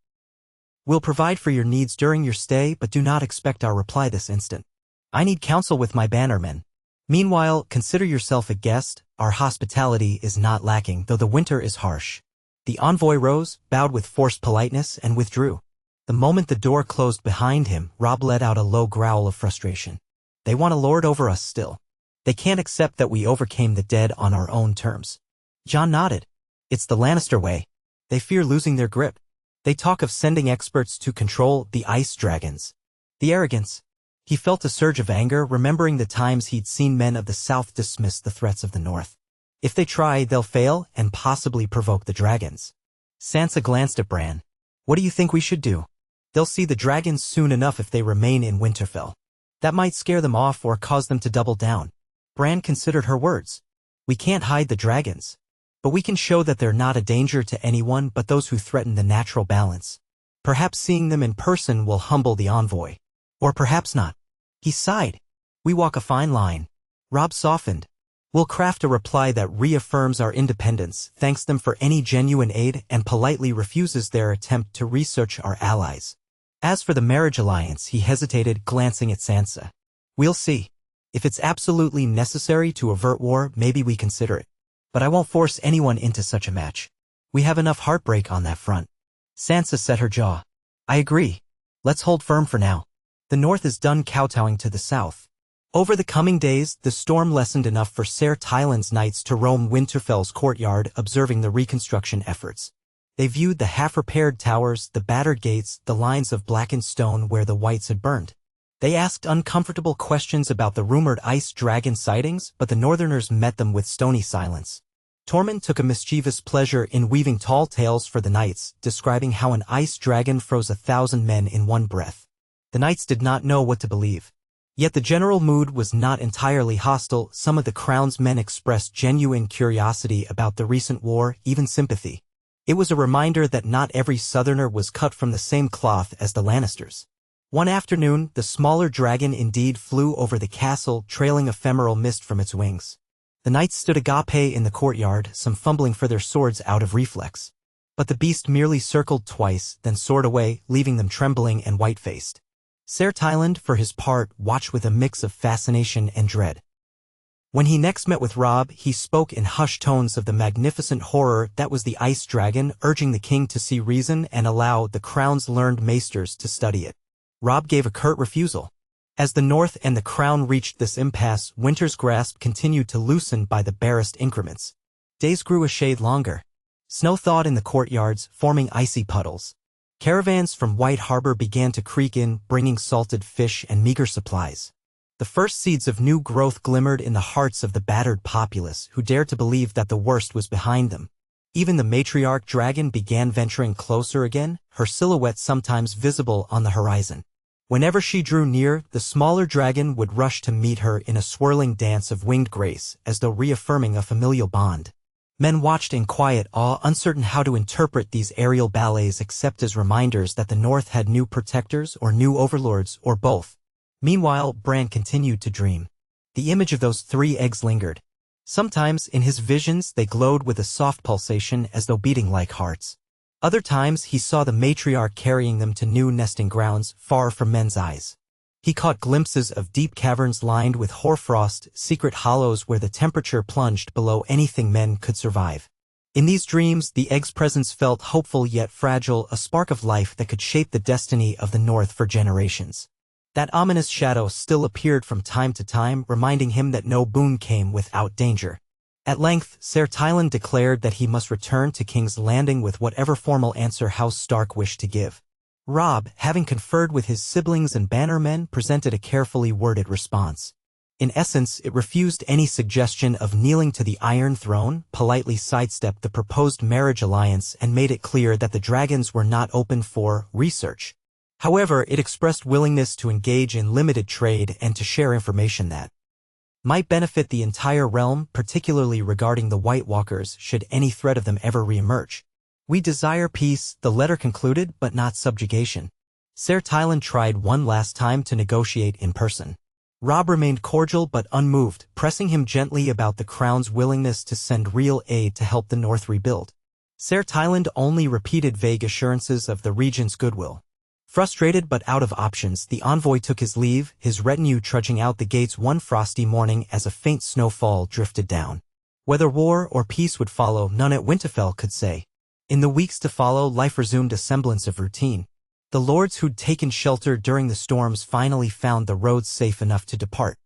We'll provide for your needs during your stay, but do not expect our reply this instant. I need counsel with my bannermen. Meanwhile, consider yourself a guest, our hospitality is not lacking, though the winter is harsh. The envoy rose, bowed with forced politeness, and withdrew. The moment the door closed behind him, Rob let out a low growl of frustration. They want to lord over us still. They can't accept that we overcame the dead on our own terms. Jon nodded. It's the Lannister way. They fear losing their grip. They talk of sending experts to control the ice dragons. The arrogance. He felt a surge of anger, remembering the times he'd seen men of the South dismiss the threats of the North. If they try, they'll fail and possibly provoke the dragons. Sansa glanced at Bran. What do you think we should do? They'll see the dragons soon enough if they remain in Winterfell. That might scare them off or cause them to double down. Bran considered her words. We can't hide the dragons. But we can show that they're not a danger to anyone but those who threaten the natural balance. Perhaps seeing them in person will humble the envoy. Or perhaps not. He sighed. We walk a fine line. Rob softened. We'll craft a reply that reaffirms our independence, thanks them for any genuine aid, and politely refuses their attempt to research our allies. As for the marriage alliance, he hesitated, glancing at Sansa. We'll see. If it's absolutely necessary to avert war, maybe we consider it. But I won't force anyone into such a match. We have enough heartbreak on that front. Sansa set her jaw. I agree. Let's hold firm for now. The North is done kowtowing to the South. Over the coming days, the storm lessened enough for Ser Tyland's knights to roam Winterfell's courtyard, observing the reconstruction efforts. They viewed the half-repaired towers, the battered gates, the lines of blackened stone where the whites had burned. They asked uncomfortable questions about the rumored ice dragon sightings, but the Northerners met them with stony silence. Tormund took a mischievous pleasure in weaving tall tales for the knights, describing how an ice dragon froze 1,000 men in one breath. The knights did not know what to believe. Yet the general mood was not entirely hostile. Some of the crown's men expressed genuine curiosity about the recent war, even sympathy. It was a reminder that not every Southerner was cut from the same cloth as the Lannisters. One afternoon, the smaller dragon indeed flew over the castle, trailing ephemeral mist from its wings. The knights stood agape in the courtyard, some fumbling for their swords out of reflex. But the beast merely circled twice, then soared away, leaving them trembling and white-faced. Ser Tyland, for his part, watched with a mix of fascination and dread. When he next met with Robb, he spoke in hushed tones of the magnificent horror that was the ice dragon, urging the king to see reason and allow the crown's learned maesters to study it. Robb gave a curt refusal. As the North and the crown reached this impasse, Winter's grasp continued to loosen by the barest increments. Days grew a shade longer. Snow thawed in the courtyards, forming icy puddles. Caravans from White Harbor began to creak in, bringing salted fish and meager supplies. The first seeds of new growth glimmered in the hearts of the battered populace, who dared to believe that the worst was behind them. Even the matriarch dragon began venturing closer again, her silhouette sometimes visible on the horizon. Whenever she drew near, the smaller dragon would rush to meet her in a swirling dance of winged grace, as though reaffirming a familial bond. Men watched in quiet awe, uncertain how to interpret these aerial ballets except as reminders that the North had new protectors or new overlords, or both. Meanwhile, Bran continued to dream. The image of those 3 eggs lingered. Sometimes, in his visions, they glowed with a soft pulsation as though beating like hearts. Other times, he saw the matriarch carrying them to new nesting grounds, far from men's eyes. He caught glimpses of deep caverns lined with hoarfrost, secret hollows where the temperature plunged below anything men could survive. In these dreams, the egg's presence felt hopeful yet fragile, a spark of life that could shape the destiny of the North for generations. That ominous shadow still appeared from time to time, reminding him that no boon came without danger. At length, Ser Tylan declared that he must return to King's Landing with whatever formal answer House Stark wished to give. Robb, having conferred with his siblings and bannermen, presented a carefully worded response. In essence, it refused any suggestion of kneeling to the Iron Throne, politely sidestepped the proposed marriage alliance, and made it clear that the dragons were not open for research. However, it expressed willingness to engage in limited trade and to share information that might benefit the entire realm, particularly regarding the White Walkers should any threat of them ever reemerge. We desire peace, the letter concluded, but not subjugation. Ser Tylan tried one last time to negotiate in person. Robb remained cordial but unmoved, pressing him gently about the Crown's willingness to send real aid to help the North rebuild. Ser Tylan only repeated vague assurances of the regent's goodwill. Frustrated but out of options, the envoy took his leave, his retinue trudging out the gates one frosty morning as a faint snowfall drifted down. Whether war or peace would follow, none at Winterfell could say. In the weeks to follow, life resumed a semblance of routine. The lords who'd taken shelter during the storms finally found the roads safe enough to depart.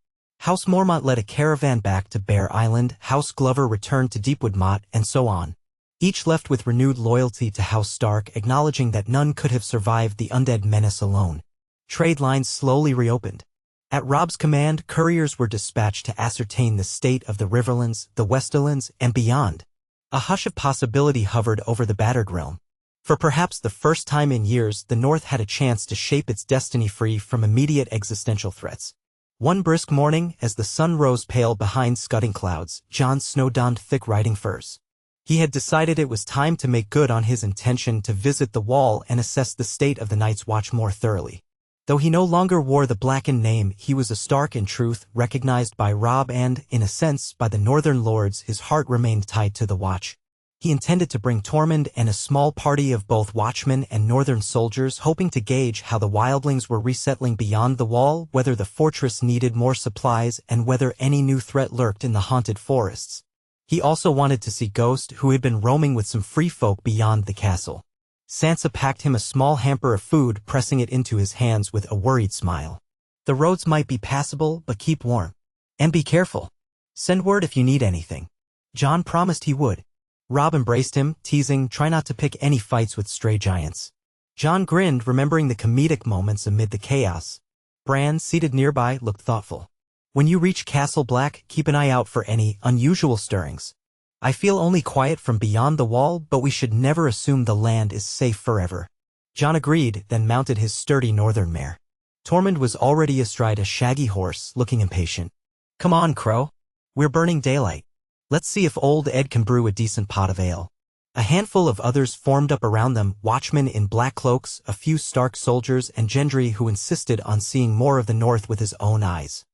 House Mormont led a caravan back to Bear Island, House Glover returned to Deepwood Motte, and so on. Each left with renewed loyalty to House Stark, acknowledging that none could have survived the undead menace alone. Trade lines slowly reopened. At Robb's command, couriers were dispatched to ascertain the state of the Riverlands, the Westerlands, and beyond. A hush of possibility hovered over the battered realm. For perhaps the first time in years, the North had a chance to shape its destiny free from immediate existential threats. One brisk morning, as the sun rose pale behind scudding clouds, Jon Snow donned thick riding furs. He had decided it was time to make good on his intention to visit the Wall and assess the state of the Night's Watch more thoroughly. Though he no longer wore the blackened name, he was a Stark in truth, recognized by Robb and, in a sense, by the Northern Lords. His heart remained tied to the Watch. He intended to bring Tormund and a small party of both Watchmen and Northern soldiers, hoping to gauge how the wildlings were resettling beyond the Wall, whether the fortress needed more supplies, and whether any new threat lurked in the haunted forests. He also wanted to see Ghost, who had been roaming with some free folk beyond the castle. Sansa packed him a small hamper of food, pressing it into his hands with a worried smile. The roads might be passable, but keep warm. And be careful. Send word if you need anything. Jon promised he would. Robb embraced him, teasing, try not to pick any fights with stray giants. Jon grinned, remembering the comedic moments amid the chaos. Bran, seated nearby, looked thoughtful. When you reach Castle Black, keep an eye out for any unusual stirrings. I feel only quiet from beyond the Wall, but we should never assume the land is safe forever. Jon agreed, then mounted his sturdy northern mare. Tormund was already astride a shaggy horse, looking impatient. Come on, Crow. We're burning daylight. Let's see if old Ed can brew a decent pot of ale. A handful of others formed up around them, watchmen in black cloaks, a few Stark soldiers, and Gendry who insisted on seeing more of the North with his own eyes.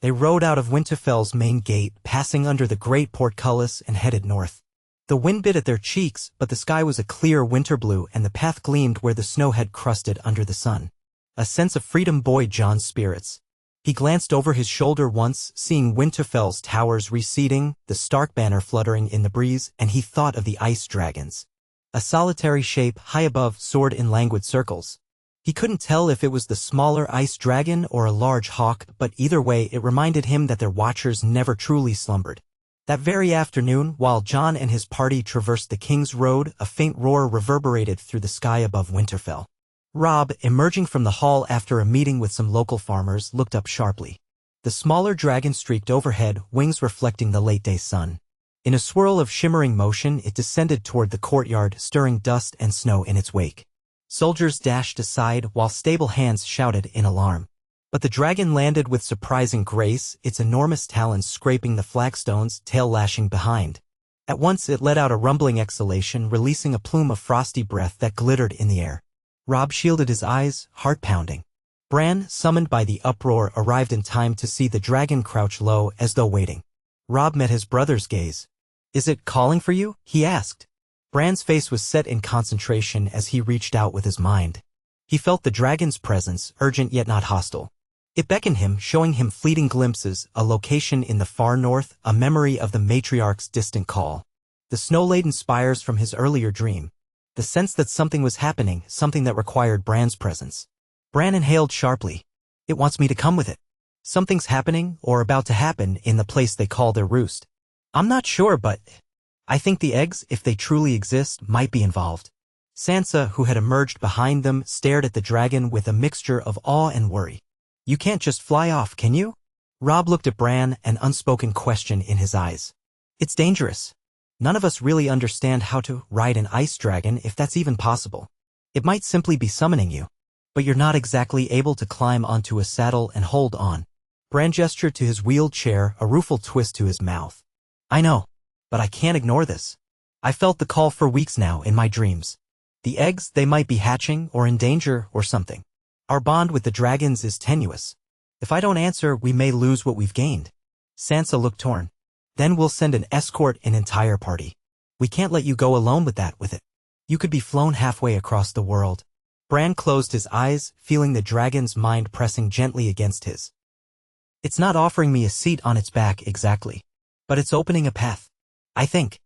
They rode out of Winterfell's main gate, passing under the great portcullis, and headed north. The wind bit at their cheeks, but the sky was a clear winter blue and the path gleamed where the snow had crusted under the sun. A sense of freedom buoyed Jon's spirits. He glanced over his shoulder once, seeing Winterfell's towers receding, the Stark banner fluttering in the breeze, and he thought of the ice dragons. A solitary shape, high above, soared in languid circles. He couldn't tell if it was the smaller ice dragon or a large hawk, but either way it reminded him that their watchers never truly slumbered. That very afternoon, while Jon and his party traversed the King's Road, a faint roar reverberated through the sky above Winterfell. Robb, emerging from the hall after a meeting with some local farmers, looked up sharply. The smaller dragon streaked overhead, wings reflecting the late-day sun. In a swirl of shimmering motion, it descended toward the courtyard, stirring dust and snow in its wake. Soldiers dashed aside while stable hands shouted in alarm. But the dragon landed with surprising grace, its enormous talons scraping the flagstones, tail lashing behind. At once it let out a rumbling exhalation, releasing a plume of frosty breath that glittered in the air. Robb shielded his eyes, heart pounding. Bran, summoned by the uproar, arrived in time to see the dragon crouch low as though waiting. Robb met his brother's gaze. "Is it calling for you?" he asked. Bran's face was set in concentration as he reached out with his mind. He felt the dragon's presence, urgent yet not hostile. It beckoned him, showing him fleeting glimpses, a location in the far north, a memory of the matriarch's distant call. The snow-laden spires from his earlier dream. The sense that something was happening, something that required Bran's presence. Bran inhaled sharply. "It wants me to come with it. Something's happening, or about to happen, in the place they call their roost. I'm not sure, but I think the eggs, if they truly exist, might be involved." Sansa, who had emerged behind them, stared at the dragon with a mixture of awe and worry. "You can't just fly off, can you?" Robb looked at Bran, an unspoken question in his eyes. "It's dangerous. None of us really understand how to ride an ice dragon, if that's even possible. It might simply be summoning you. But you're not exactly able to climb onto a saddle and hold on." Bran gestured to his wheeled chair, a rueful twist to his mouth. "I know, but I can't ignore this. I felt the call for weeks now in my dreams. The eggs, they might be hatching or in danger or something. Our bond with the dragons is tenuous. If I don't answer, we may lose what we've gained." Sansa looked torn. "Then we'll send an escort, an entire party. We can't let you go alone with it. You could be flown halfway across the world." Bran closed his eyes, feeling the dragon's mind pressing gently against his. "It's not offering me a seat on its back exactly. But it's opening a path. I think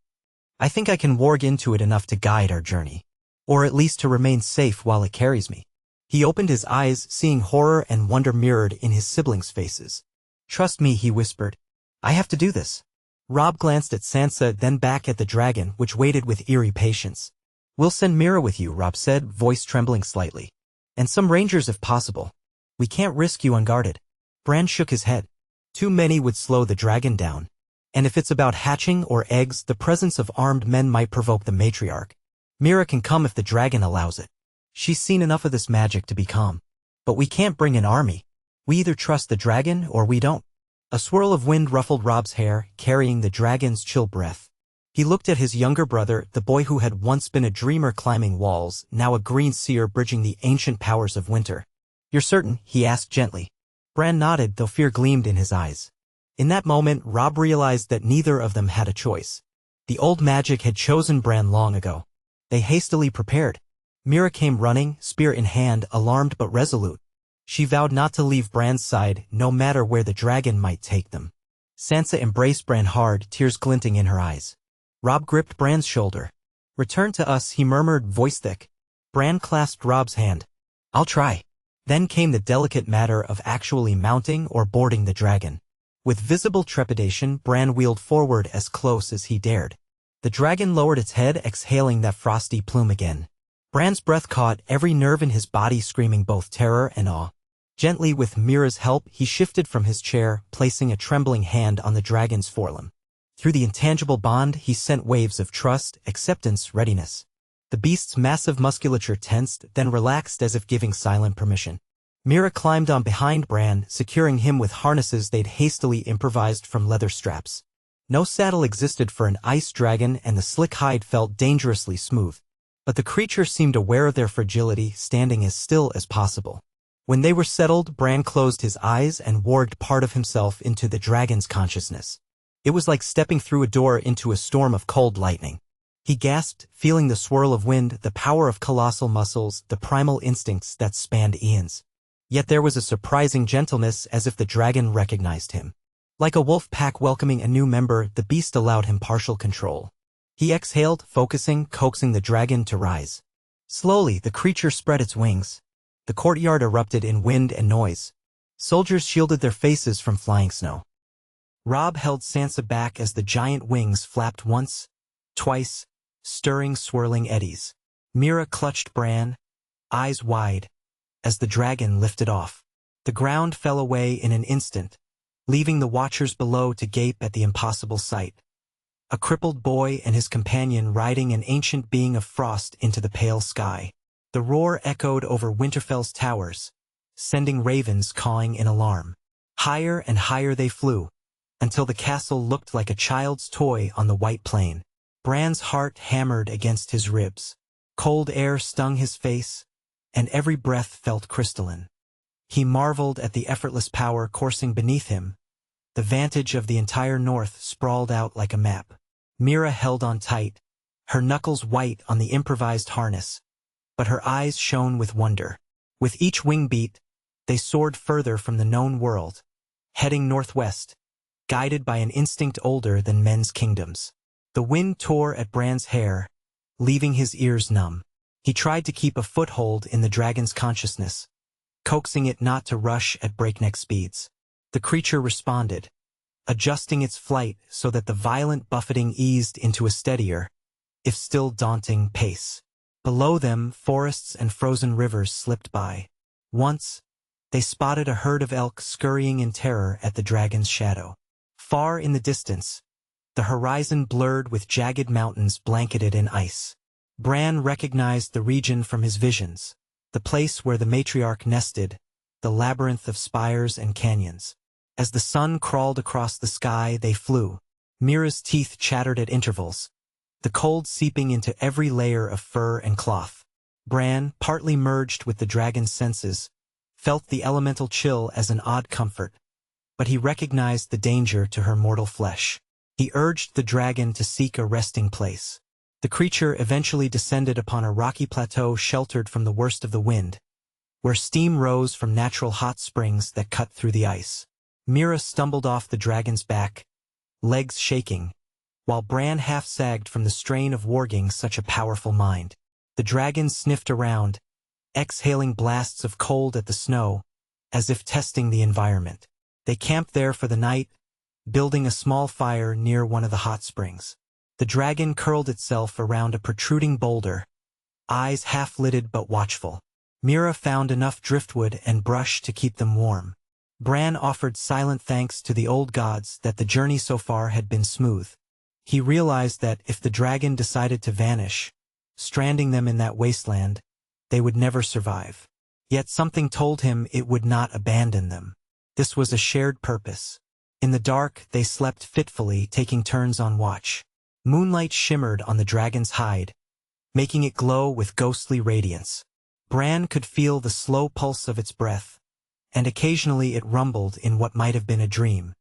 I can warg into it enough to guide our journey. Or at least to remain safe while it carries me." He opened his eyes, seeing horror and wonder mirrored in his siblings' faces. "Trust me," he whispered. "I have to do this." Robb glanced at Sansa, then back at the dragon, which waited with eerie patience. "We'll send Mira with you," Robb said, voice trembling slightly. "And some rangers if possible. We can't risk you unguarded." Bran shook his head. "Too many would slow the dragon down. And if it's about hatching or eggs, the presence of armed men might provoke the matriarch. Mira can come if the dragon allows it. She's seen enough of this magic to be calm. But we can't bring an army. We either trust the dragon or we don't." A swirl of wind ruffled Robb's hair, carrying the dragon's chill breath. He looked at his younger brother, the boy who had once been a dreamer climbing walls, now a green seer bridging the ancient powers of winter. "You're certain?" he asked gently. Bran nodded, though fear gleamed in his eyes. In that moment, Robb realized that neither of them had a choice. The old magic had chosen Bran long ago. They hastily prepared. Mira came running, spear in hand, alarmed but resolute. She vowed not to leave Bran's side, no matter where the dragon might take them. Sansa embraced Bran hard, tears glinting in her eyes. Robb gripped Bran's shoulder. "Return to us," he murmured, voice thick. Bran clasped Robb's hand. "I'll try." Then came the delicate matter of actually mounting or boarding the dragon. With visible trepidation, Bran wheeled forward as close as he dared. The dragon lowered its head, exhaling that frosty plume again. Bran's breath caught, every nerve in his body screaming both terror and awe. Gently, with Mira's help, he shifted from his chair, placing a trembling hand on the dragon's forelimb. Through the intangible bond, he sent waves of trust, acceptance, readiness. The beast's massive musculature tensed, then relaxed as if giving silent permission. Mira climbed on behind Bran, securing him with harnesses they'd hastily improvised from leather straps. No saddle existed for an ice dragon, and the slick hide felt dangerously smooth. But the creature seemed aware of their fragility, standing as still as possible. When they were settled, Bran closed his eyes and warged part of himself into the dragon's consciousness. It was like stepping through a door into a storm of cold lightning. He gasped, feeling the swirl of wind, the power of colossal muscles, the primal instincts that spanned eons. Yet there was a surprising gentleness, as if the dragon recognized him. Like a wolf pack welcoming a new member, the beast allowed him partial control. He exhaled, focusing, coaxing the dragon to rise. Slowly, the creature spread its wings. The courtyard erupted in wind and noise. Soldiers shielded their faces from flying snow. Robb held Sansa back as the giant wings flapped once, twice, stirring swirling eddies. Mira clutched Bran, eyes wide, as the dragon lifted off. The ground fell away in an instant, leaving the watchers below to gape at the impossible sight. A crippled boy and his companion riding an ancient being of frost into the pale sky. The roar echoed over Winterfell's towers, sending ravens cawing in alarm. Higher and higher they flew, until the castle looked like a child's toy on the white plain. Bran's heart hammered against his ribs. Cold air stung his face, and every breath felt crystalline. He marveled at the effortless power coursing beneath him. The vantage of the entire north sprawled out like a map. Mira held on tight, her knuckles white on the improvised harness, but her eyes shone with wonder. With each wing beat, they soared further from the known world, heading northwest, guided by an instinct older than men's kingdoms. The wind tore at Bran's hair, leaving his ears numb. He tried to keep a foothold in the dragon's consciousness, coaxing it not to rush at breakneck speeds. The creature responded, adjusting its flight so that the violent buffeting eased into a steadier, if still daunting, pace. Below them, forests and frozen rivers slipped by. Once, they spotted a herd of elk scurrying in terror at the dragon's shadow. Far in the distance, the horizon blurred with jagged mountains blanketed in ice. Bran recognized the region from his visions, the place where the matriarch nested, the labyrinth of spires and canyons. As the sun crawled across the sky, they flew. Mira's teeth chattered at intervals, the cold seeping into every layer of fur and cloth. Bran, partly merged with the dragon's senses, felt the elemental chill as an odd comfort, but he recognized the danger to her mortal flesh. He urged the dragon to seek a resting place. The creature eventually descended upon a rocky plateau sheltered from the worst of the wind, where steam rose from natural hot springs that cut through the ice. Mira stumbled off the dragon's back, legs shaking, while Bran half-sagged from the strain of warging such a powerful mind. The dragon sniffed around, exhaling blasts of cold at the snow, as if testing the environment. They camped there for the night, building a small fire near one of the hot springs. The dragon curled itself around a protruding boulder, eyes half-lidded but watchful. Mira found enough driftwood and brush to keep them warm. Bran offered silent thanks to the old gods that the journey so far had been smooth. He realized that if the dragon decided to vanish, stranding them in that wasteland, they would never survive. Yet something told him it would not abandon them. This was a shared purpose. In the dark, they slept fitfully, taking turns on watch. Moonlight shimmered on the dragon's hide, making it glow with ghostly radiance. Bran could feel the slow pulse of its breath, and occasionally it rumbled in what might have been a dream.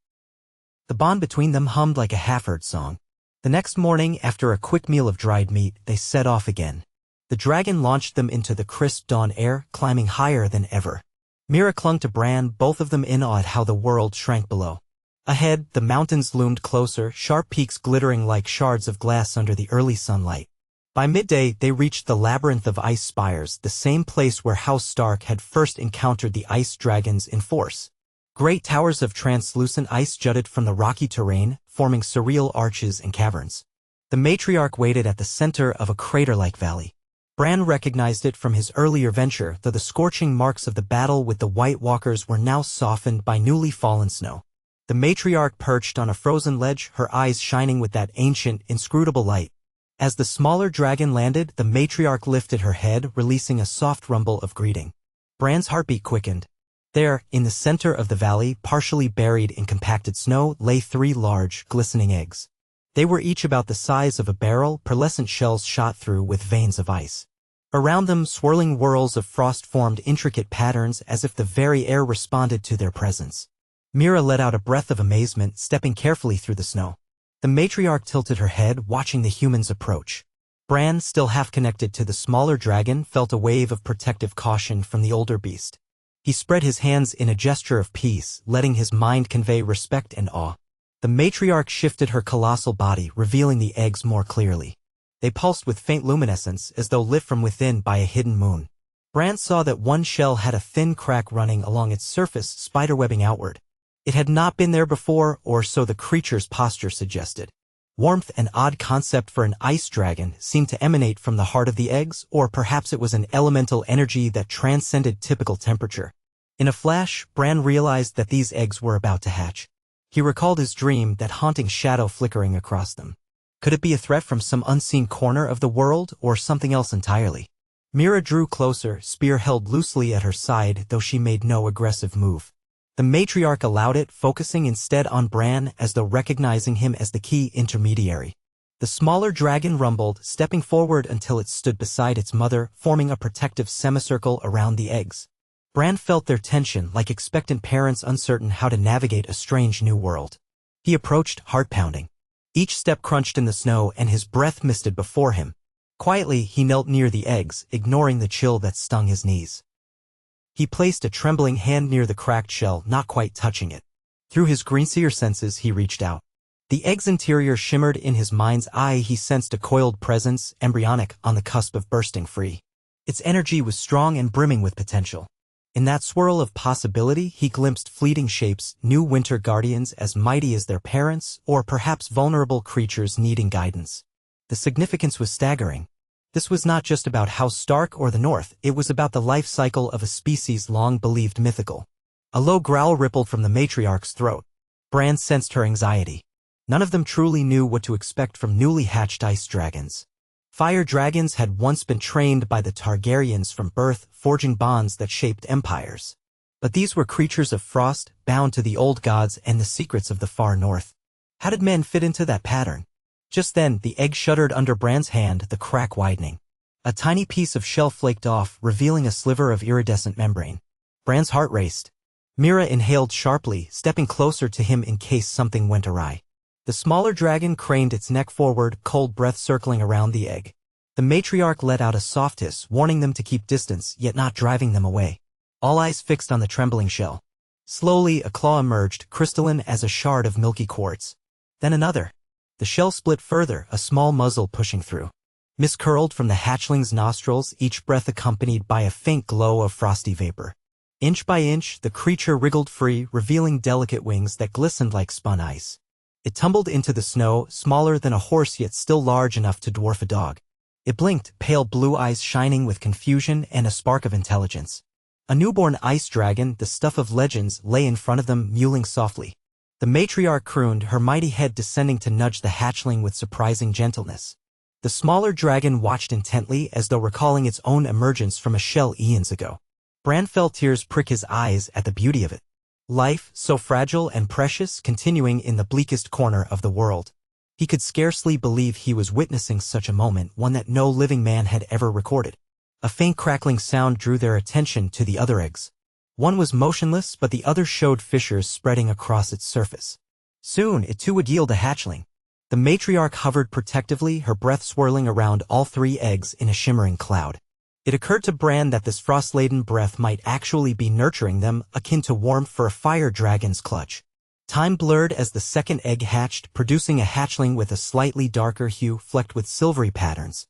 The bond between them hummed like a half-heard song. The next morning, after a quick meal of dried meat, they set off again. The dragon launched them into the crisp dawn air, climbing higher than ever. Mira clung to Bran, both of them in awe at how the world shrank below. Ahead, the mountains loomed closer, sharp peaks glittering like shards of glass under the early sunlight. By midday, they reached the labyrinth of ice spires, the same place where House Stark had first encountered the ice dragons in force. Great towers of translucent ice jutted from the rocky terrain, forming surreal arches and caverns. The matriarch waited at the center of a crater-like valley. Bran recognized it from his earlier venture, though the scorching marks of the battle with the White Walkers were now softened by newly fallen snow. The matriarch perched on a frozen ledge, her eyes shining with that ancient, inscrutable light. As the smaller dragon landed, the matriarch lifted her head, releasing a soft rumble of greeting. Bran's heartbeat quickened. There, in the center of the valley, partially buried in compacted snow, lay 3 large, glistening eggs. They were each about the size of a barrel, pearlescent shells shot through with veins of ice. Around them, swirling whirls of frost formed intricate patterns as if the very air responded to their presence. Mira let out a breath of amazement, stepping carefully through the snow. The matriarch tilted her head, watching the humans approach. Bran, still half connected to the smaller dragon, felt a wave of protective caution from the older beast. He spread his hands in a gesture of peace, letting his mind convey respect and awe. The matriarch shifted her colossal body, revealing the eggs more clearly. They pulsed with faint luminescence, as though lit from within by a hidden moon. Bran saw that one shell had a thin crack running along its surface, spiderwebbing outward. It had not been there before, or so the creature's posture suggested. Warmth, an odd concept for an ice dragon, seemed to emanate from the heart of the eggs, or perhaps it was an elemental energy that transcended typical temperature. In a flash, Bran realized that these eggs were about to hatch. He recalled his dream, that haunting shadow flickering across them. Could it be a threat from some unseen corner of the world, or something else entirely? Mira drew closer, spear held loosely at her side, though she made no aggressive move. The matriarch allowed it, focusing instead on Bran as though recognizing him as the key intermediary. The smaller dragon rumbled, stepping forward until it stood beside its mother, forming a protective semicircle around the eggs. Bran felt their tension like expectant parents uncertain how to navigate a strange new world. He approached, heart-pounding. Each step crunched in the snow and his breath misted before him. Quietly, he knelt near the eggs, ignoring the chill that stung his knees. He placed a trembling hand near the cracked shell, not quite touching it. Through his greenseer senses, he reached out. The egg's interior shimmered in his mind's eye. He sensed a coiled presence, embryonic, on the cusp of bursting free. Its energy was strong and brimming with potential. In that swirl of possibility, he glimpsed fleeting shapes, new winter guardians as mighty as their parents, or perhaps vulnerable creatures needing guidance. The significance was staggering. This was not just about House Stark or the North, it was about the life cycle of a species long believed mythical. A low growl rippled from the matriarch's throat. Bran sensed her anxiety. None of them truly knew what to expect from newly hatched ice dragons. Fire dragons had once been trained by the Targaryens from birth, forging bonds that shaped empires. But these were creatures of frost, bound to the old gods and the secrets of the far north. How did men fit into that pattern? Just then, the egg shuddered under Bran's hand, the crack widening. A tiny piece of shell flaked off, revealing a sliver of iridescent membrane. Bran's heart raced. Mira inhaled sharply, stepping closer to him in case something went awry. The smaller dragon craned its neck forward, cold breath circling around the egg. The matriarch let out a soft hiss, warning them to keep distance, yet not driving them away. All eyes fixed on the trembling shell. Slowly, a claw emerged, crystalline as a shard of milky quartz. Then another. The shell split further, a small muzzle pushing through. Mist curled from the hatchling's nostrils, each breath accompanied by a faint glow of frosty vapor. Inch by inch, the creature wriggled free, revealing delicate wings that glistened like spun ice. It tumbled into the snow, smaller than a horse yet still large enough to dwarf a dog. It blinked, pale blue eyes shining with confusion and a spark of intelligence. A newborn ice dragon, the stuff of legends, lay in front of them, mewling softly. The matriarch crooned, her mighty head descending to nudge the hatchling with surprising gentleness. The smaller dragon watched intently as though recalling its own emergence from a shell eons ago. Bran felt tears prick his eyes at the beauty of it. Life, so fragile and precious, continuing in the bleakest corner of the world. He could scarcely believe he was witnessing such a moment, one that no living man had ever recorded. A faint crackling sound drew their attention to the other eggs. One was motionless, but the other showed fissures spreading across its surface. Soon, it too would yield a hatchling. The matriarch hovered protectively, her breath swirling around all three eggs in a shimmering cloud. It occurred to Bran that this frost-laden breath might actually be nurturing them, akin to warmth for a fire dragon's clutch. Time blurred as the second egg hatched, producing a hatchling with a slightly darker hue flecked with silvery patterns.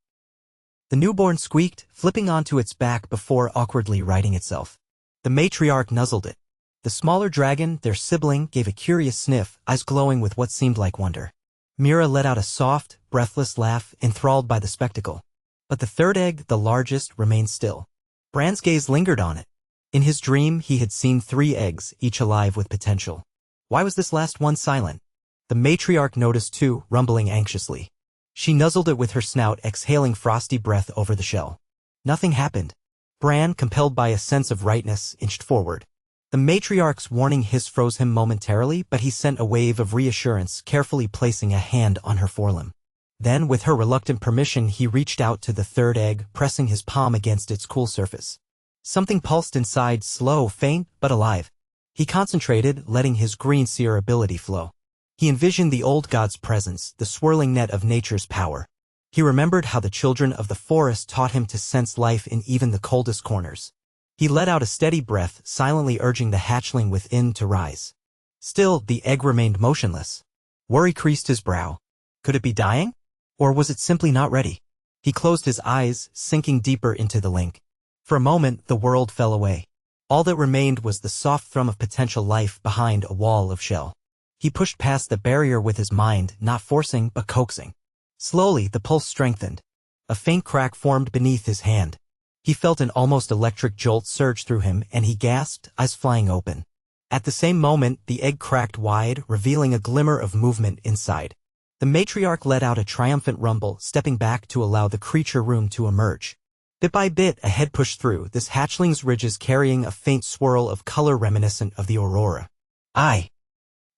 The newborn squeaked, flipping onto its back before awkwardly righting itself. The matriarch nuzzled it. The smaller dragon, their sibling, gave a curious sniff, eyes glowing with what seemed like wonder. Mira let out a soft, breathless laugh, enthralled by the spectacle. But the third egg, the largest, remained still. Bran's gaze lingered on it. In his dream, he had seen 3 eggs, each alive with potential. Why was this last one silent? The matriarch noticed too, rumbling anxiously. She nuzzled it with her snout, exhaling frosty breath over the shell. Nothing happened. Bran, compelled by a sense of rightness, inched forward. The matriarch's warning hiss froze him momentarily, but he sent a wave of reassurance, carefully placing a hand on her forelimb. Then, with her reluctant permission, he reached out to the third egg, pressing his palm against its cool surface. Something pulsed inside, slow, faint, but alive. He concentrated, letting his green seer ability flow. He envisioned the old god's presence, the swirling net of nature's power. He remembered how the children of the forest taught him to sense life in even the coldest corners. He let out a steady breath, silently urging the hatchling within to rise. Still, the egg remained motionless. Worry creased his brow. Could it be dying? Or was it simply not ready? He closed his eyes, sinking deeper into the link. For a moment, the world fell away. All that remained was the soft thrum of potential life behind a wall of shell. He pushed past the barrier with his mind, not forcing but coaxing. Slowly, the pulse strengthened. A faint crack formed beneath his hand. He felt an almost electric jolt surge through him, and he gasped, eyes flying open. At the same moment, the egg cracked wide, revealing a glimmer of movement inside. The matriarch let out a triumphant rumble, stepping back to allow the creature room to emerge. Bit by bit, a head pushed through, this hatchling's ridges carrying a faint swirl of color reminiscent of the aurora.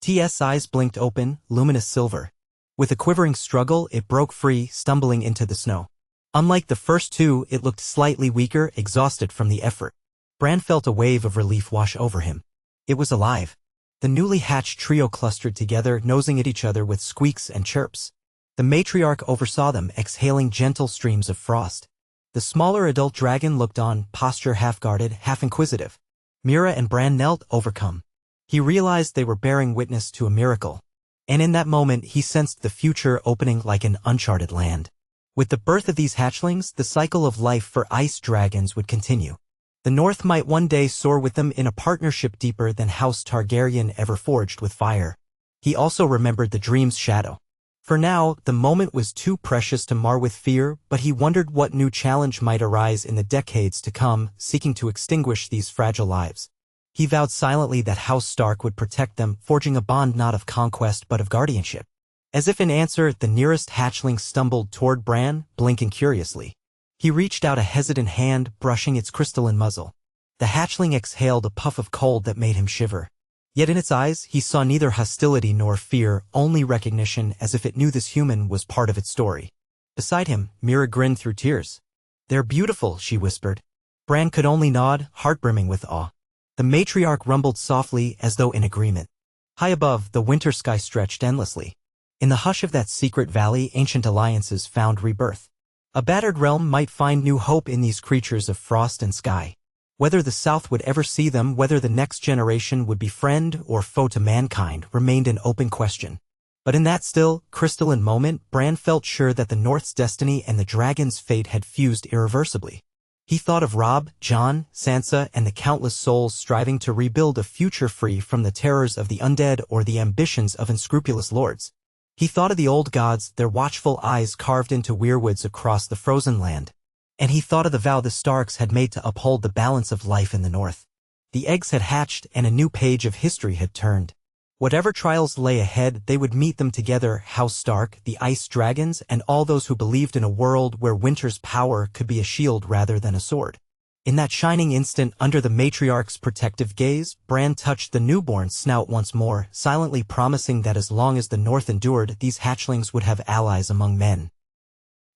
T's eyes blinked open, luminous silver. With a quivering struggle, it broke free, stumbling into the snow. Unlike the first two, it looked slightly weaker, exhausted from the effort. Bran felt a wave of relief wash over him. It was alive. The newly hatched trio clustered together, nosing at each other with squeaks and chirps. The matriarch oversaw them, exhaling gentle streams of frost. The smaller adult dragon looked on, posture half-guarded, half-inquisitive. Mira and Bran knelt, overcome. He realized they were bearing witness to a miracle. And in that moment, he sensed the future opening like an uncharted land. With the birth of these hatchlings, the cycle of life for ice dragons would continue. The North might one day soar with them in a partnership deeper than House Targaryen ever forged with fire. He also remembered the dream's shadow. For now, the moment was too precious to mar with fear, but he wondered what new challenge might arise in the decades to come, seeking to extinguish these fragile lives. He vowed silently that House Stark would protect them, forging a bond not of conquest but of guardianship. As if in answer, the nearest hatchling stumbled toward Bran, blinking curiously. He reached out a hesitant hand, brushing its crystalline muzzle. The hatchling exhaled a puff of cold that made him shiver. Yet in its eyes, he saw neither hostility nor fear, only recognition, as if it knew this human was part of its story. Beside him, Mira grinned through tears. "They're beautiful," she whispered. Bran could only nod, heart brimming with awe. The matriarch rumbled softly, as though in agreement. High above, the winter sky stretched endlessly. In the hush of that secret valley, ancient alliances found rebirth. A battered realm might find new hope in these creatures of frost and sky. Whether the South would ever see them, whether the next generation would be friend or foe to mankind, remained an open question. But in that still, crystalline moment, Bran felt sure that the North's destiny and the dragon's fate had fused irreversibly. He thought of Robb, Jon, Sansa, and the countless souls striving to rebuild a future free from the terrors of the undead or the ambitions of unscrupulous lords. He thought of the old gods, their watchful eyes carved into weirwoods across the frozen land. And he thought of the vow the Starks had made to uphold the balance of life in the North. The eggs had hatched and a new page of history had turned. Whatever trials lay ahead, they would meet them together, House Stark, the Ice Dragons, and all those who believed in a world where winter's power could be a shield rather than a sword. In that shining instant, under the matriarch's protective gaze, Bran touched the newborn's snout once more, silently promising that as long as the North endured, these hatchlings would have allies among men.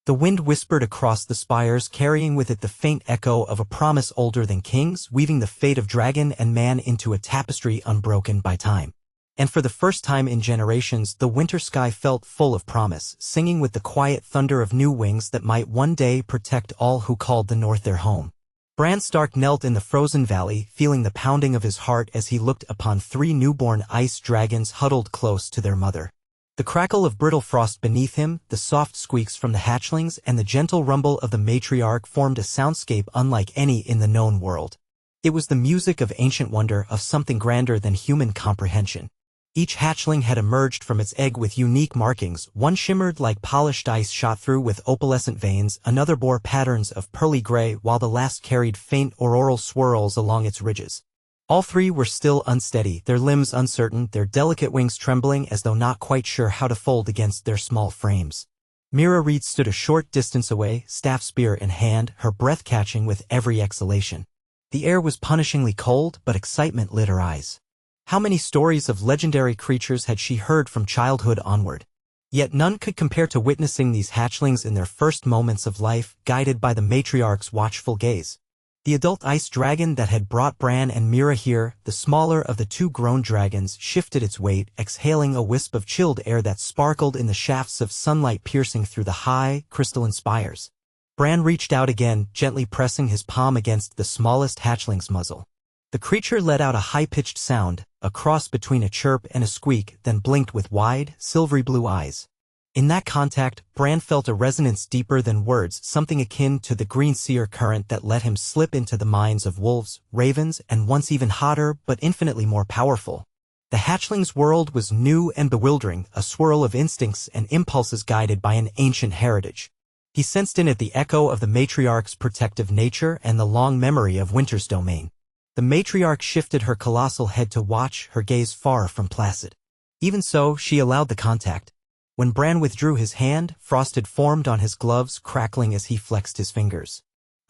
The wind whispered across the spires, carrying with it the faint echo of a promise older than kings, weaving the fate of dragon and man into a tapestry unbroken by time. And for the first time in generations, the winter sky felt full of promise, singing with the quiet thunder of new wings that might one day protect all who called the North their home. Bran Stark knelt in the frozen valley, feeling the pounding of his heart as he looked upon 3 newborn ice dragons huddled close to their mother. The crackle of brittle frost beneath him, the soft squeaks from the hatchlings, and the gentle rumble of the matriarch formed a soundscape unlike any in the known world. It was the music of ancient wonder, of something grander than human comprehension. Each hatchling had emerged from its egg with unique markings. One shimmered like polished ice shot through with opalescent veins, another bore patterns of pearly gray, while the last carried faint auroral swirls along its ridges. All 3 were still unsteady, their limbs uncertain, their delicate wings trembling as though not quite sure how to fold against their small frames. Mira Reed stood a short distance away, staff spear in hand, her breath catching with every exhalation. The air was punishingly cold, but excitement lit her eyes. How many stories of legendary creatures had she heard from childhood onward? Yet none could compare to witnessing these hatchlings in their first moments of life, guided by the matriarch's watchful gaze. The adult ice dragon that had brought Bran and Mira here, the smaller of the 2 grown dragons, shifted its weight, exhaling a wisp of chilled air that sparkled in the shafts of sunlight piercing through the high, crystalline spires. Bran reached out again, gently pressing his palm against the smallest hatchling's muzzle. The creature let out a high-pitched sound, a cross between a chirp and a squeak, then blinked with wide, silvery blue eyes. In that contact, Bran felt a resonance deeper than words, something akin to the green seer current that let him slip into the minds of wolves, ravens, and once even hotter but infinitely more powerful. The hatchling's world was new and bewildering, a swirl of instincts and impulses guided by an ancient heritage. He sensed in it the echo of the matriarch's protective nature and the long memory of winter's domain. The matriarch shifted her colossal head to watch, her gaze far from placid. Even so, she allowed the contact. When Bran withdrew his hand, frosted formed on his gloves, crackling as he flexed his fingers.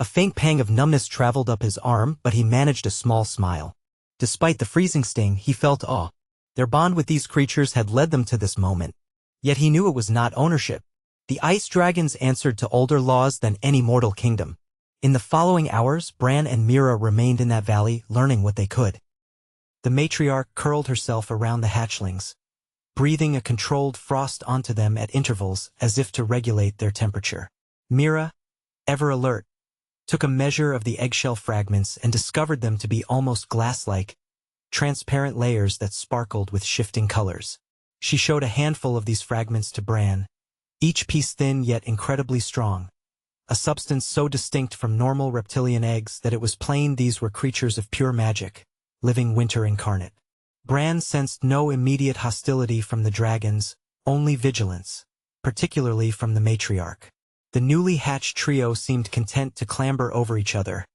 A faint pang of numbness traveled up his arm, but he managed a small smile. Despite the freezing sting, he felt awe. Their bond with these creatures had led them to this moment. Yet he knew it was not ownership. The ice dragons answered to older laws than any mortal kingdom. In the following hours, Bran and Mira remained in that valley, learning what they could. The matriarch curled herself around the hatchlings, breathing a controlled frost onto them at intervals as if to regulate their temperature. Mira, ever alert, took a measure of the eggshell fragments and discovered them to be almost glass-like, transparent layers that sparkled with shifting colors. She showed a handful of these fragments to Bran, each piece thin yet incredibly strong, a substance so distinct from normal reptilian eggs that it was plain these were creatures of pure magic, living winter incarnate. Bran sensed no immediate hostility from the dragons, only vigilance, particularly from the matriarch. The newly hatched trio seemed content to clamber over each other,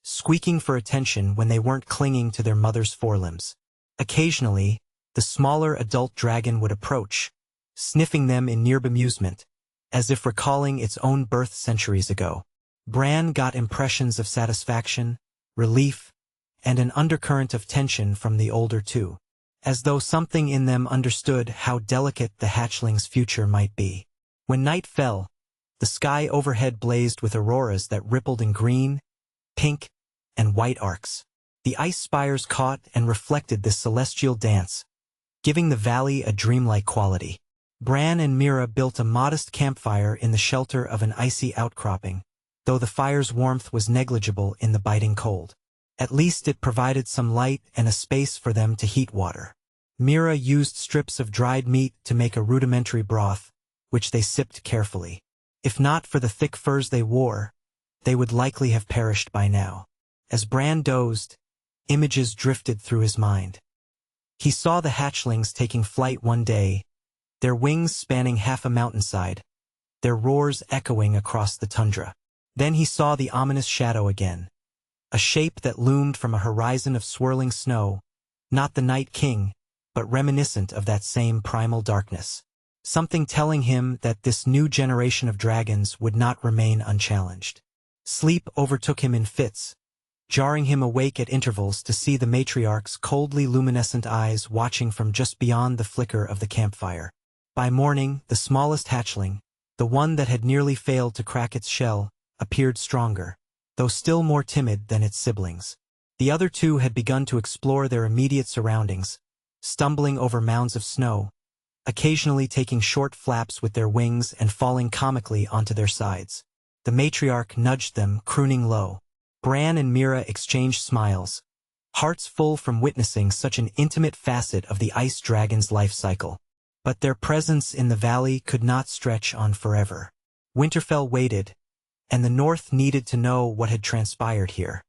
squeaking for attention when they weren't clinging to their mother's forelimbs. Occasionally, the smaller adult dragon would approach, sniffing them in near bemusement, as if recalling its own birth centuries ago. Bran got impressions of satisfaction, relief, and an undercurrent of tension from the older two, as though something in them understood how delicate the hatchling's future might be. When night fell, the sky overhead blazed with auroras that rippled in green, pink, and white arcs. The ice spires caught and reflected this celestial dance, giving the valley a dreamlike quality. Bran and Mira built a modest campfire in the shelter of an icy outcropping, though the fire's warmth was negligible in the biting cold. At least it provided some light and a space for them to heat water. Mira used strips of dried meat to make a rudimentary broth, which they sipped carefully. If not for the thick furs they wore, they would likely have perished by now. As Bran dozed, images drifted through his mind. He saw the hatchlings taking flight one day, their wings spanning half a mountainside, their roars echoing across the tundra. Then he saw the ominous shadow again, a shape that loomed from a horizon of swirling snow, not the Night King, but reminiscent of that same primal darkness. Something telling him that this new generation of dragons would not remain unchallenged. Sleep overtook him in fits, jarring him awake at intervals to see the matriarch's coldly luminescent eyes watching from just beyond the flicker of the campfire. By morning, the smallest hatchling, the one that had nearly failed to crack its shell, appeared stronger, though still more timid than its siblings. The other two had begun to explore their immediate surroundings, stumbling over mounds of snow, occasionally taking short flaps with their wings and falling comically onto their sides. The matriarch nudged them, crooning low. Bran and Mira exchanged smiles, hearts full from witnessing such an intimate facet of the ice dragon's life cycle. But their presence in the valley could not stretch on forever. Winterfell waited, and the North needed to know what had transpired here.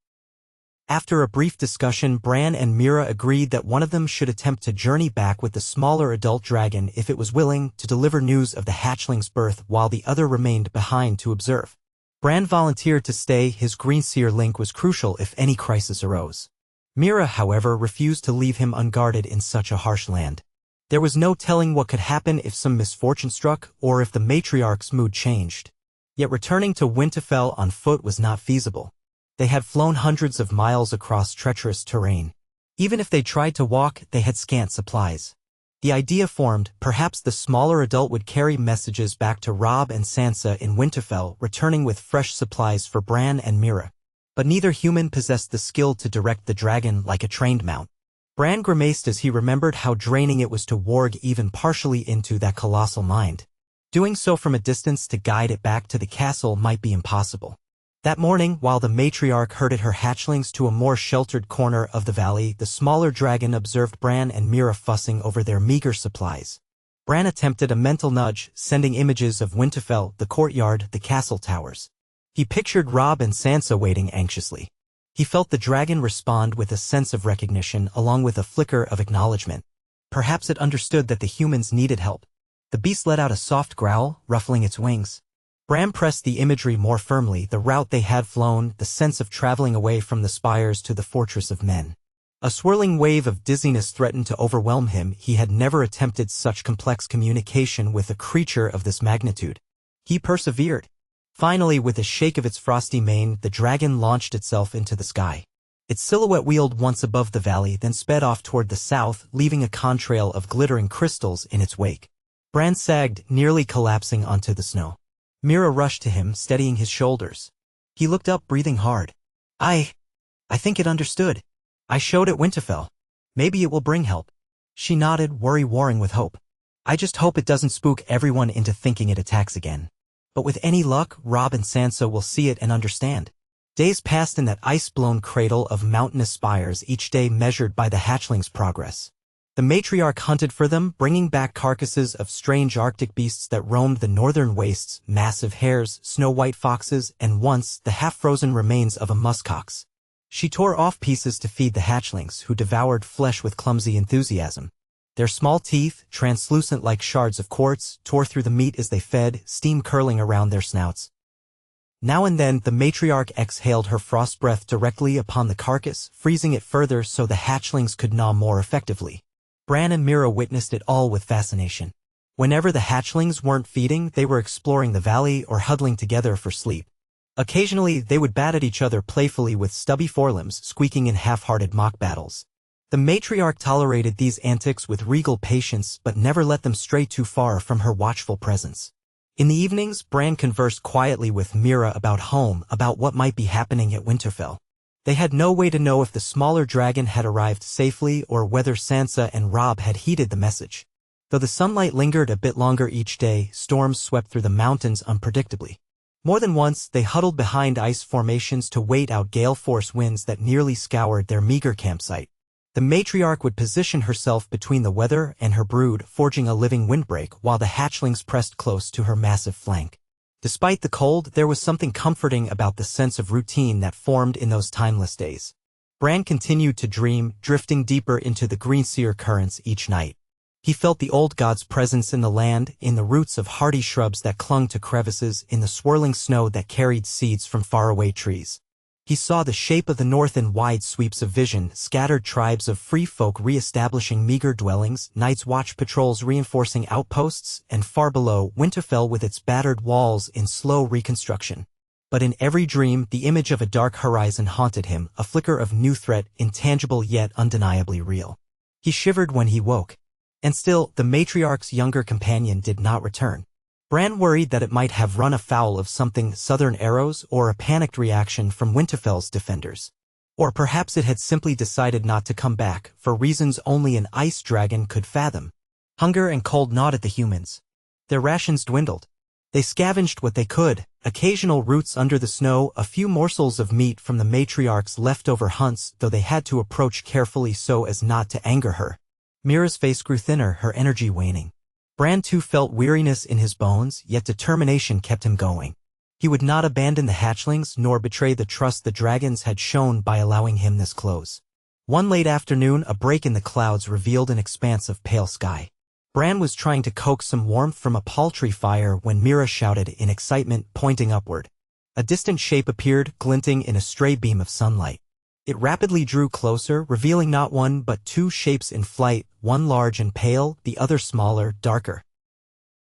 After a brief discussion, Bran and Mira agreed that one of them should attempt to journey back with the smaller adult dragon if it was willing to deliver news of the hatchling's birth while the other remained behind to observe. Bran volunteered to stay. His Greenseer link was crucial if any crisis arose. Mira, however, refused to leave him unguarded in such a harsh land. There was no telling what could happen if some misfortune struck or if the matriarch's mood changed. Yet returning to Winterfell on foot was not feasible. They had flown hundreds of miles across treacherous terrain. Even if they tried to walk, they had scant supplies. The idea formed, perhaps the smaller adult would carry messages back to Robb and Sansa in Winterfell, returning with fresh supplies for Bran and Mira. But neither human possessed the skill to direct the dragon like a trained mount. Bran grimaced as he remembered how draining it was to warg even partially into that colossal mind. Doing so from a distance to guide it back to the castle might be impossible. That morning, while the matriarch herded her hatchlings to a more sheltered corner of the valley, the smaller dragon observed Bran and Mira fussing over their meager supplies. Bran attempted a mental nudge, sending images of Winterfell, the courtyard, the castle towers. He pictured Robb and Sansa waiting anxiously. He felt the dragon respond with a sense of recognition along with a flicker of acknowledgement. Perhaps it understood that the humans needed help. The beast let out a soft growl, ruffling its wings. Bran pressed the imagery more firmly, the route they had flown, the sense of traveling away from the spires to the fortress of men. A swirling wave of dizziness threatened to overwhelm him. He had never attempted such complex communication with a creature of this magnitude. He persevered, Finally, with a shake of its frosty mane, the dragon launched itself into the sky. Its silhouette wheeled once above the valley, then sped off toward the south, leaving a contrail of glittering crystals in its wake. Bran sagged, nearly collapsing onto the snow. Mira rushed to him, steadying his shoulders. He looked up, breathing hard. I think it understood. I showed it Winterfell. Maybe it will bring help. She nodded, worry warring with hope. I just hope it doesn't spook everyone into thinking it attacks again. But with any luck, Robb and Sansa will see it and understand. Days passed in that ice-blown cradle of mountainous spires, each day measured by the hatchlings' progress. The matriarch hunted for them, bringing back carcasses of strange Arctic beasts that roamed the northern wastes, massive hares, snow-white foxes, and once the half-frozen remains of a muskox. She tore off pieces to feed the hatchlings, who devoured flesh with clumsy enthusiasm. Their small teeth, translucent like shards of quartz, tore through the meat as they fed, steam curling around their snouts. Now and then, the matriarch exhaled her frost breath directly upon the carcass, freezing it further so the hatchlings could gnaw more effectively. Bran and Mira witnessed it all with fascination. Whenever the hatchlings weren't feeding, they were exploring the valley or huddling together for sleep. Occasionally, they would bat at each other playfully with stubby forelimbs, squeaking in half-hearted mock battles. The matriarch tolerated these antics with regal patience but never let them stray too far from her watchful presence. In the evenings, Bran conversed quietly with Mira about home, about what might be happening at Winterfell. They had no way to know if the smaller dragon had arrived safely or whether Sansa and Robb had heeded the message. Though the sunlight lingered a bit longer each day, storms swept through the mountains unpredictably. More than once, they huddled behind ice formations to wait out gale-force winds that nearly scoured their meager campsite. The matriarch would position herself between the weather and her brood, forging a living windbreak while the hatchlings pressed close to her massive flank. Despite the cold, there was something comforting about the sense of routine that formed in those timeless days. Bran continued to dream, drifting deeper into the greenseer currents each night. He felt the old god's presence in the land, in the roots of hardy shrubs that clung to crevices, in the swirling snow that carried seeds from faraway trees. He saw the shape of the north in wide sweeps of vision, scattered tribes of free folk re-establishing meager dwellings, Night's Watch patrols reinforcing outposts, and far below, Winterfell with its battered walls in slow reconstruction. But in every dream, the image of a dark horizon haunted him, a flicker of new threat, intangible yet undeniably real. He shivered when he woke. And still, the matriarch's younger companion did not return. Bran worried that it might have run afoul of something, southern arrows or a panicked reaction from Winterfell's defenders. Or perhaps it had simply decided not to come back, for reasons only an ice dragon could fathom. Hunger and cold gnawed at the humans. Their rations dwindled. They scavenged what they could, occasional roots under the snow, a few morsels of meat from the matriarch's leftover hunts, though they had to approach carefully so as not to anger her. Mira's face grew thinner, her energy waning. Bran too felt weariness in his bones, yet determination kept him going. He would not abandon the hatchlings nor betray the trust the dragons had shown by allowing him this close. One late afternoon, a break in the clouds revealed an expanse of pale sky. Bran was trying to coax some warmth from a paltry fire when Mira shouted in excitement, pointing upward. A distant shape appeared, glinting in a stray beam of sunlight. It rapidly drew closer, revealing not one but two shapes in flight, one large and pale, the other smaller, darker.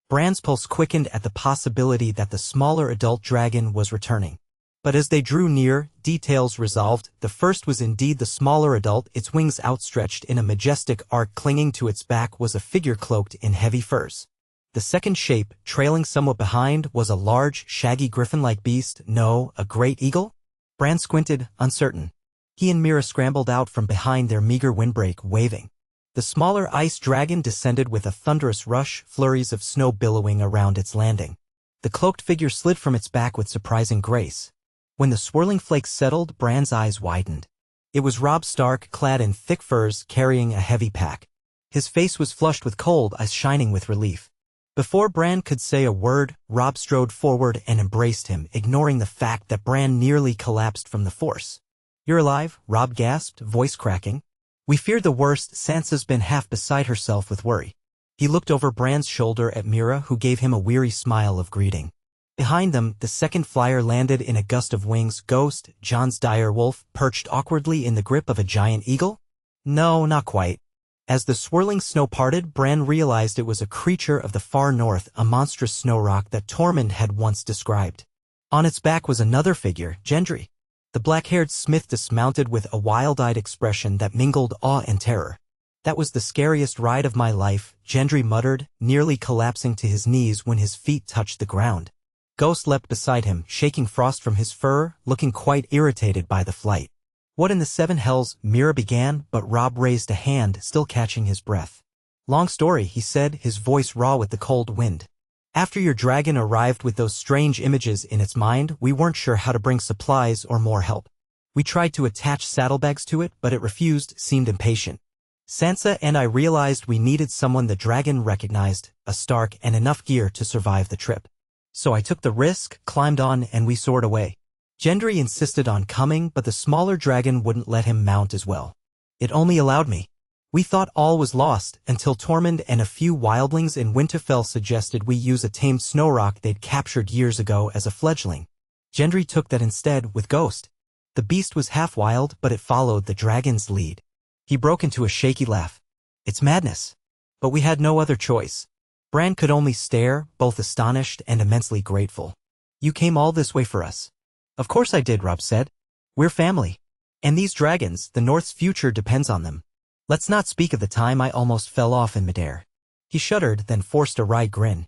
Bran's pulse quickened at the possibility that the smaller adult dragon was returning. But as they drew near, details resolved. The first was indeed the smaller adult, its wings outstretched in a majestic arc clinging to its back was a figure cloaked in heavy furs. The second shape, trailing somewhat behind, was a large, shaggy griffin-like beast, no, a great eagle? Bran squinted, uncertain. He and Mira scrambled out from behind their meager windbreak, waving. The smaller ice dragon descended with a thunderous rush, flurries of snow billowing around its landing. The cloaked figure slid from its back with surprising grace. When the swirling flakes settled, Bran's eyes widened. It was Robb Stark, clad in thick furs, carrying a heavy pack. His face was flushed with cold, eyes shining with relief. Before Bran could say a word, Robb strode forward and embraced him, ignoring the fact that Bran nearly collapsed from the force. "You're alive?" Robb gasped, voice cracking. "We feared the worst." Sansa's been half beside herself with worry. He looked over Bran's shoulder at Mira, who gave him a weary smile of greeting. Behind them, the second flyer landed in a gust of wings. Ghost, Jon's direwolf, perched awkwardly in the grip of a giant eagle? No, not quite. As the swirling snow parted, Bran realized it was a creature of the far north, a monstrous snow rock that Tormund had once described. On its back was another figure, Gendry. The black-haired smith dismounted with a wild-eyed expression that mingled awe and terror. "That was the scariest ride of my life," Gendry muttered, nearly collapsing to his knees when his feet touched the ground. Ghost leapt beside him, shaking frost from his fur, looking quite irritated by the flight. "What in the seven hells?" Mira began, but Robb raised a hand, still catching his breath. "Long story," he said, his voice raw with the cold wind. "After your dragon arrived with those strange images in its mind, we weren't sure how to bring supplies or more help. We tried to attach saddlebags to it, but it refused, seemed impatient. Sansa and I realized we needed someone the dragon recognized, a Stark, and enough gear to survive the trip. So I took the risk, climbed on, and we soared away. Gendry insisted on coming, but the smaller dragon wouldn't let him mount as well. It only allowed me. We thought all was lost, until Tormund and a few wildlings in Winterfell suggested we use a tamed snowrock they'd captured years ago as a fledgling. Gendry took that instead, with Ghost. The beast was half wild, but it followed the dragon's lead." He broke into a shaky laugh. "It's madness. But we had no other choice." Bran could only stare, both astonished and immensely grateful. "You came all this way for us." "Of course I did," Robb said. "We're family. And these dragons, the North's future depends on them. Let's not speak of the time I almost fell off in midair." He shuddered, then forced a wry grin.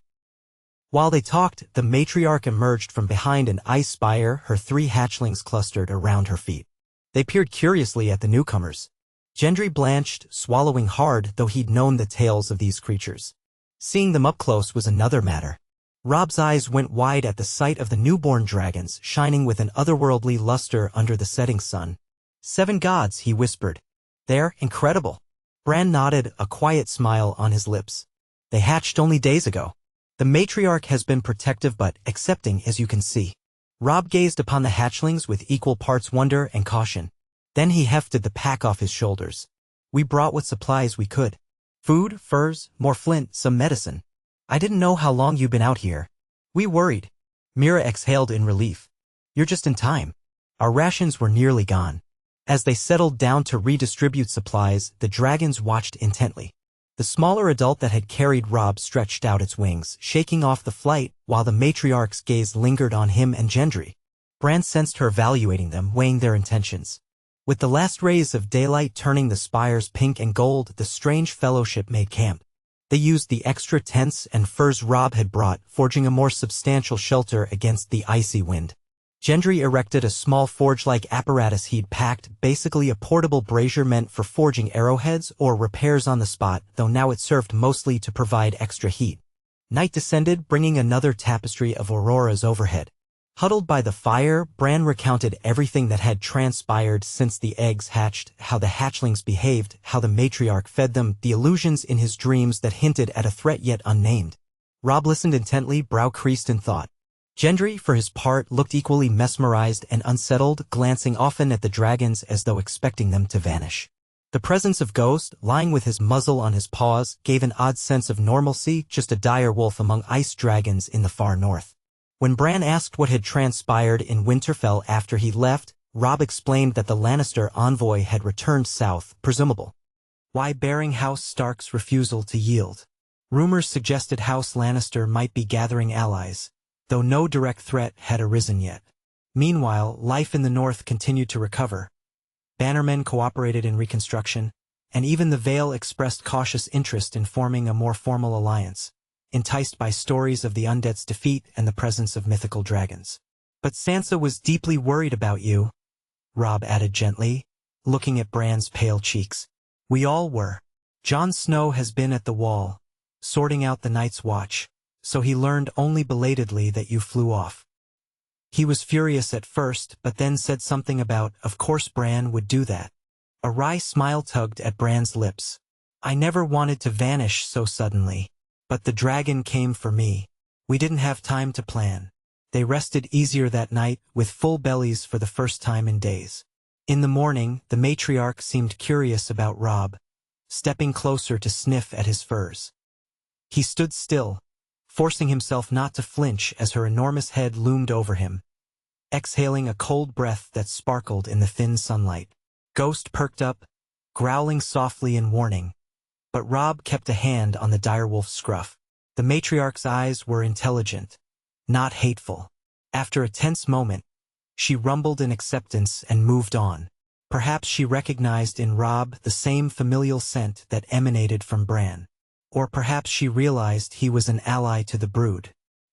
While they talked, the matriarch emerged from behind an ice spire, her 3 hatchlings clustered around her feet. They peered curiously at the newcomers. Gendry blanched, swallowing hard, though he'd known the tales of these creatures. Seeing them up close was another matter. Robb's eyes went wide at the sight of the newborn dragons, shining with an otherworldly luster under the setting sun. "7 gods," he whispered. "They're incredible." Bran nodded, a quiet smile on his lips. "They hatched only days ago. The matriarch has been protective but accepting, as you can see." Robb gazed upon the hatchlings with equal parts wonder and caution. Then he hefted the pack off his shoulders. "We brought what supplies we could. Food, furs, more flint, some medicine. I didn't know how long you've been out here. We worried." Mira exhaled in relief. "You're just in time. Our rations were nearly gone." As they settled down to redistribute supplies, the dragons watched intently. The smaller adult that had carried Robb stretched out its wings, shaking off the flight, while the matriarch's gaze lingered on him and Gendry. Bran sensed her evaluating them, weighing their intentions. With the last rays of daylight turning the spires pink and gold, the strange fellowship made camp. They used the extra tents and furs Robb had brought, forging a more substantial shelter against the icy wind. Gendry erected a small forge-like apparatus he'd packed, basically a portable brazier meant for forging arrowheads or repairs on the spot, though now it served mostly to provide extra heat. Night descended, bringing another tapestry of auroras overhead. Huddled by the fire, Bran recounted everything that had transpired since the eggs hatched, how the hatchlings behaved, how the matriarch fed them, the illusions in his dreams that hinted at a threat yet unnamed. Robb listened intently, brow creased in thought. Gendry, for his part, looked equally mesmerized and unsettled, glancing often at the dragons as though expecting them to vanish. The presence of Ghost, lying with his muzzle on his paws, gave an odd sense of normalcy, just a dire wolf among ice dragons in the far north. When Bran asked what had transpired in Winterfell after he left, Robb explained that the Lannister envoy had returned south, presumable. Why bearing House Stark's refusal to yield? Rumors suggested House Lannister might be gathering allies, though no direct threat had arisen yet. Meanwhile, life in the north continued to recover. Bannermen cooperated in reconstruction, and even the Vale expressed cautious interest in forming a more formal alliance, enticed by stories of the undead's defeat and the presence of mythical dragons. "But Sansa was deeply worried about you," Robb added gently, looking at Bran's pale cheeks. "We all were. Jon Snow has been at the Wall, sorting out the Night's Watch, so he learned only belatedly that you flew off. He was furious at first, but then said something about, of course Bran would do that." A wry smile tugged at Bran's lips. "I never wanted to vanish so suddenly. But the dragon came for me. We didn't have time to plan." They rested easier that night, with full bellies for the first time in days. In the morning, the matriarch seemed curious about Robb, stepping closer to sniff at his furs. He stood still, forcing himself not to flinch as her enormous head loomed over him, exhaling a cold breath that sparkled in the thin sunlight. Ghost perked up, growling softly in warning, but Robb kept a hand on the direwolf's scruff. The matriarch's eyes were intelligent, not hateful. After a tense moment, she rumbled in acceptance and moved on. Perhaps she recognized in Robb the same familial scent that emanated from Bran. Or perhaps she realized he was an ally to the brood.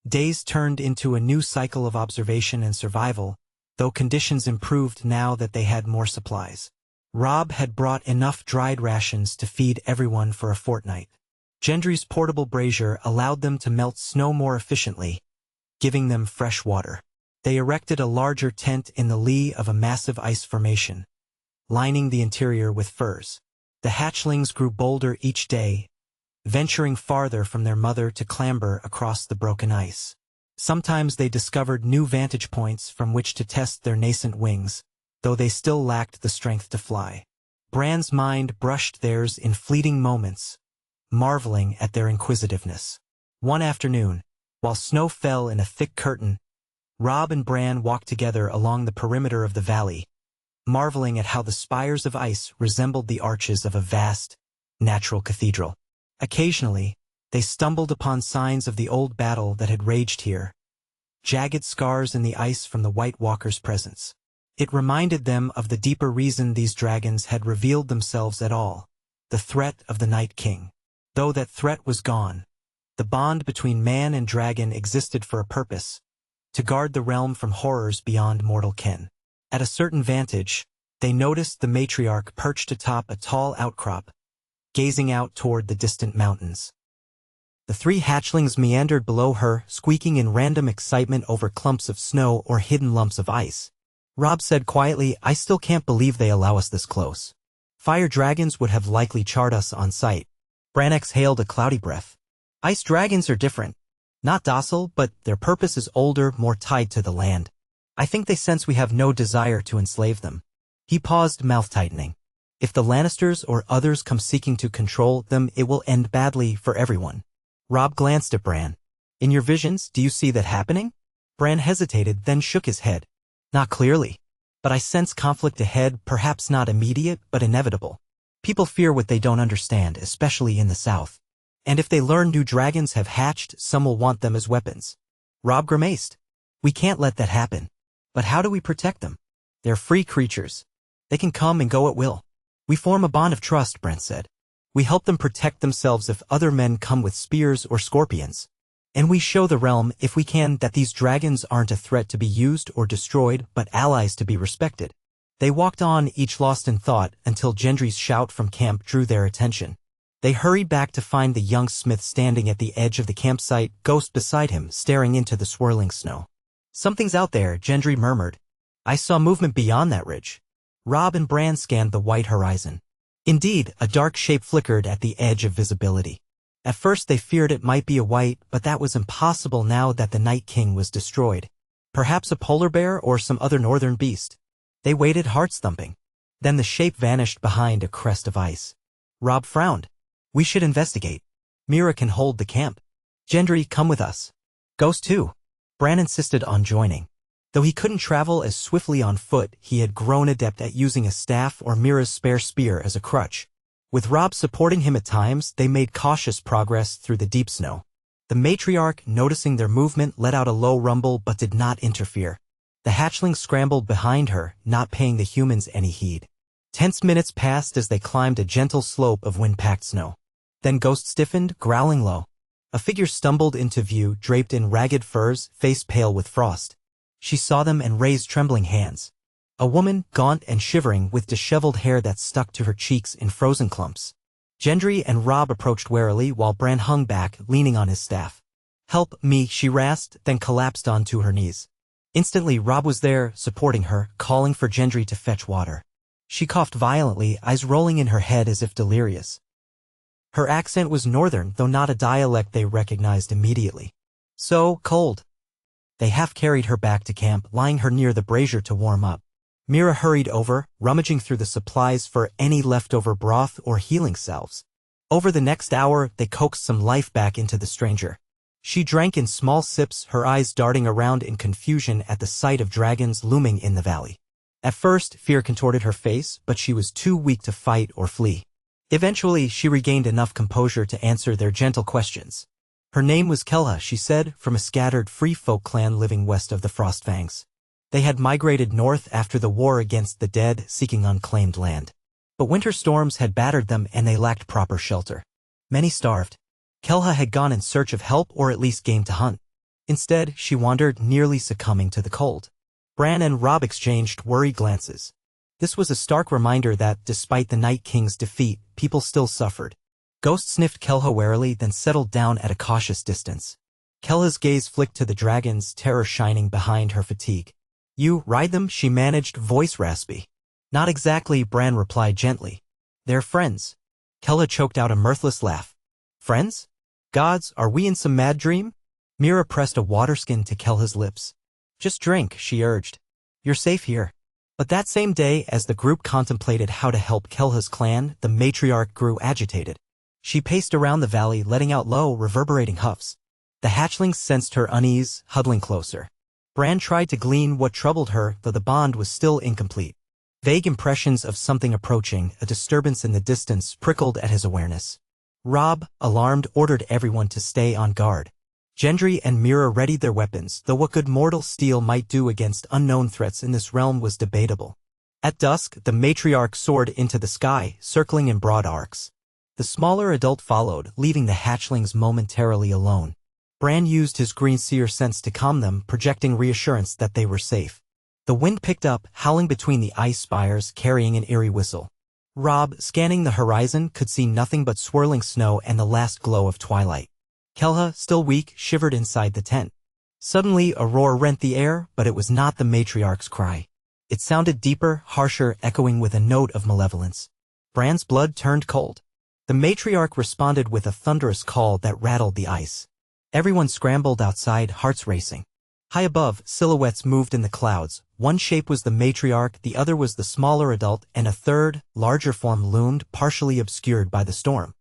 Days turned into a new cycle of observation and survival, though conditions improved now that they had more supplies. Robb had brought enough dried rations to feed everyone for a fortnight. Gendry's portable brazier allowed them to melt snow more efficiently, giving them fresh water. They erected a larger tent in the lee of a massive ice formation, lining the interior with furs. The hatchlings grew bolder each day, venturing farther from their mother to clamber across the broken ice. Sometimes they discovered new vantage points from which to test their nascent wings, though they still lacked the strength to fly. Bran's mind brushed theirs in fleeting moments, marveling at their inquisitiveness. One afternoon, while snow fell in a thick curtain, Robb and Bran walked together along the perimeter of the valley, marveling at how the spires of ice resembled the arches of a vast, natural cathedral. Occasionally, they stumbled upon signs of the old battle that had raged here, jagged scars in the ice from the White Walker's presence. It reminded them of the deeper reason these dragons had revealed themselves at all, the threat of the Night King. Though that threat was gone, the bond between man and dragon existed for a purpose, to guard the realm from horrors beyond mortal ken. At a certain vantage, they noticed the matriarch perched atop a tall outcrop, gazing out toward the distant mountains. The three hatchlings meandered below her, squeaking in random excitement over clumps of snow or hidden lumps of ice. Robb said quietly, "I still can't believe they allow us this close. Fire dragons would have likely charred us on sight." Bran exhaled a cloudy breath. "Ice dragons are different. Not docile, but their purpose is older, more tied to the land. I think they sense we have no desire to enslave them." He paused, mouth tightening. "If the Lannisters or others come seeking to control them, it will end badly for everyone." Robb glanced at Bran. "In your visions, do you see that happening?" Bran hesitated, then shook his head. "Not clearly. But I sense conflict ahead, perhaps not immediate, but inevitable. People fear what they don't understand, especially in the south. And if they learn new dragons have hatched, some will want them as weapons." Robb grimaced. "We can't let that happen. But how do we protect them? They're free creatures. They can come and go at will." "We form a bond of trust," Brent said. "We help them protect themselves if other men come with spears or scorpions. And we show the realm, if we can, that these dragons aren't a threat to be used or destroyed, but allies to be respected." They walked on, each lost in thought, until Gendry's shout from camp drew their attention. They hurried back to find the young smith standing at the edge of the campsite, Ghost beside him, staring into the swirling snow. "Something's out there," Gendry murmured. "I saw movement beyond that ridge." Robb and Bran scanned the white horizon. Indeed, a dark shape flickered at the edge of visibility. At first they feared it might be a white, but that was impossible now that the Night King was destroyed. Perhaps a polar bear or some other northern beast. They waited, hearts thumping. Then the shape vanished behind a crest of ice. Robb frowned. "We should investigate. Mira can hold the camp." "Gendry, come with us." "Ghost too." Bran insisted on joining. Though he couldn't travel as swiftly on foot, he had grown adept at using a staff or Mira's spare spear as a crutch. With Robb supporting him at times, they made cautious progress through the deep snow. The matriarch, noticing their movement, let out a low rumble but did not interfere. The hatchling scrambled behind her, not paying the humans any heed. Tense minutes passed as they climbed a gentle slope of wind-packed snow. Then Ghost stiffened, growling low. A figure stumbled into view, draped in ragged furs, face pale with frost. She saw them and raised trembling hands. A woman, gaunt and shivering, with disheveled hair that stuck to her cheeks in frozen clumps. Gendry and Robb approached warily while Bran hung back, leaning on his staff. "Help me," she rasped, then collapsed onto her knees. Instantly, Robb was there, supporting her, calling for Gendry to fetch water. She coughed violently, eyes rolling in her head as if delirious. Her accent was northern, though not a dialect they recognized immediately. "So cold." They half-carried her back to camp, lying her near the brazier to warm up. Mira hurried over, rummaging through the supplies for any leftover broth or healing salves. Over the next hour, they coaxed some life back into the stranger. She drank in small sips, her eyes darting around in confusion at the sight of dragons looming in the valley. At first, fear contorted her face, but she was too weak to fight or flee. Eventually, she regained enough composure to answer their gentle questions. Her name was Kelha, she said, from a scattered free folk clan living west of the Frostfangs. They had migrated north after the war against the dead, seeking unclaimed land. But winter storms had battered them and they lacked proper shelter. Many starved. Kelha had gone in search of help or at least game to hunt. Instead, she wandered, nearly succumbing to the cold. Bran and Robb exchanged worried glances. This was a stark reminder that, despite the Night King's defeat, people still suffered. Ghost sniffed Kelha warily, then settled down at a cautious distance. Kelha's gaze flicked to the dragons, terror shining behind her fatigue. You ride them? She managed, voice raspy. Not exactly, Bran replied gently. They're friends. Kelha choked out a mirthless laugh. Friends? Gods, are we in some mad dream? Mira pressed a waterskin to Kelha's lips. Just drink, she urged. You're safe here. But that same day, as the group contemplated how to help Kelha's clan, the matriarch grew agitated. She paced around the valley, letting out low, reverberating huffs. The hatchlings sensed her unease, huddling closer. Bran tried to glean what troubled her, though the bond was still incomplete. Vague impressions of something approaching, a disturbance in the distance, prickled at his awareness. Robb, alarmed, ordered everyone to stay on guard. Gendry and Mira readied their weapons, though what good mortal steel might do against unknown threats in this realm was debatable. At dusk, the matriarch soared into the sky, circling in broad arcs. The smaller adult followed, leaving the hatchlings momentarily alone. Bran used his green seer sense to calm them, projecting reassurance that they were safe. The wind picked up, howling between the ice spires, carrying an eerie whistle. Robb, scanning the horizon, could see nothing but swirling snow and the last glow of twilight. Kelha, still weak, shivered inside the tent. Suddenly, a roar rent the air, but it was not the matriarch's cry. It sounded deeper, harsher, echoing with a note of malevolence. Bran's blood turned cold. The matriarch responded with a thunderous call that rattled the ice. Everyone scrambled outside, hearts racing. High above, silhouettes moved in the clouds. One shape was the matriarch, the other was the smaller adult, and a third, larger form loomed, partially obscured by the storm.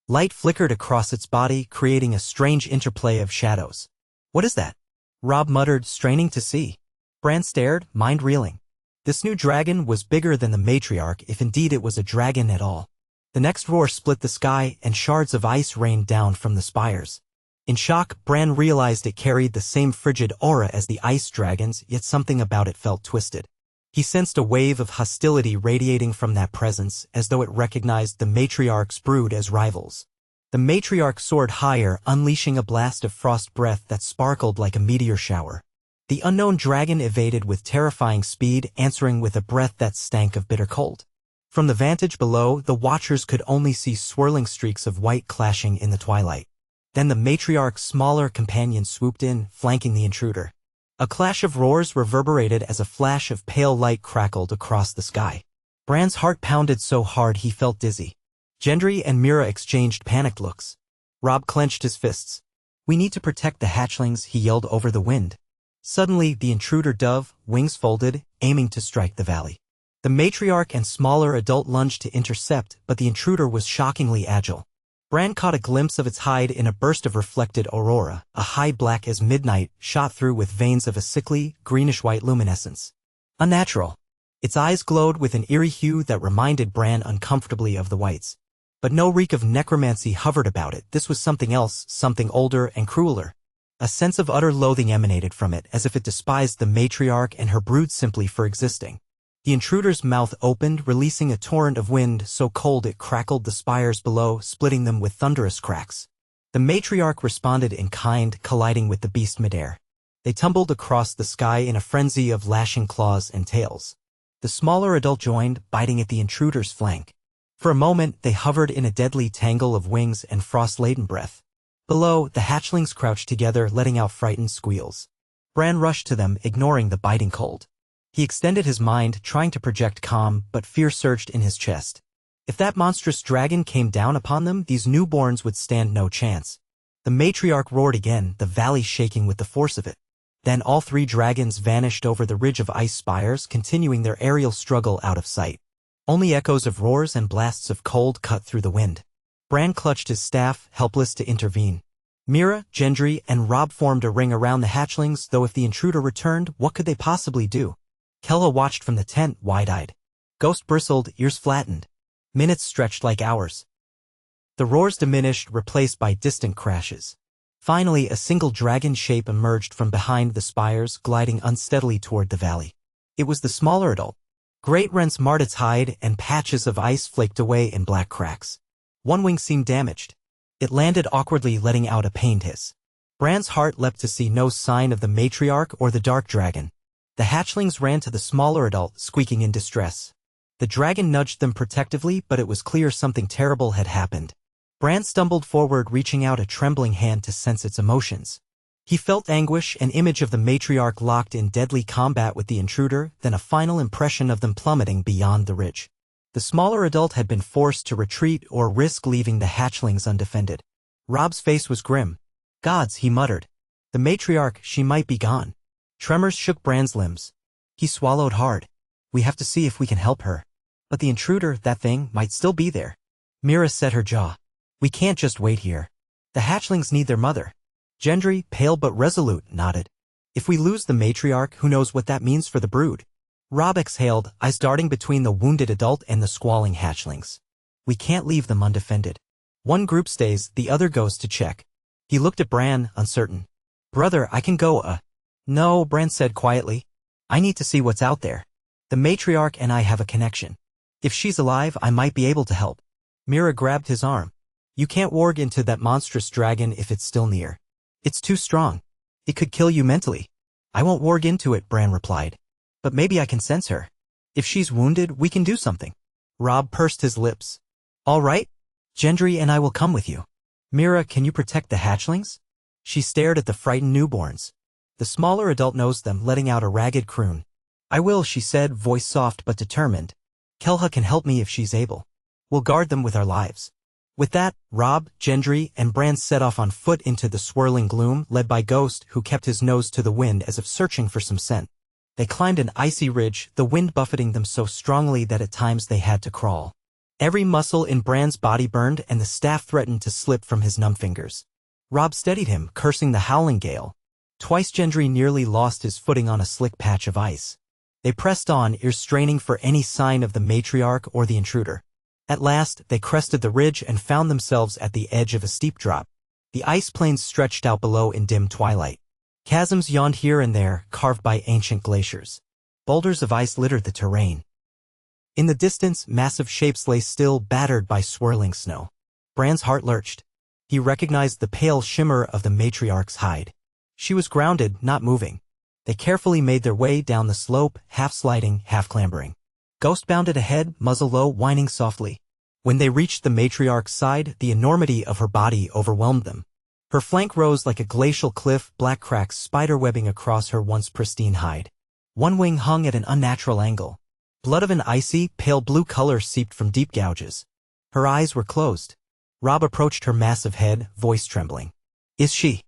Light flickered across its body, creating a strange interplay of shadows. What is that? Robb muttered, straining to see. Bran stared, mind reeling. This new dragon was bigger than the matriarch, if indeed it was a dragon at all. The next roar split the sky, and shards of ice rained down from the spires. In shock, Bran realized it carried the same frigid aura as the ice dragons, yet something about it felt twisted. He sensed a wave of hostility radiating from that presence, as though it recognized the matriarch's brood as rivals. The matriarch soared higher, unleashing a blast of frost breath that sparkled like a meteor shower. The unknown dragon evaded with terrifying speed, answering with a breath that stank of bitter cold. From the vantage below, the watchers could only see swirling streaks of white clashing in the twilight. Then the matriarch's smaller companion swooped in, flanking the intruder. A clash of roars reverberated as a flash of pale light crackled across the sky. Bran's heart pounded so hard he felt dizzy. Gendry and Mira exchanged panicked looks. Robb clenched his fists. We need to protect the hatchlings, he yelled over the wind. Suddenly, the intruder dove, wings folded, aiming to strike the valley. The matriarch and smaller adult lunged to intercept, but the intruder was shockingly agile. Bran caught a glimpse of its hide in a burst of reflected aurora, a hide black as midnight, shot through with veins of a sickly, greenish-white luminescence. Unnatural. Its eyes glowed with an eerie hue that reminded Bran uncomfortably of the whites. But no reek of necromancy hovered about it. This was something else, something older and crueler. A sense of utter loathing emanated from it, as if it despised the matriarch and her brood simply for existing. The intruder's mouth opened, releasing a torrent of wind so cold it crackled the spires below, splitting them with thunderous cracks. The matriarch responded in kind, colliding with the beast midair. They tumbled across the sky in a frenzy of lashing claws and tails. The smaller adult joined, biting at the intruder's flank. For a moment, they hovered in a deadly tangle of wings and frost-laden breath. Below, the hatchlings crouched together, letting out frightened squeals. Bran rushed to them, ignoring the biting cold. He extended his mind, trying to project calm, but fear surged in his chest. If that monstrous dragon came down upon them, these newborns would stand no chance. The matriarch roared again, the valley shaking with the force of it. Then all three dragons vanished over the ridge of ice spires, continuing their aerial struggle out of sight. Only echoes of roars and blasts of cold cut through the wind. Bran clutched his staff, helpless to intervene. Mira, Gendry, and Robb formed a ring around the hatchlings, though if the intruder returned, what could they possibly do? Kelha watched from the tent, wide-eyed. Ghost bristled, ears flattened. Minutes stretched like hours. The roars diminished, replaced by distant crashes. Finally, a single dragon shape emerged from behind the spires, gliding unsteadily toward the valley. It was the smaller adult. Great rents marred its hide, and patches of ice flaked away in black cracks. One wing seemed damaged. It landed awkwardly, letting out a pained hiss. Bran's heart leapt to see no sign of the matriarch or the dark dragon. The hatchlings ran to the smaller adult, squeaking in distress. The dragon nudged them protectively, but it was clear something terrible had happened. Bran stumbled forward, reaching out a trembling hand to sense its emotions. He felt anguish, an image of the matriarch locked in deadly combat with the intruder, then a final impression of them plummeting beyond the ridge. The smaller adult had been forced to retreat or risk leaving the hatchlings undefended. Robb's face was grim. Gods, he muttered. The matriarch, she might be gone. Tremors shook Bran's limbs. He swallowed hard. We have to see if we can help her. But the intruder, that thing, might still be there. Mira set her jaw. We can't just wait here. The hatchlings need their mother. Gendry, pale but resolute, nodded. If we lose the matriarch, who knows what that means for the brood? Robb exhaled, eyes darting between the wounded adult and the squalling hatchlings. We can't leave them undefended. One group stays, the other goes to check. He looked at Bran, uncertain. Brother, I can go, No, Bran said quietly. I need to see what's out there. The matriarch and I have a connection. If she's alive, I might be able to help. Mira grabbed his arm. You can't warg into that monstrous dragon if it's still near. It's too strong. It could kill you mentally. I won't warg into it, Bran replied. But maybe I can sense her. If she's wounded, we can do something. Robb pursed his lips. All right. Gendry and I will come with you. Mira, can you protect the hatchlings? She stared at the frightened newborns. The smaller adult nosed them, letting out a ragged croon. I will, she said, voice soft but determined. Kelha can help me if she's able. We'll guard them with our lives. With that, Robb, Gendry, and Bran set off on foot into the swirling gloom, led by Ghost, who kept his nose to the wind as if searching for some scent. They climbed an icy ridge, the wind buffeting them so strongly that at times they had to crawl. Every muscle in Bran's body burned, and the staff threatened to slip from his numb fingers. Robb steadied him, cursing the howling gale. Twice Gendry nearly lost his footing on a slick patch of ice. They pressed on, ears straining for any sign of the matriarch or the intruder. At last, they crested the ridge and found themselves at the edge of a steep drop. The ice plains stretched out below in dim twilight. Chasms yawned here and there, carved by ancient glaciers. Boulders of ice littered the terrain. In the distance, massive shapes lay still, battered by swirling snow. Bran's heart lurched. He recognized the pale shimmer of the matriarch's hide. She was grounded, not moving. They carefully made their way down the slope, half sliding, half clambering. Ghost bounded ahead, muzzle low, whining softly. When they reached the matriarch's side, the enormity of her body overwhelmed them. Her flank rose like a glacial cliff, black cracks spiderwebbing across her once pristine hide. One wing hung at an unnatural angle. Blood of an icy, pale blue color seeped from deep gouges. Her eyes were closed. Robb approached her massive head, voice trembling. Is she?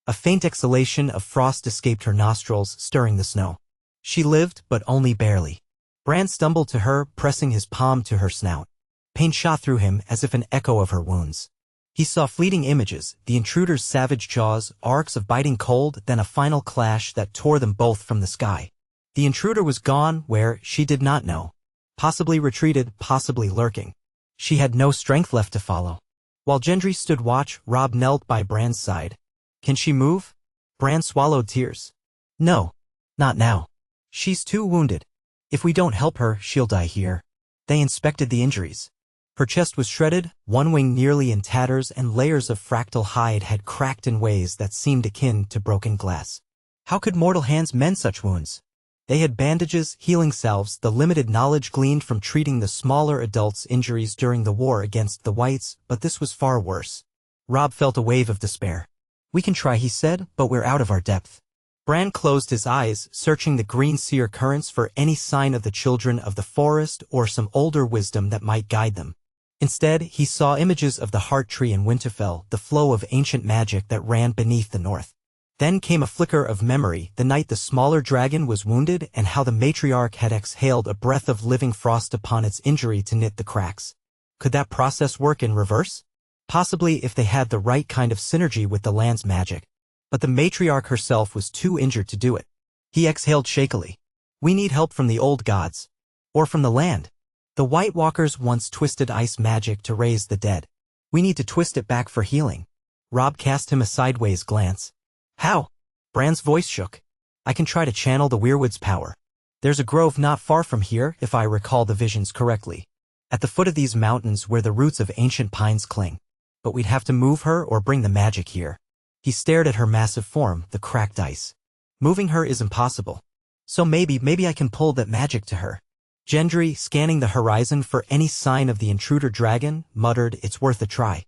A faint exhalation of frost escaped her nostrils, stirring the snow. She lived, but only barely. Bran stumbled to her, pressing his palm to her snout. Pain shot through him as if an echo of her wounds. He saw fleeting images, the intruder's savage jaws, arcs of biting cold, then a final clash that tore them both from the sky. The intruder was gone, where, she did not know. Possibly retreated, possibly lurking. She had no strength left to follow. While Gendry stood watch, Robb knelt by Bran's side. Can she move? Bran swallowed tears. No. Not now. She's too wounded. If we don't help her, she'll die here. They inspected the injuries. Her chest was shredded, one wing nearly in tatters, and layers of fractal hide had cracked in ways that seemed akin to broken glass. How could mortal hands mend such wounds? They had bandages, healing salves, the limited knowledge gleaned from treating the smaller adults' injuries during the war against the Whites, but this was far worse. Robb felt a wave of despair. We can try, he said, but we're out of our depth. Bran closed his eyes, searching the green sear currents for any sign of the children of the forest or some older wisdom that might guide them. Instead, he saw images of the heart tree in Winterfell, the flow of ancient magic that ran beneath the north. Then came a flicker of memory, the night the smaller dragon was wounded and how the matriarch had exhaled a breath of living frost upon its injury to knit the cracks. Could that process work in reverse? Possibly if they had the right kind of synergy with the land's magic. But the matriarch herself was too injured to do it. He exhaled shakily. We need help from the old gods. Or from the land. The White Walkers once twisted ice magic to raise the dead. We need to twist it back for healing. Rob cast him a sideways glance. How? Bran's voice shook. I can try to channel the weirwood's power. There's a grove not far from here, if I recall the visions correctly. At the foot of these mountains where the roots of ancient pines cling. But we'd have to move her or bring the magic here. He stared at her massive form, the cracked ice. Moving her is impossible. So maybe I can pull that magic to her. Gendry, scanning the horizon for any sign of the intruder dragon, muttered, it's worth a try.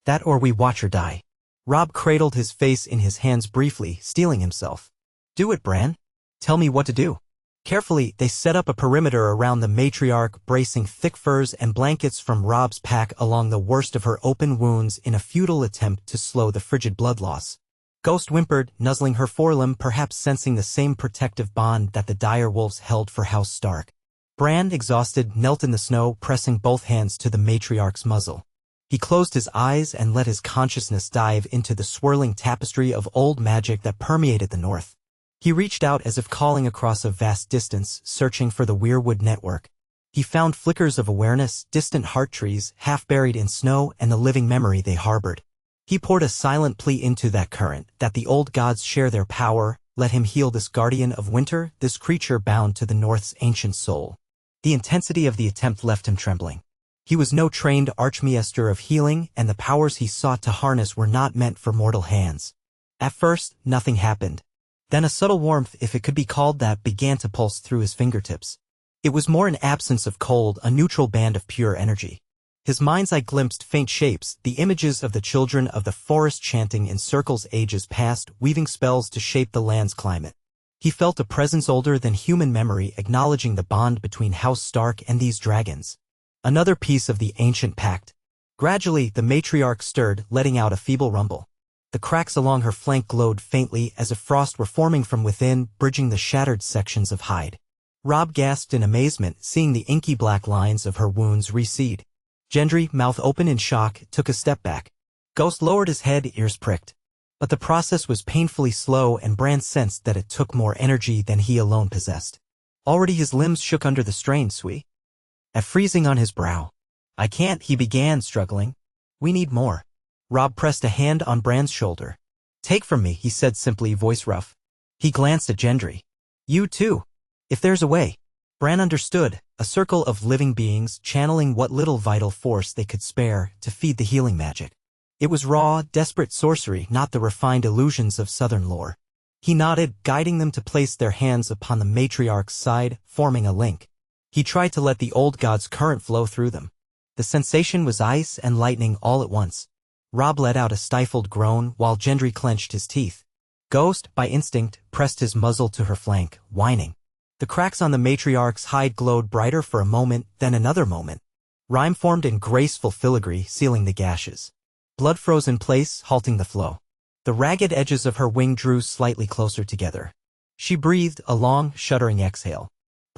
That or we watch her die. Rob cradled his face in his hands briefly, steeling himself. Do it, Bran. Tell me what to do. Carefully, they set up a perimeter around the matriarch, bracing thick furs and blankets from Rob's pack along the worst of her open wounds in a futile attempt to slow the frigid blood loss. Ghost whimpered, nuzzling her forelimb, perhaps sensing the same protective bond that the dire wolves held for House Stark. Bran, exhausted, knelt in the snow, pressing both hands to the matriarch's muzzle. He closed his eyes and let his consciousness dive into the swirling tapestry of old magic that permeated the north. He reached out as if calling across a vast distance, searching for the weirwood network. He found flickers of awareness, distant heart trees, half buried in snow, and the living memory they harbored. He poured a silent plea into that current, that the old gods share their power, let him heal this guardian of winter, this creature bound to the north's ancient soul. The intensity of the attempt left him trembling. He was no trained archmaester of healing, and the powers he sought to harness were not meant for mortal hands. At first, nothing happened. Then a subtle warmth, if it could be called that, began to pulse through his fingertips. It was more an absence of cold, a neutral band of pure energy. His mind's eye glimpsed faint shapes, the images of the children of the forest chanting in circles ages past, weaving spells to shape the land's climate. He felt a presence older than human memory, acknowledging the bond between House Stark and these dragons. Another piece of the ancient pact. Gradually, the matriarch stirred, letting out a feeble rumble. The cracks along her flank glowed faintly as if frost were forming from within, bridging the shattered sections of hide. Rob gasped in amazement, seeing the inky black lines of her wounds recede. Gendry, mouth open in shock, took a step back. Ghost lowered his head, ears pricked. But the process was painfully slow, and Bran sensed that it took more energy than he alone possessed. Already his limbs shook under the strain, a freezing on his brow. I can't, he began, struggling. We need more. Rob pressed a hand on Bran's shoulder. Take from me, he said simply, voice rough. He glanced at Gendry. You too. If there's a way. Bran understood, a circle of living beings channeling what little vital force they could spare to feed the healing magic. It was raw, desperate sorcery, not the refined illusions of southern lore. He nodded, guiding them to place their hands upon the matriarch's side, forming a link. He tried to let the old god's current flow through them. The sensation was ice and lightning all at once. Rob let out a stifled groan while Gendry clenched his teeth. Ghost, by instinct, pressed his muzzle to her flank, whining. The cracks on the matriarch's hide glowed brighter for a moment, then another moment. Rime formed in graceful filigree, sealing the gashes. Blood froze in place, halting the flow. The ragged edges of her wing drew slightly closer together. She breathed a long, shuddering exhale.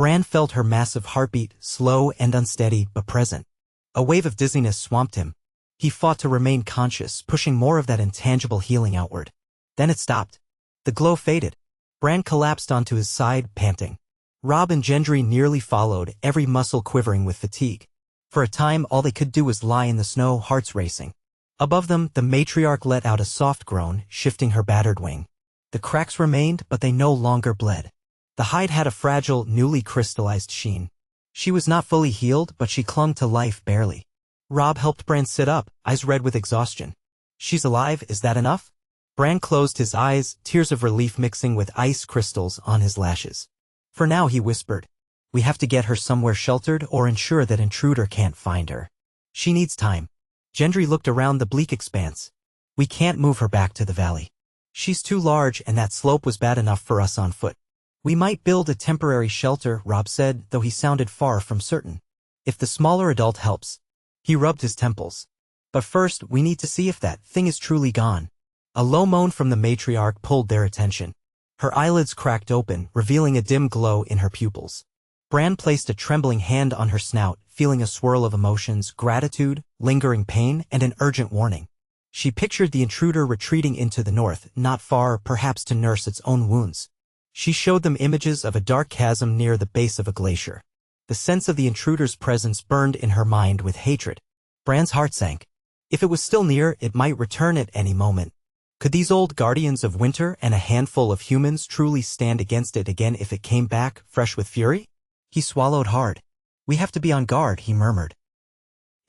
Bran felt her massive heartbeat, slow and unsteady, but present. A wave of dizziness swamped him. He fought to remain conscious, pushing more of that intangible healing outward. Then it stopped. The glow faded. Bran collapsed onto his side, panting. Rob and Gendry nearly followed, every muscle quivering with fatigue. For a time, all they could do was lie in the snow, hearts racing. Above them, the matriarch let out a soft groan, shifting her battered wing. The cracks remained, but they no longer bled. The hide had a fragile, newly crystallized sheen. She was not fully healed, but she clung to life barely. Rob helped Bran sit up, eyes red with exhaustion. She's alive, is that enough? Bran closed his eyes, tears of relief mixing with ice crystals on his lashes. For now, he whispered. We have to get her somewhere sheltered or ensure that intruder can't find her. She needs time. Gendry looked around the bleak expanse. We can't move her back to the valley. She's too large, and that slope was bad enough for us on foot. We might build a temporary shelter, Rob said, though he sounded far from certain. If the smaller adult helps. He rubbed his temples. But first, we need to see if that thing is truly gone. A low moan from the matriarch pulled their attention. Her eyelids cracked open, revealing a dim glow in her pupils. Bran placed a trembling hand on her snout, feeling a swirl of emotions, gratitude, lingering pain, and an urgent warning. She pictured the intruder retreating into the north, not far, perhaps to nurse its own wounds. She showed them images of a dark chasm near the base of a glacier. The sense of the intruder's presence burned in her mind with hatred. Bran's heart sank. If it was still near, it might return at any moment. Could these old guardians of winter and a handful of humans truly stand against it again if it came back, fresh with fury? He swallowed hard. We have to be on guard, he murmured.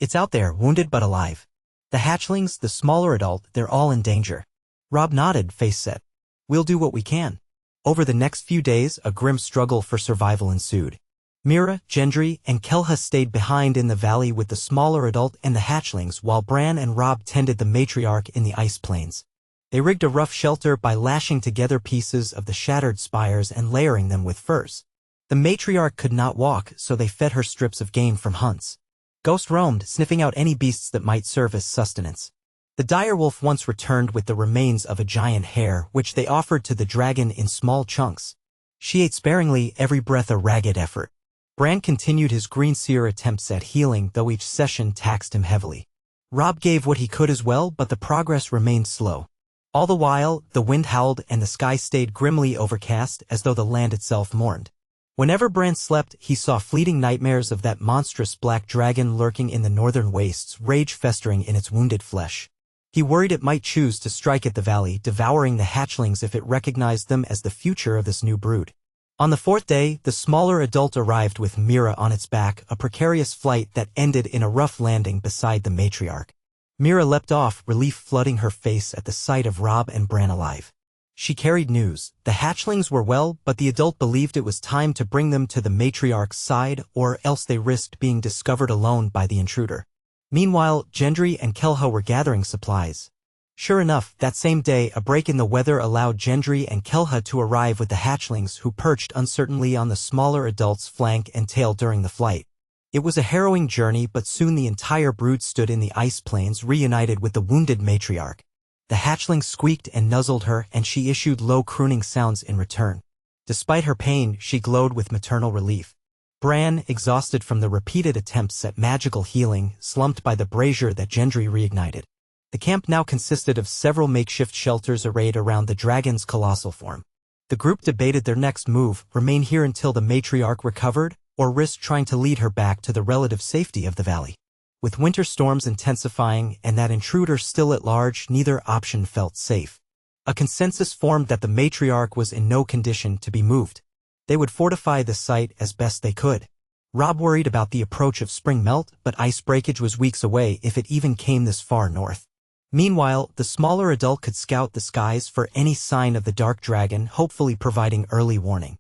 It's out there, wounded but alive. The hatchlings, the smaller adult, they're all in danger. Rob nodded, face set. We'll do what we can. Over the next few days, a grim struggle for survival ensued. Mira, Gendry, and Kelha stayed behind in the valley with the smaller adult and the hatchlings while Bran and Rob tended the matriarch in the ice plains. They rigged a rough shelter by lashing together pieces of the shattered spires and layering them with furs. The matriarch could not walk, so they fed her strips of game from hunts. Ghost roamed, sniffing out any beasts that might serve as sustenance. The direwolf once returned with the remains of a giant hare, which they offered to the dragon in small chunks. She ate sparingly, every breath a ragged effort. Bran continued his green seer attempts at healing, though each session taxed him heavily. Rob gave what he could as well, but the progress remained slow. All the while, the wind howled and the sky stayed grimly overcast as though the land itself mourned. Whenever Bran slept, he saw fleeting nightmares of that monstrous black dragon lurking in the northern wastes, rage festering in its wounded flesh. He worried it might choose to strike at the valley, devouring the hatchlings if it recognized them as the future of this new brood. On the fourth day, the smaller adult arrived with Mira on its back, a precarious flight that ended in a rough landing beside the matriarch. Mira leapt off, relief flooding her face at the sight of Rob and Bran alive. She carried news. The hatchlings were well, but the adult believed it was time to bring them to the matriarch's side, or else they risked being discovered alone by the intruder. Meanwhile, Gendry and Kelha were gathering supplies. Sure enough, that same day, a break in the weather allowed Gendry and Kelha to arrive with the hatchlings who perched uncertainly on the smaller adult's flank and tail during the flight. It was a harrowing journey, but soon the entire brood stood in the ice plains reunited with the wounded matriarch. The hatchling squeaked and nuzzled her, and she issued low crooning sounds in return. Despite her pain, she glowed with maternal relief. Bran, exhausted from the repeated attempts at magical healing, slumped by the brazier that Gendry reignited. The camp now consisted of several makeshift shelters arrayed around the dragon's colossal form. The group debated their next move: remain here until the matriarch recovered, or risk trying to lead her back to the relative safety of the valley. With winter storms intensifying and that intruder still at large, neither option felt safe. A consensus formed that the matriarch was in no condition to be moved. They would fortify the site as best they could. Rob worried about the approach of spring melt, but ice breakage was weeks away if it even came this far north. Meanwhile, the smaller adult could scout the skies for any sign of the dark dragon, hopefully providing early warning.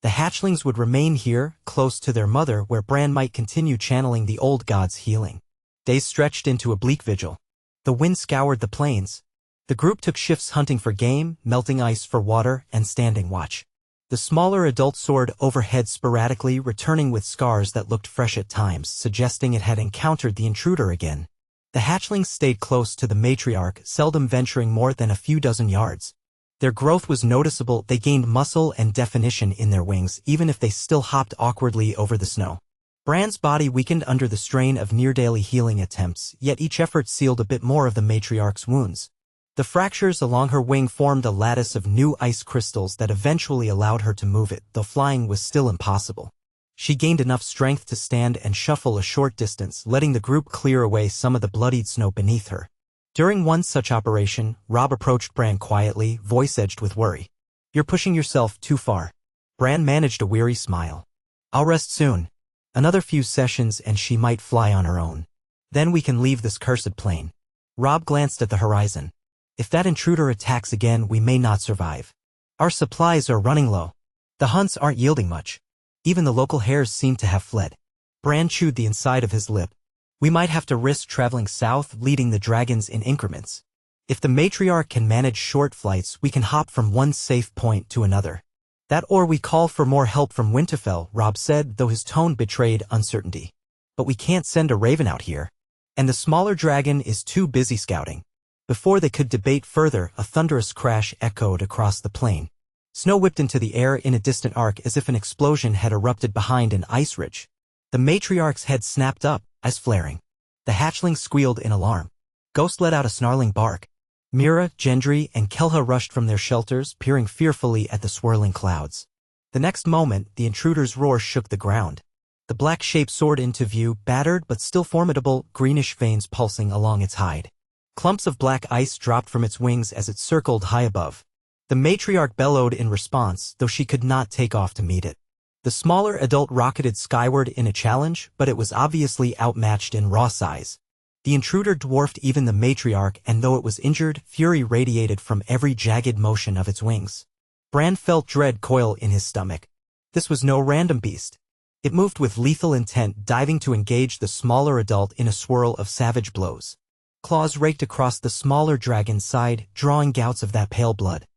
The hatchlings would remain here, close to their mother, where Bran might continue channeling the old god's healing. Days stretched into a bleak vigil. The wind scoured the plains. The group took shifts hunting for game, melting ice for water, and standing watch. The smaller adult soared overhead sporadically, returning with scars that looked fresh at times, suggesting it had encountered the intruder again. The hatchlings stayed close to the matriarch, seldom venturing more than a few dozen yards. Their growth was noticeable. They gained muscle and definition in their wings, even if they still hopped awkwardly over the snow. Bran's body weakened under the strain of near-daily healing attempts, yet each effort sealed a bit more of the matriarch's wounds. The fractures along her wing formed a lattice of new ice crystals that eventually allowed her to move it, though flying was still impossible. She gained enough strength to stand and shuffle a short distance, letting the group clear away some of the bloodied snow beneath her. During one such operation, Rob approached Bran quietly, voice edged with worry. "You're pushing yourself too far." Bran managed a weary smile. "I'll rest soon. Another few sessions and she might fly on her own. Then we can leave this cursed plane." Rob glanced at the horizon. "If that intruder attacks again, we may not survive. Our supplies are running low. The hunts aren't yielding much. Even the local hares seem to have fled." Bran chewed the inside of his lip. "We might have to risk traveling south, leading the dragons in increments. If the matriarch can manage short flights, we can hop from one safe point to another. That or we call for more help from Winterfell," Rob said, though his tone betrayed uncertainty. "But we can't send a raven out here. And the smaller dragon is too busy scouting." Before they could debate further, a thunderous crash echoed across the plain. Snow whipped into the air in a distant arc as if an explosion had erupted behind an ice ridge. The matriarch's head snapped up, eyes flaring. The hatchling squealed in alarm. Ghost let out a snarling bark. Mira, Gendry, and Kelha rushed from their shelters, peering fearfully at the swirling clouds. The next moment, the intruder's roar shook the ground. The black shape soared into view, battered but still formidable, greenish veins pulsing along its hide. Clumps of black ice dropped from its wings as it circled high above. The matriarch bellowed in response, though she could not take off to meet it. The smaller adult rocketed skyward in a challenge, but it was obviously outmatched in raw size. The intruder dwarfed even the matriarch, and though it was injured, fury radiated from every jagged motion of its wings. Bran felt dread coil in his stomach. This was no random beast. It moved with lethal intent, diving to engage the smaller adult in a swirl of savage blows. Claws raked across the smaller dragon's side, drawing gouts of that pale blood.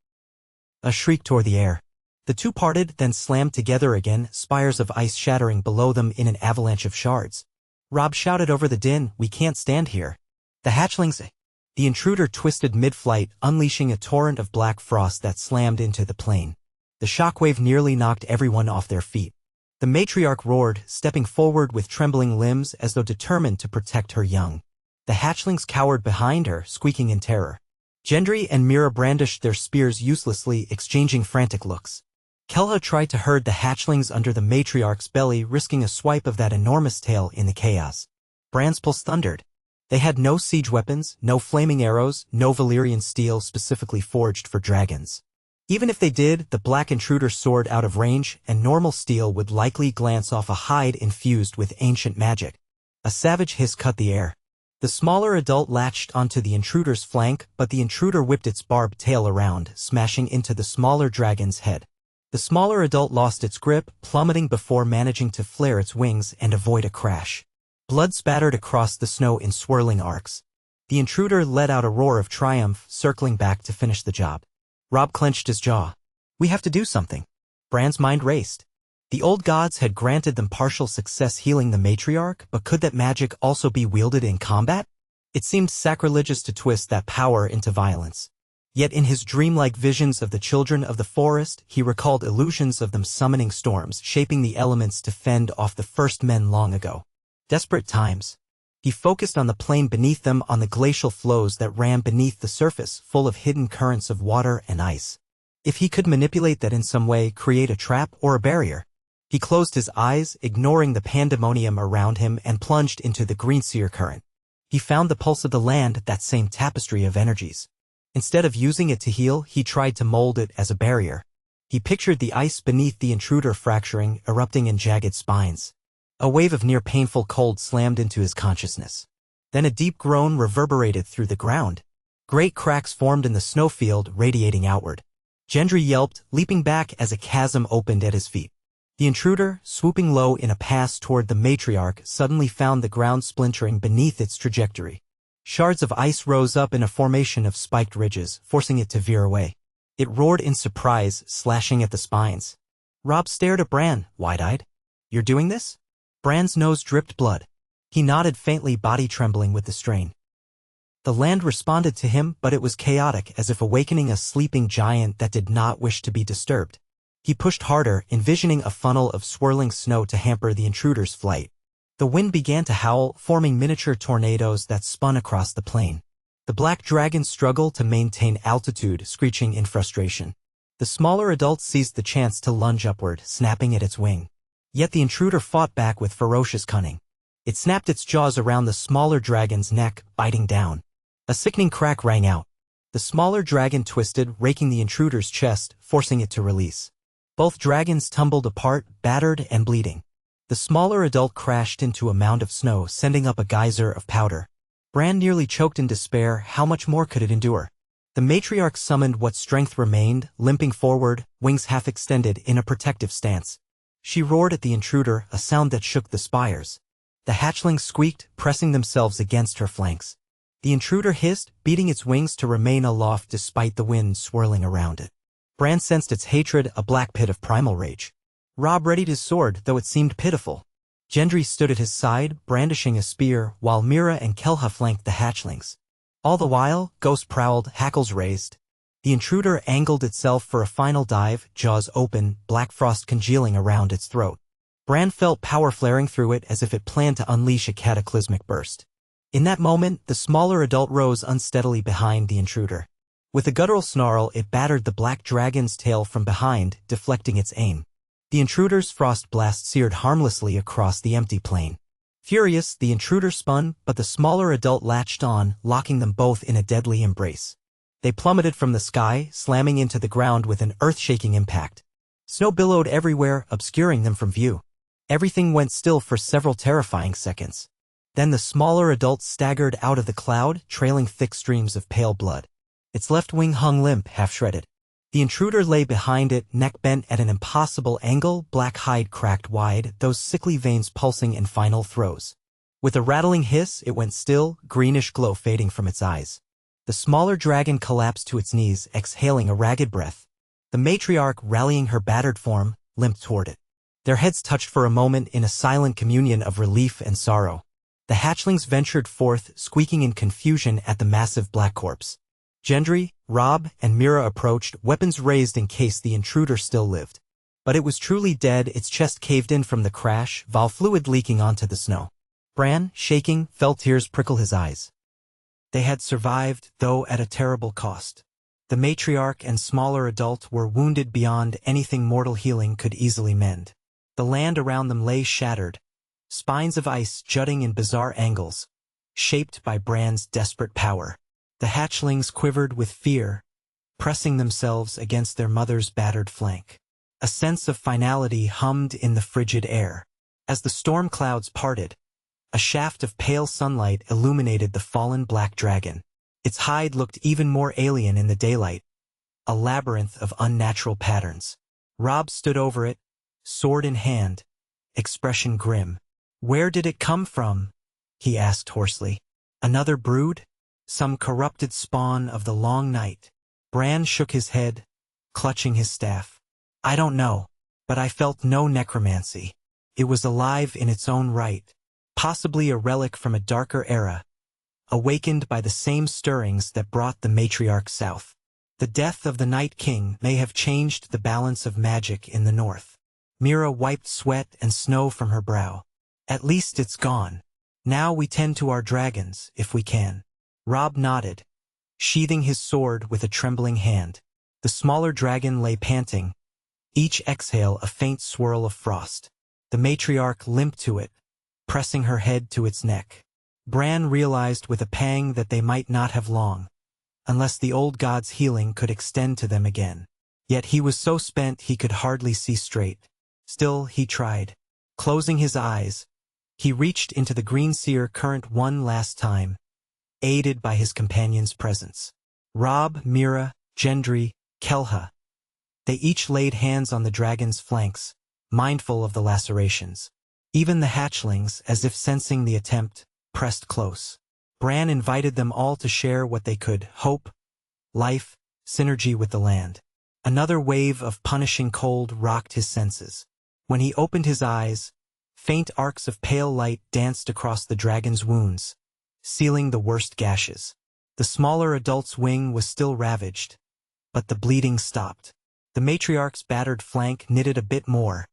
A shriek tore the air. The two parted, then slammed together again, spires of ice shattering below them in an avalanche of shards. Robb shouted over the din, "We can't stand here." The hatchlings. The intruder twisted mid-flight, unleashing a torrent of black frost that slammed into the plain. The shockwave nearly knocked everyone off their feet. The matriarch roared, stepping forward with trembling limbs as though determined to protect her young. The hatchlings cowered behind her, squeaking in terror. Gendry and Mira brandished their spears uselessly, exchanging frantic looks. Kelha tried to herd the hatchlings under the matriarch's belly, risking a swipe of that enormous tail in the chaos. Bran's pulse thundered. They had no siege weapons, no flaming arrows, no Valyrian steel specifically forged for dragons. Even if they did, the black intruder soared out of range, and normal steel would likely glance off a hide infused with ancient magic. A savage hiss cut the air. The smaller adult latched onto the intruder's flank, but the intruder whipped its barbed tail around, smashing into the smaller dragon's head. The smaller adult lost its grip, plummeting before managing to flare its wings and avoid a crash. Blood spattered across the snow in swirling arcs. The intruder let out a roar of triumph, circling back to finish the job. Robb clenched his jaw. "We have to do something." Bran's mind raced. The old gods had granted them partial success healing the matriarch, but could that magic also be wielded in combat? It seemed sacrilegious to twist that power into violence. Yet in his dreamlike visions of the children of the forest, he recalled illusions of them summoning storms, shaping the elements to fend off the first men long ago. Desperate times. He focused on the plain beneath them, on the glacial flows that ran beneath the surface, full of hidden currents of water and ice. If he could manipulate that in some way, create a trap or a barrier. He closed his eyes, ignoring the pandemonium around him, and plunged into the greenseer current. He found the pulse of the land, that same tapestry of energies. Instead of using it to heal, he tried to mold it as a barrier. He pictured the ice beneath the intruder fracturing, erupting in jagged spines. A wave of near-painful cold slammed into his consciousness. Then a deep groan reverberated through the ground. Great cracks formed in the snowfield, radiating outward. Gendry yelped, leaping back as a chasm opened at his feet. The intruder, swooping low in a pass toward the matriarch, suddenly found the ground splintering beneath its trajectory. Shards of ice rose up in a formation of spiked ridges, forcing it to veer away. It roared in surprise, slashing at the spines. Robb stared at Bran, wide-eyed. "You're doing this?" Bran's nose dripped blood. He nodded faintly, body trembling with the strain. The land responded to him, but it was chaotic, as if awakening a sleeping giant that did not wish to be disturbed. He pushed harder, envisioning a funnel of swirling snow to hamper the intruder's flight. The wind began to howl, forming miniature tornadoes that spun across the plain. The black dragon struggled to maintain altitude, screeching in frustration. The smaller adult seized the chance to lunge upward, snapping at its wing. Yet the intruder fought back with ferocious cunning. It snapped its jaws around the smaller dragon's neck, biting down. A sickening crack rang out. The smaller dragon twisted, raking the intruder's chest, forcing it to release. Both dragons tumbled apart, battered and bleeding. The smaller adult crashed into a mound of snow, sending up a geyser of powder. Bran nearly choked in despair. How much more could it endure? The matriarch summoned what strength remained, limping forward, wings half extended in a protective stance. She roared at the intruder, a sound that shook the spires. The hatchlings squeaked, pressing themselves against her flanks. The intruder hissed, beating its wings to remain aloft despite the wind swirling around it. Bran sensed its hatred, a black pit of primal rage. Robb readied his sword, though it seemed pitiful. Gendry stood at his side, brandishing a spear, while Mira and Kelha flanked the hatchlings. All the while, Ghost prowled, hackles raised. The intruder angled itself for a final dive, jaws open, black frost congealing around its throat. Bran felt power flaring through it as if it planned to unleash a cataclysmic burst. In that moment, the smaller adult rose unsteadily behind the intruder. With a guttural snarl, it battered the black dragon's tail from behind, deflecting its aim. The intruder's frost blast seared harmlessly across the empty plain. Furious, the intruder spun, but the smaller adult latched on, locking them both in a deadly embrace. They plummeted from the sky, slamming into the ground with an earth-shaking impact. Snow billowed everywhere, obscuring them from view. Everything went still for several terrifying seconds. Then the smaller adult staggered out of the cloud, trailing thick streams of pale blood. Its left wing hung limp, half-shredded. The intruder lay behind it, neck bent at an impossible angle, black hide cracked wide, those sickly veins pulsing in final throes. With a rattling hiss, it went still, greenish glow fading from its eyes. The smaller dragon collapsed to its knees, exhaling a ragged breath. The matriarch, rallying her battered form, limped toward it. Their heads touched for a moment in a silent communion of relief and sorrow. The hatchlings ventured forth, squeaking in confusion at the massive black corpse. Gendry, Robb, and Mira approached, weapons raised in case the intruder still lived. But it was truly dead, its chest caved in from the crash, vol fluid leaking onto the snow. Bran, shaking, felt tears prickle his eyes. They had survived, though at a terrible cost. The matriarch and smaller adult were wounded beyond anything mortal healing could easily mend. The land around them lay shattered, spines of ice jutting in bizarre angles, shaped by Bran's desperate power. The hatchlings quivered with fear, pressing themselves against their mother's battered flank. A sense of finality hummed in the frigid air. As the storm clouds parted, a shaft of pale sunlight illuminated the fallen black dragon. Its hide looked even more alien in the daylight, a labyrinth of unnatural patterns. Robb stood over it, sword in hand, expression grim. "Where did it come from?" he asked hoarsely. "Another brood? Some corrupted spawn of the long night?" Bran shook his head, clutching his staff. "I don't know, but I felt no necromancy. It was alive in its own right, possibly a relic from a darker era, awakened by the same stirrings that brought the matriarch south. The death of the Night King may have changed the balance of magic in the north." Mira wiped sweat and snow from her brow. "At least it's gone. Now we tend to our dragons, if we can." Robb nodded, sheathing his sword with a trembling hand. The smaller dragon lay panting, each exhale a faint swirl of frost. The matriarch limped to it, pressing her head to its neck. Bran realized with a pang that they might not have long, unless the old god's healing could extend to them again. Yet he was so spent he could hardly see straight. Still, he tried. Closing his eyes, he reached into the green seer current one last time, aided by his companion's presence. Robb, Mira, Gendry, Kelha. They each laid hands on the dragon's flanks, mindful of the lacerations. Even the hatchlings, as if sensing the attempt, pressed close. Bran invited them all to share what they could: hope, life, synergy with the land. Another wave of punishing cold rocked his senses. When he opened his eyes, faint arcs of pale light danced across the dragon's wounds, sealing the worst gashes. The smaller adult's wing was still ravaged, but the bleeding stopped. The matriarch's battered flank knitted a bit more,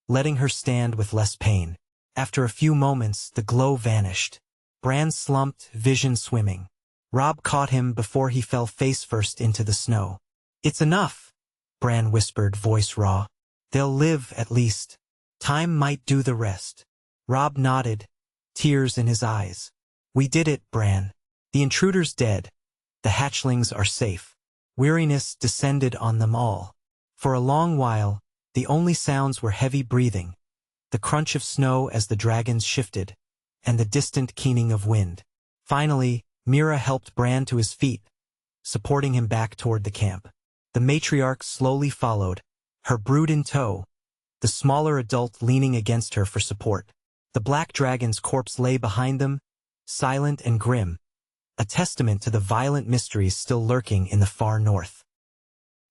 letting her stand with less pain. After a few moments, the glow vanished. Bran slumped, vision swimming. Robb caught him before he fell face-first into the snow. "It's enough," Bran whispered, voice raw. "They'll live, at least. Time might do the rest." Robb nodded, tears in his eyes. "We did it, Bran. The intruder's dead. The hatchlings are safe." Weariness descended on them all. For a long while, the only sounds were heavy breathing, the crunch of snow as the dragons shifted, and the distant keening of wind. Finally, Mira helped Bran to his feet, supporting him back toward the camp. The matriarch slowly followed, her brood in tow, the smaller adult leaning against her for support. The black dragon's corpse lay behind them, silent and grim, a testament to the violent mysteries still lurking in the far north.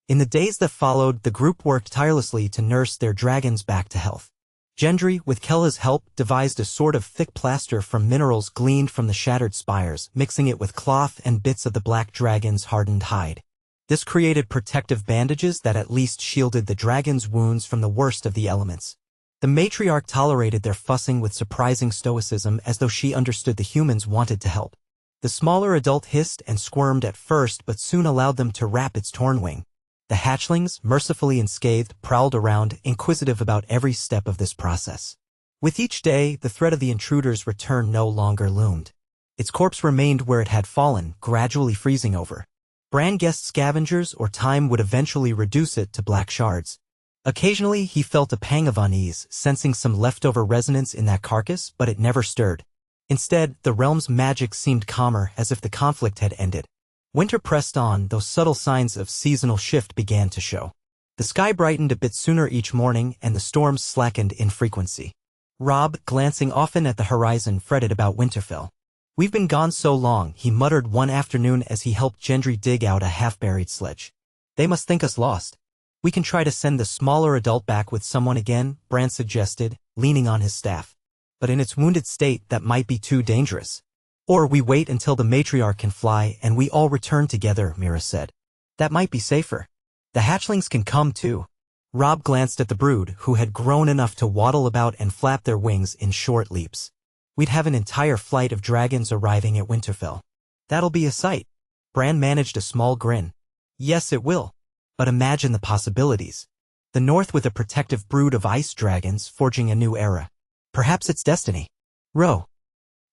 In the days that followed, the group worked tirelessly to nurse their dragons back to health. Gendry, with Kelha's help, devised a sort of thick plaster from minerals gleaned from the shattered spires, mixing it with cloth and bits of the black dragon's hardened hide. This created protective bandages that at least shielded the dragon's wounds from the worst of the elements. The matriarch tolerated their fussing with surprising stoicism, as though she understood the humans wanted to help. The smaller adult hissed and squirmed at first, but soon allowed them to wrap its torn wing. The hatchlings, mercifully unscathed, prowled around, inquisitive about every step of this process. With each day, the threat of the intruder's return no longer loomed. Its corpse remained where it had fallen, gradually freezing over. Bran guessed scavengers or time would eventually reduce it to black shards. Occasionally, he felt a pang of unease, sensing some leftover resonance in that carcass, but it never stirred. Instead, the realm's magic seemed calmer, as if the conflict had ended. Winter pressed on, though subtle signs of seasonal shift began to show. The sky brightened a bit sooner each morning, and the storms slackened in frequency. Robb, glancing often at the horizon, fretted about Winterfell. "We've been gone so long," he muttered one afternoon as he helped Gendry dig out a half-buried sledge. "They must think us lost." "We can try to send the smaller adult back with someone again," Bran suggested, leaning on his staff. "But in its wounded state, that might be too dangerous." "Or we wait until the matriarch can fly and we all return together," Mira said. "That might be safer. The hatchlings can come too." Robb glanced at the brood, who had grown enough to waddle about and flap their wings in short leaps. "We'd have an entire flight of dragons arriving at Winterfell. That'll be a sight." Bran managed a small grin. "Yes, it will. But imagine the possibilities. The North with a protective brood of ice dragons forging a new era. Perhaps it's destiny." "Row."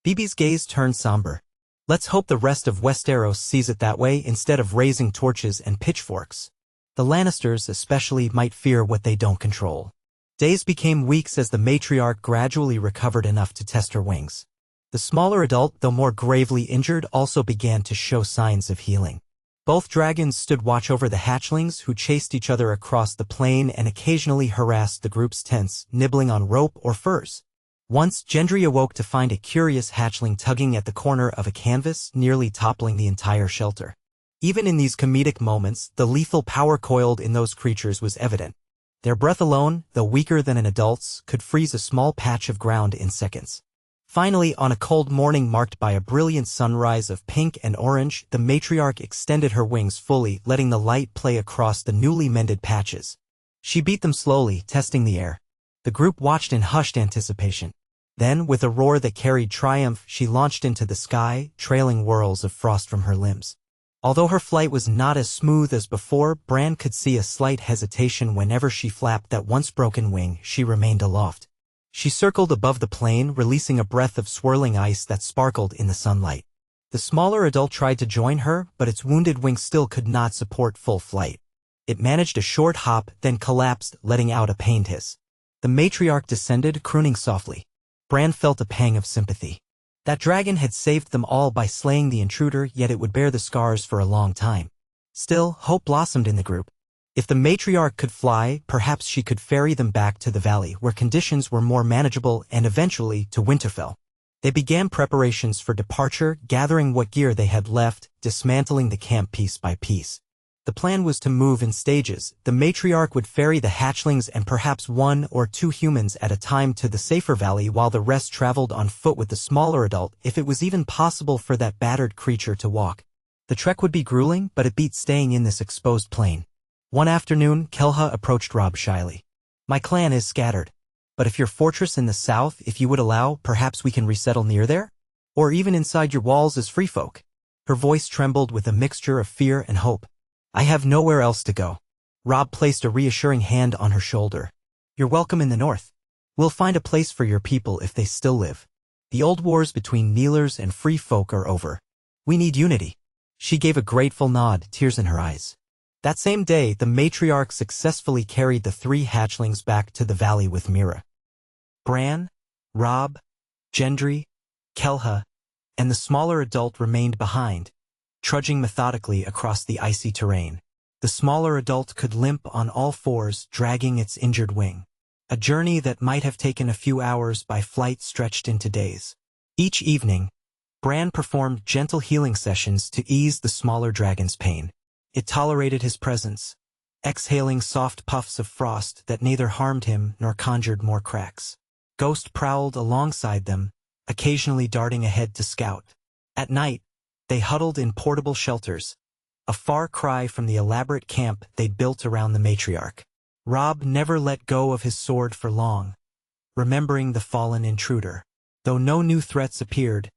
Phoebe's gaze turned somber. "Let's hope the rest of Westeros sees it that way instead of raising torches and pitchforks. The Lannisters especially might fear what they don't control." Days became weeks as the matriarch gradually recovered enough to test her wings. The smaller adult, though more gravely injured, also began to show signs of healing. Both dragons stood watch over the hatchlings, who chased each other across the plain and occasionally harassed the group's tents, nibbling on rope or furs. Once, Gendry awoke to find a curious hatchling tugging at the corner of a canvas, nearly toppling the entire shelter. Even in these comedic moments, the lethal power coiled in those creatures was evident. Their breath alone, though weaker than an adult's, could freeze a small patch of ground in seconds. Finally, on a cold morning marked by a brilliant sunrise of pink and orange, the matriarch extended her wings fully, letting the light play across the newly mended patches. She beat them slowly, testing the air. The group watched in hushed anticipation. Then, with a roar that carried triumph, she launched into the sky, trailing whirls of frost from her limbs. Although her flight was not as smooth as before, Bran could see a slight hesitation whenever she flapped that once broken wing. She remained aloft. She circled above the plain, releasing a breath of swirling ice that sparkled in the sunlight. The smaller adult tried to join her, but its wounded wing still could not support full flight. It managed a short hop, then collapsed, letting out a pained hiss. The matriarch descended, crooning softly. Bran felt a pang of sympathy. That dragon had saved them all by slaying the intruder, yet it would bear the scars for a long time. Still, hope blossomed in the group. If the matriarch could fly, perhaps she could ferry them back to the valley, where conditions were more manageable, and eventually to Winterfell. They began preparations for departure, gathering what gear they had left, dismantling the camp piece by piece. The plan was to move in stages. The matriarch would ferry the hatchlings and perhaps 1 or 2 humans at a time to the safer valley, while the rest traveled on foot with the smaller adult, if it was even possible for that battered creature to walk. The trek would be grueling, but it beat staying in this exposed plain. One afternoon, Kelha approached Robb shyly. "My clan is scattered. But if your fortress in the south, if you would allow, perhaps we can resettle near there? Or even inside your walls as free folk." Her voice trembled with a mixture of fear and hope. "I have nowhere else to go." Robb placed a reassuring hand on her shoulder. "You're welcome in the north. We'll find a place for your people if they still live. The old wars between kneelers and free folk are over. We need unity." She gave a grateful nod, tears in her eyes. That same day, the matriarch successfully carried the 3 hatchlings back to the valley with Mira. Bran, Robb, Gendry, Kelha, and the smaller adult remained behind, trudging methodically across the icy terrain. The smaller adult could limp on all fours, dragging its injured wing. A journey that might have taken a few hours by flight stretched into days. Each evening, Bran performed gentle healing sessions to ease the smaller dragon's pain. It tolerated his presence, exhaling soft puffs of frost that neither harmed him nor conjured more cracks. Ghost prowled alongside them, occasionally darting ahead to scout. At night, they huddled in portable shelters, a far cry from the elaborate camp they'd built around the matriarch. Robb never let go of his sword for long, remembering the fallen intruder. Though no new threats appeared,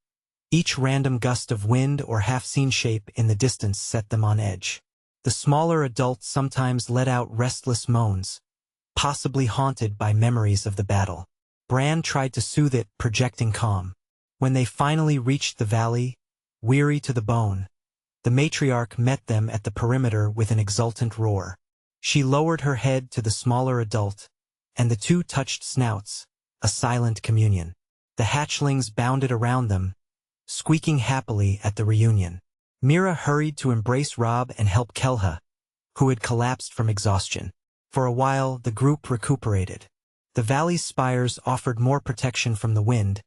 each random gust of wind or half-seen shape in the distance set them on edge. The smaller adult sometimes let out restless moans, possibly haunted by memories of the battle. Bran tried to soothe it, projecting calm. When they finally reached the valley, weary to the bone, the matriarch met them at the perimeter with an exultant roar. She lowered her head to the smaller adult, and the two touched snouts, a silent communion. The hatchlings bounded around them, squeaking happily at the reunion. Mira hurried to embrace Robb and help Kelha, who had collapsed from exhaustion. For a while, the group recuperated. The valley's spires offered more protection from the wind,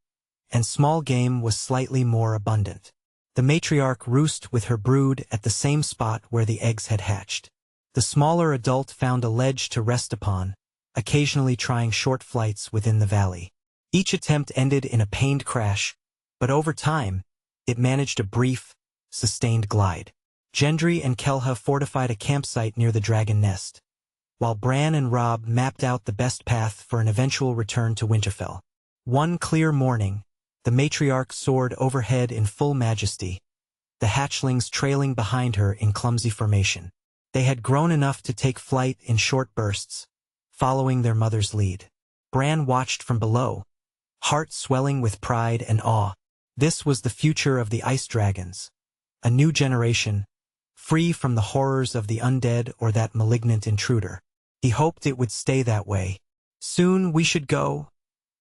and small game was slightly more abundant. The matriarch roosted with her brood at the same spot where the eggs had hatched. The smaller adult found a ledge to rest upon, occasionally trying short flights within the valley. Each attempt ended in a pained crash, but over time, it managed a brief, sustained glide. Gendry and Kelha fortified a campsite near the dragon nest, while Bran and Robb mapped out the best path for an eventual return to Winterfell. One clear morning, the matriarch soared overhead in full majesty, the hatchlings trailing behind her in clumsy formation. They had grown enough to take flight in short bursts, following their mother's lead. Bran watched from below, heart swelling with pride and awe. This was the future of the ice dragons, a new generation, free from the horrors of the undead or that malignant intruder. He hoped it would stay that way. "Soon we should go,"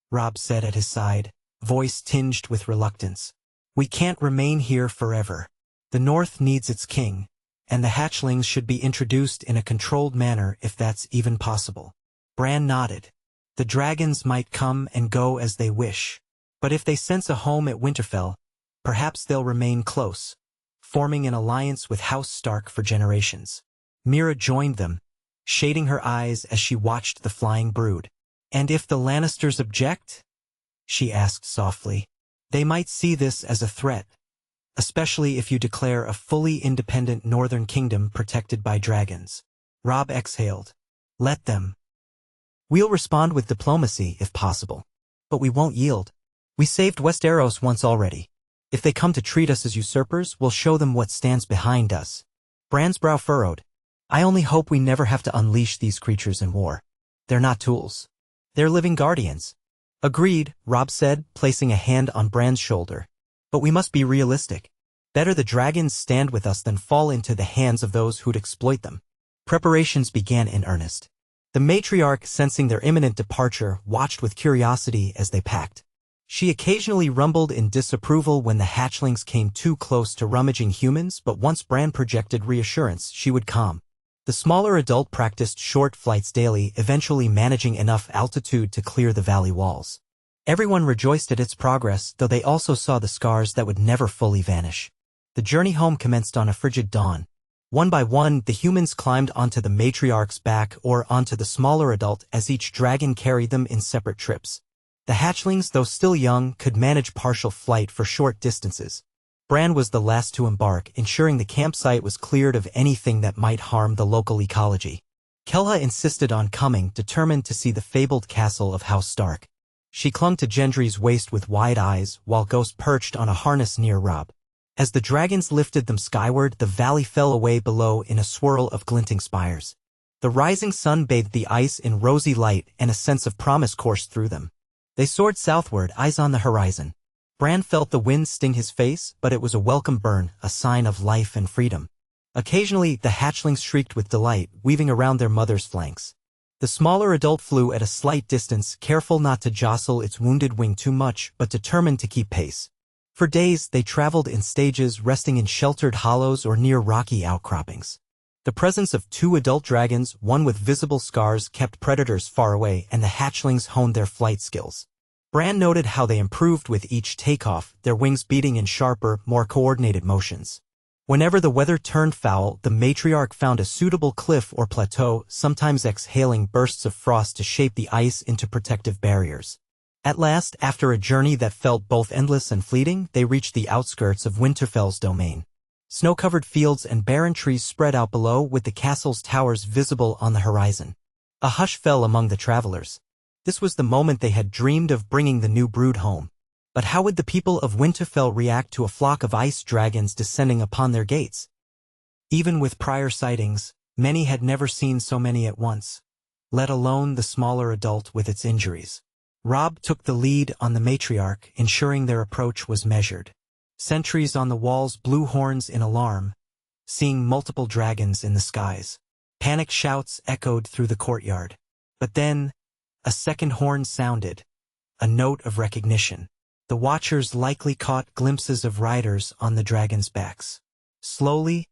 Robb said at his side, voice tinged with reluctance. "We can't remain here forever. The North needs its king, and the hatchlings should be introduced in a controlled manner if that's even possible." Bran nodded. The dragons might come and go as they wish, but if they sense a home at Winterfell, perhaps they'll remain close, forming an alliance with House Stark for generations. Mira joined them, shading her eyes as she watched the flying brood. "And if the Lannisters object?" she asked softly. "They might see this as a threat, especially if you declare a fully independent northern kingdom protected by dragons." Robb exhaled. "Let them. We'll respond with diplomacy if possible. But we won't yield. We saved Westeros once already. If they come to treat us as usurpers, we'll show them what stands behind us." Bran's brow furrowed. "I only hope we never have to unleash these creatures in war. They're not tools. They're living guardians." "Agreed," Robb said, placing a hand on Bran's shoulder. "But we must be realistic. Better the dragons stand with us than fall into the hands of those who'd exploit them." Preparations began in earnest. The matriarch, sensing their imminent departure, watched with curiosity as they packed. She occasionally rumbled in disapproval when the hatchlings came too close to rummaging humans, but once Bran projected reassurance, she would calm. The smaller adult practiced short flights daily, eventually managing enough altitude to clear the valley walls. Everyone rejoiced at its progress, though they also saw the scars that would never fully vanish. The journey home commenced on a frigid dawn. One by one, the humans climbed onto the matriarch's back or onto the smaller adult as each dragon carried them in separate trips. The hatchlings, though still young, could manage partial flight for short distances. Bran was the last to embark, ensuring the campsite was cleared of anything that might harm the local ecology. Kelha insisted on coming, determined to see the fabled castle of House Stark. She clung to Gendry's waist with wide eyes, while Ghost perched on a harness near Robb. As the dragons lifted them skyward, the valley fell away below in a swirl of glinting spires. The rising sun bathed the ice in rosy light, and a sense of promise coursed through them. They soared southward, eyes on the horizon. Bran felt the wind sting his face, but it was a welcome burn, a sign of life and freedom. Occasionally, the hatchlings shrieked with delight, weaving around their mother's flanks. The smaller adult flew at a slight distance, careful not to jostle its wounded wing too much, but determined to keep pace. For days, they traveled in stages, resting in sheltered hollows or near rocky outcroppings. The presence of two adult dragons, one with visible scars, kept predators far away, and the hatchlings honed their flight skills. Bran noted how they improved with each takeoff, their wings beating in sharper, more coordinated motions. Whenever the weather turned foul, the matriarch found a suitable cliff or plateau, sometimes exhaling bursts of frost to shape the ice into protective barriers. At last, after a journey that felt both endless and fleeting, they reached the outskirts of Winterfell's domain. Snow-covered fields and barren trees spread out below, with the castle's towers visible on the horizon. A hush fell among the travelers. This was the moment they had dreamed of, bringing the new brood home. But how would the people of Winterfell react to a flock of ice dragons descending upon their gates? Even with prior sightings, many had never seen so many at once, let alone the smaller adult with its injuries. Robb took the lead on the matriarch, ensuring their approach was measured. Sentries on the walls blew horns in alarm, seeing multiple dragons in the skies. Panic shouts echoed through the courtyard. But then, a second horn sounded, a note of recognition. The watchers likely caught glimpses of riders on the dragons' backs. Slowly,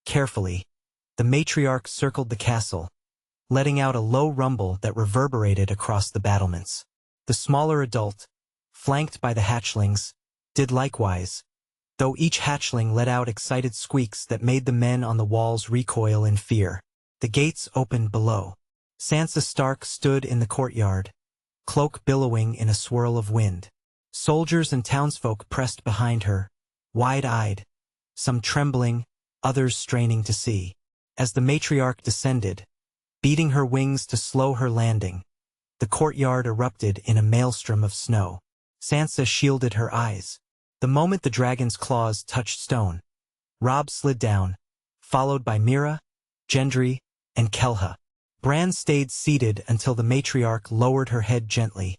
carefully, the matriarch circled the castle, letting out a low rumble that reverberated across the battlements. The smaller adult, flanked by the hatchlings, did likewise, though each hatchling let out excited squeaks that made the men on the walls recoil in fear. The gates opened below. Sansa Stark stood in the courtyard, cloak billowing in a swirl of wind. Soldiers and townsfolk pressed behind her, wide-eyed, some trembling, others straining to see. As the matriarch descended, beating her wings to slow her landing, the courtyard erupted in a maelstrom of snow. Sansa shielded her eyes. The moment the dragon's claws touched stone, Robb slid down, followed by Mira, Gendry, and Kelha. Bran stayed seated until the matriarch lowered her head gently,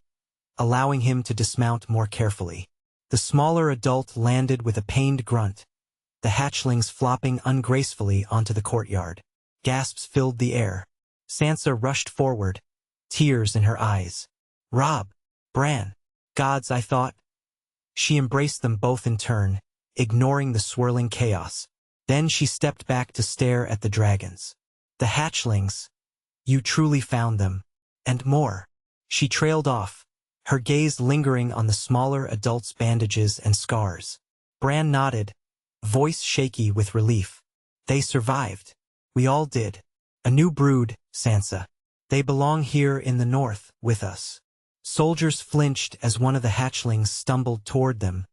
allowing him to dismount more carefully. The smaller adult landed with a pained grunt, the hatchlings flopping ungracefully onto the courtyard. Gasps filled the air. Sansa rushed forward, tears in her eyes. "Robb, Bran, gods, I thought." She embraced them both in turn, ignoring the swirling chaos. Then she stepped back to stare at the dragons. "The hatchlings. You truly found them. And more." She trailed off, her gaze lingering on the smaller adult's bandages and scars. Bran nodded, voice shaky with relief. "They survived. We all did. A new brood, Sansa. They belong here in the north, with us." Soldiers flinched as one of the hatchlings stumbled toward them,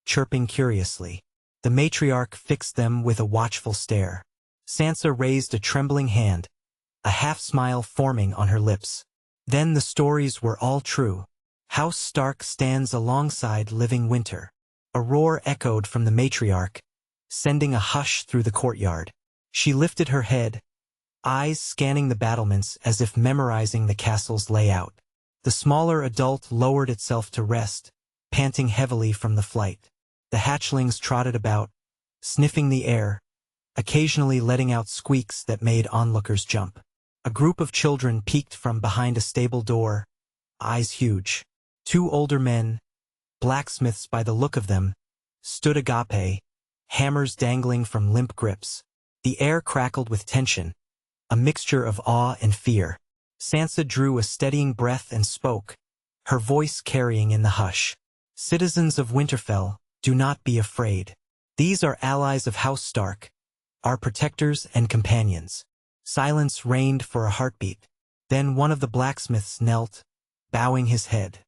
chirping curiously. The matriarch fixed them with a watchful stare. Sansa raised a trembling hand, a half-smile forming on her lips. Then the stories were all true. House Stark stands alongside living winter. A roar echoed from the matriarch, sending a hush through the courtyard. She lifted her head, eyes scanning the battlements as if memorizing the castle's layout. The smaller adult lowered itself to rest, panting heavily from the flight. The hatchlings trotted about, sniffing the air, occasionally letting out squeaks that made onlookers jump. A group of children peeked from behind a stable door, eyes huge. Two older men, blacksmiths by the look of them, stood agape, hammers dangling from limp grips. The air crackled with tension, a mixture of awe and fear. Sansa drew a steadying breath and spoke, her voice carrying in the hush. "Citizens of Winterfell, do not be afraid. These are allies of House Stark, our protectors and companions." Silence reigned for a heartbeat. Then one of the blacksmiths knelt, bowing his head.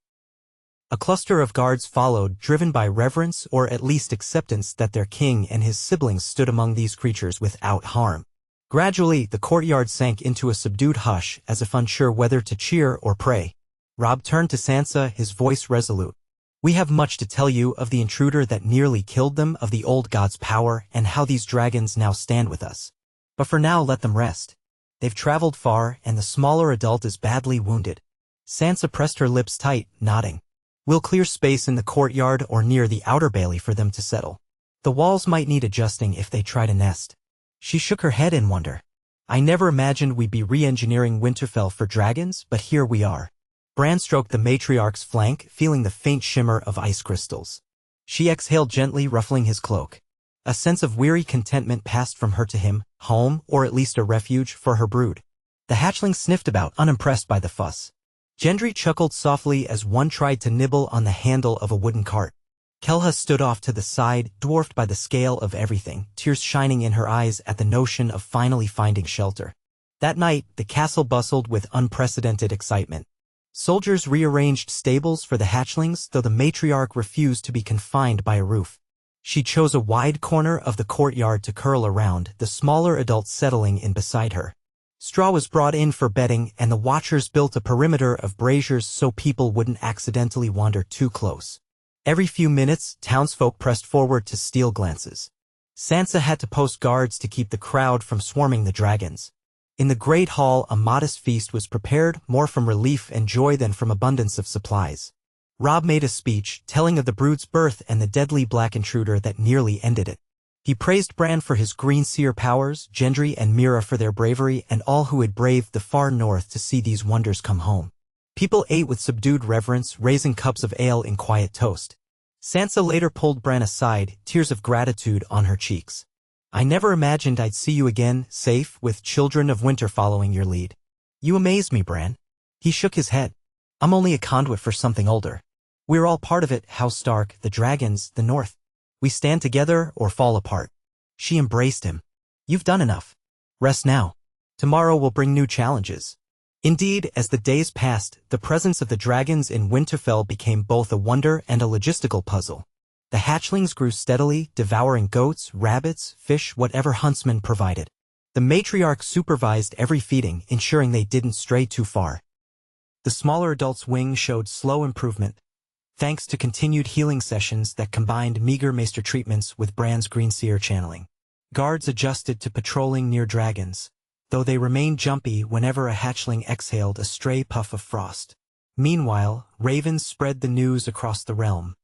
A cluster of guards followed, driven by reverence or at least acceptance that their king and his siblings stood among these creatures without harm. Gradually, the courtyard sank into a subdued hush as if unsure whether to cheer or pray. Robb turned to Sansa, his voice resolute. "We have much to tell you of the intruder that nearly killed them, of the old god's power, and how these dragons now stand with us. But for now, let them rest. They've traveled far, and the smaller adult is badly wounded." Sansa pressed her lips tight, nodding. "We'll clear space in the courtyard or near the outer bailey for them to settle. The walls might need adjusting if they try to nest." She shook her head in wonder. "I never imagined we'd be re-engineering Winterfell for dragons, but here we are." Bran stroked the matriarch's flank, feeling the faint shimmer of ice crystals. She exhaled gently, ruffling his cloak. A sense of weary contentment passed from her to him, home, or at least a refuge, for her brood. The hatchling sniffed about, unimpressed by the fuss. Gendry chuckled softly as one tried to nibble on the handle of a wooden cart. Kelha stood off to the side, dwarfed by the scale of everything, tears shining in her eyes at the notion of finally finding shelter. That night, the castle bustled with unprecedented excitement. Soldiers rearranged stables for the hatchlings, though the matriarch refused to be confined by a roof. She chose a wide corner of the courtyard to curl around, the smaller adults settling in beside her. Straw was brought in for bedding, and the watchers built a perimeter of braziers so people wouldn't accidentally wander too close. Every few minutes, townsfolk pressed forward to steal glances. Sansa had to post guards to keep the crowd from swarming the dragons. In the great hall, a modest feast was prepared, more from relief and joy than from abundance of supplies. Robb made a speech, telling of the brood's birth and the deadly black intruder that nearly ended it. He praised Bran for his green seer powers, Gendry and Mira for their bravery, and all who had braved the far north to see these wonders come home. People ate with subdued reverence, raising cups of ale in quiet toast. Sansa later pulled Bran aside, tears of gratitude on her cheeks. "I never imagined I'd see you again, safe, with children of winter following your lead. You amaze me, Bran." He shook his head. "I'm only a conduit for something older. We're all part of it, House Stark, the dragons, the North. We stand together or fall apart." She embraced him. "You've done enough. Rest now. Tomorrow will bring new challenges." Indeed, as the days passed, the presence of the dragons in Winterfell became both a wonder and a logistical puzzle. The hatchlings grew steadily, devouring goats, rabbits, fish, whatever huntsmen provided. The matriarch supervised every feeding, ensuring they didn't stray too far. The smaller adults' wing showed slow improvement, thanks to continued healing sessions that combined meager maester treatments with Bran's greenseer channeling. Guards adjusted to patrolling near dragons, though they remained jumpy whenever a hatchling exhaled a stray puff of frost. Meanwhile, ravens spread the news across the realm.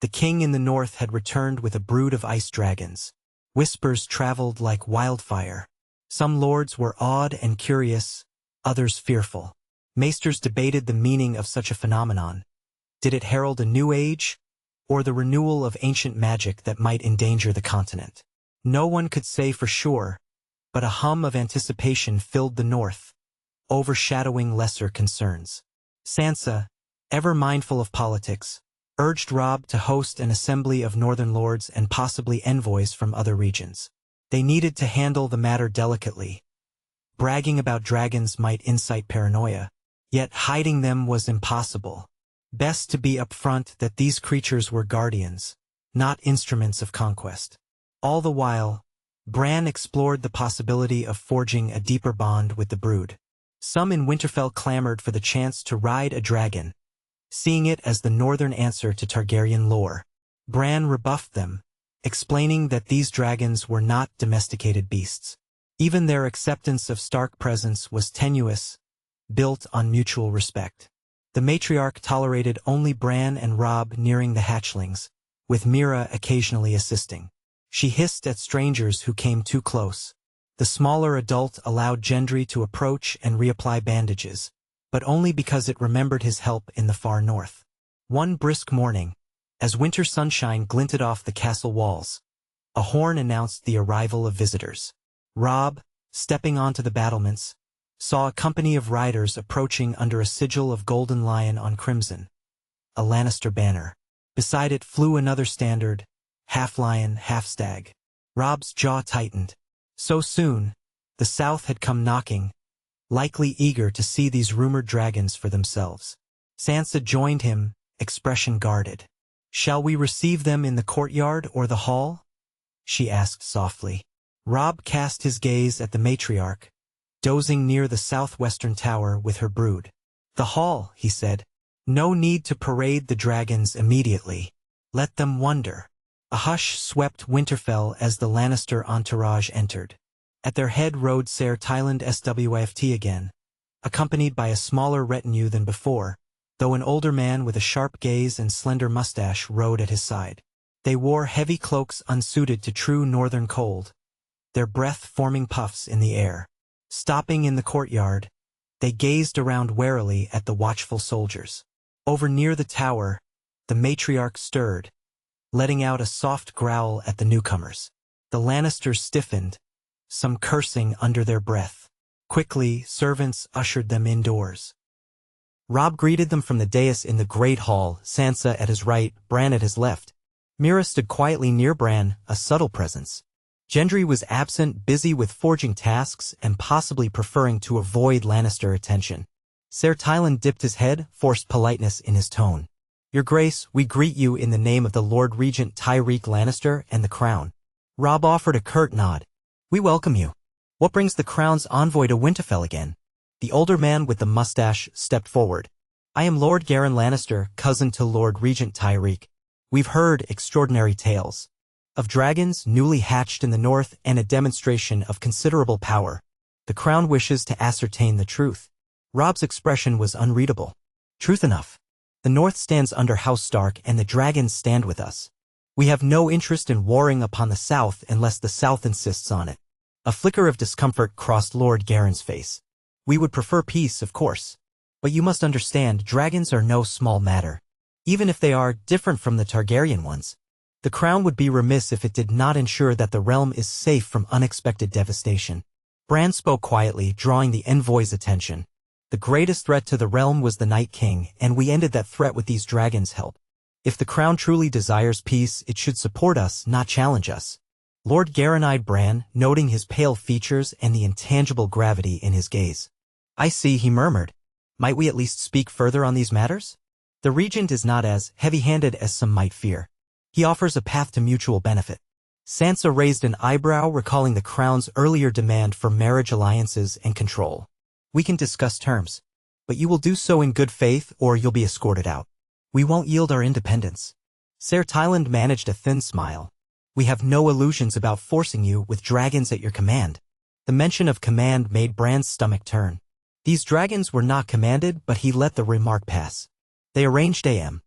The king in the north had returned with a brood of ice dragons. Whispers traveled like wildfire. Some lords were awed and curious, others fearful. Maesters debated the meaning of such a phenomenon. Did it herald a new age, or the renewal of ancient magic that might endanger the continent? No one could say for sure, but a hum of anticipation filled the north, overshadowing lesser concerns. Sansa, ever mindful of politics, urged Robb to host an assembly of northern lords and possibly envoys from other regions. They needed to handle the matter delicately. Bragging about dragons might incite paranoia, yet hiding them was impossible. Best to be upfront that these creatures were guardians, not instruments of conquest. All the while, Bran explored the possibility of forging a deeper bond with the brood. Some in Winterfell clamored for the chance to ride a dragon, seeing it as the northern answer to Targaryen lore. Bran rebuffed them, explaining that these dragons were not domesticated beasts. Even their acceptance of Stark presence was tenuous, built on mutual respect. The matriarch tolerated only Bran and Robb nearing the hatchlings, with Mira occasionally assisting. She hissed at strangers who came too close. The smaller adult allowed Gendry to approach and reapply bandages, but only because it remembered his help in the far north. One brisk morning, as winter sunshine glinted off the castle walls, a horn announced the arrival of visitors. Robb, stepping onto the battlements, saw a company of riders approaching under a sigil of golden lion on crimson, a Lannister banner. Beside it flew another standard, half lion, half stag. Robb's jaw tightened. So soon, the South had come knocking, likely eager to see these rumored dragons for themselves. Sansa joined him, expression guarded. "Shall we receive them in the courtyard or the hall?" she asked softly. Robb cast his gaze at the matriarch, dozing near the southwestern tower with her brood. "The hall," he said. "No need to parade the dragons immediately. Let them wonder." A hush swept Winterfell as the Lannister entourage entered. At their head rode Ser Tyland Swyft again, accompanied by a smaller retinue than before, though an older man with a sharp gaze and slender mustache rode at his side. They wore heavy cloaks unsuited to true northern cold, their breath forming puffs in the air. Stopping in the courtyard, they gazed around warily at the watchful soldiers. Over near the tower, the matriarch stirred, letting out a soft growl at the newcomers. The Lannisters stiffened, some cursing under their breath. Quickly, servants ushered them indoors. Robb greeted them from the dais in the great hall, Sansa at his right, Bran at his left. Mira stood quietly near Bran, a subtle presence. Gendry was absent, busy with forging tasks and possibly preferring to avoid Lannister attention. Ser Tyland dipped his head, forced politeness in his tone. "Your Grace, we greet you in the name of the Lord Regent Tyreek Lannister and the Crown." Robb offered a curt nod. "We welcome you. What brings the Crown's envoy to Winterfell again?" The older man with the mustache stepped forward. "I am Lord Garren Lannister, cousin to Lord Regent Tyreek. We've heard extraordinary tales. Of dragons newly hatched in the north and a demonstration of considerable power. The crown wishes to ascertain the truth. Robb's expression was unreadable. Truth enough. The north stands under House Stark and the dragons stand with us. We have no interest in warring upon the south unless the south insists on it. A flicker of discomfort crossed Lord Garen's face. We would prefer peace, of course. But you must understand, dragons are no small matter. Even if they are different from the Targaryen ones. The crown would be remiss if it did not ensure that the realm is safe from unexpected devastation. Bran spoke quietly, drawing the envoy's attention. The greatest threat to the realm was the Night King, and we ended that threat with these dragons' help. If the crown truly desires peace, it should support us, not challenge us. Lord Garen eyed Bran, noting his pale features and the intangible gravity in his gaze. I see, he murmured. Might we at least speak further on these matters? The regent is not as heavy-handed as some might fear. He offers a path to mutual benefit. Sansa raised an eyebrow, recalling the crown's earlier demand for marriage alliances and control. We can discuss terms. But you will do so in good faith or you'll be escorted out. We won't yield our independence. Ser Tyland managed a thin smile. We have no illusions about forcing you with dragons at your command. The mention of command made Bran's stomach turn. These dragons were not commanded, but he let the remark pass. They arranged a.m.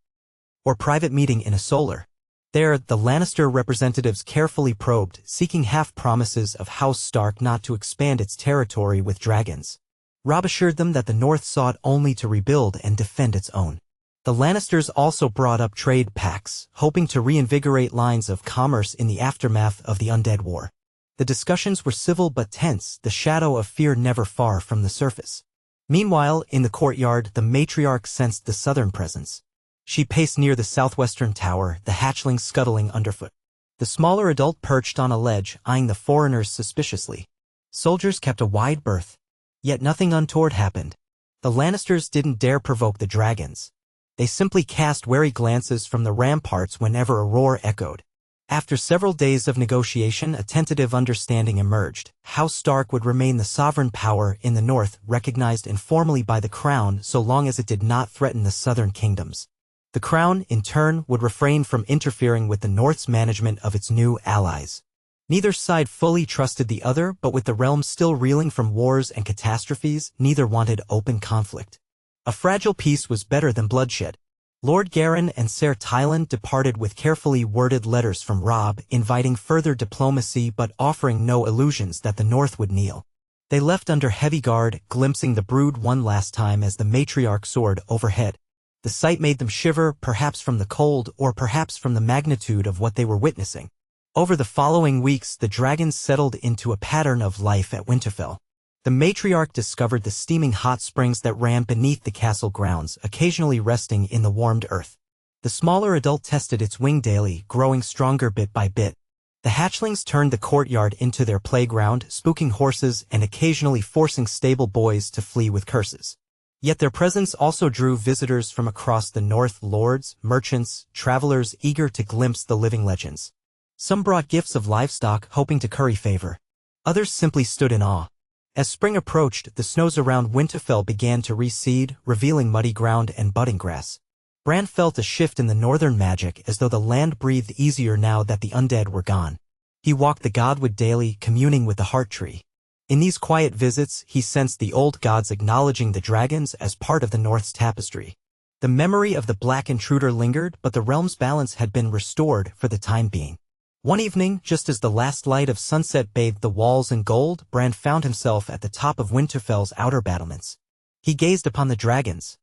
or private meeting in a solar. There, the Lannister representatives carefully probed, seeking half-promises of House Stark not to expand its territory with dragons. Robb assured them that the North sought only to rebuild and defend its own. The Lannisters also brought up trade pacts, hoping to reinvigorate lines of commerce in the aftermath of the Undead War. The discussions were civil but tense, the shadow of fear never far from the surface. Meanwhile, in the courtyard, the matriarch sensed the southern presence. She paced near the southwestern tower, the hatchling scuttling underfoot. The smaller adult perched on a ledge, eyeing the foreigners suspiciously. Soldiers kept a wide berth. Yet nothing untoward happened. The Lannisters didn't dare provoke the dragons. They simply cast wary glances from the ramparts whenever a roar echoed. After several days of negotiation, a tentative understanding emerged. House Stark would remain the sovereign power in the north, recognized informally by the crown so long as it did not threaten the southern kingdoms. The crown, in turn, would refrain from interfering with the north's management of its new allies. Neither side fully trusted the other, but with the realm still reeling from wars and catastrophes, neither wanted open conflict. A fragile peace was better than bloodshed. Lord Garen and Ser Tyland departed with carefully worded letters from Robb, inviting further diplomacy but offering no illusions that the North would kneel. They left under heavy guard, glimpsing the brood one last time as the matriarch soared overhead. The sight made them shiver, perhaps from the cold or perhaps from the magnitude of what they were witnessing. Over the following weeks, the dragons settled into a pattern of life at Winterfell. The matriarch discovered the steaming hot springs that ran beneath the castle grounds, occasionally resting in the warmed earth. The smaller adult tested its wing daily, growing stronger bit by bit. The hatchlings turned the courtyard into their playground, spooking horses and occasionally forcing stable boys to flee with curses. Yet their presence also drew visitors from across the north, lords, merchants, travelers eager to glimpse the living legends. Some brought gifts of livestock, hoping to curry favor. Others simply stood in awe. As spring approached, the snows around Winterfell began to recede, revealing muddy ground and budding grass. Bran felt a shift in the northern magic, as though the land breathed easier now that the undead were gone. He walked the godwood daily, communing with the heart tree. In these quiet visits, he sensed the old gods acknowledging the dragons as part of the North's tapestry. The memory of the black intruder lingered, but the realm's balance had been restored for the time being. One evening, just as the last light of sunset bathed the walls in gold, Bran found himself at the top of Winterfell's outer battlements. He gazed upon the dragons.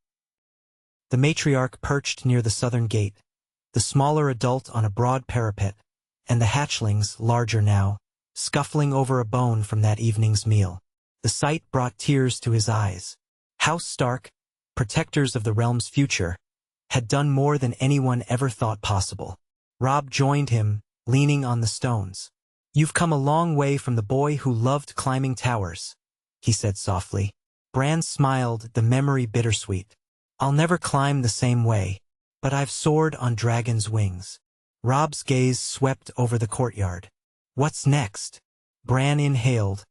The matriarch perched near the southern gate, the smaller adult on a broad parapet, and the hatchlings, larger now, scuffling over a bone from that evening's meal. The sight brought tears to his eyes. House Stark, protectors of the realm's future, had done more than anyone ever thought possible. Robb joined him, leaning on the stones. "You've come a long way from the boy who loved climbing towers," he said softly. Bran smiled, the memory bittersweet. "I'll never climb the same way, but I've soared on dragon's wings." Robb's gaze swept over the courtyard. "What's next?" Bran inhaled,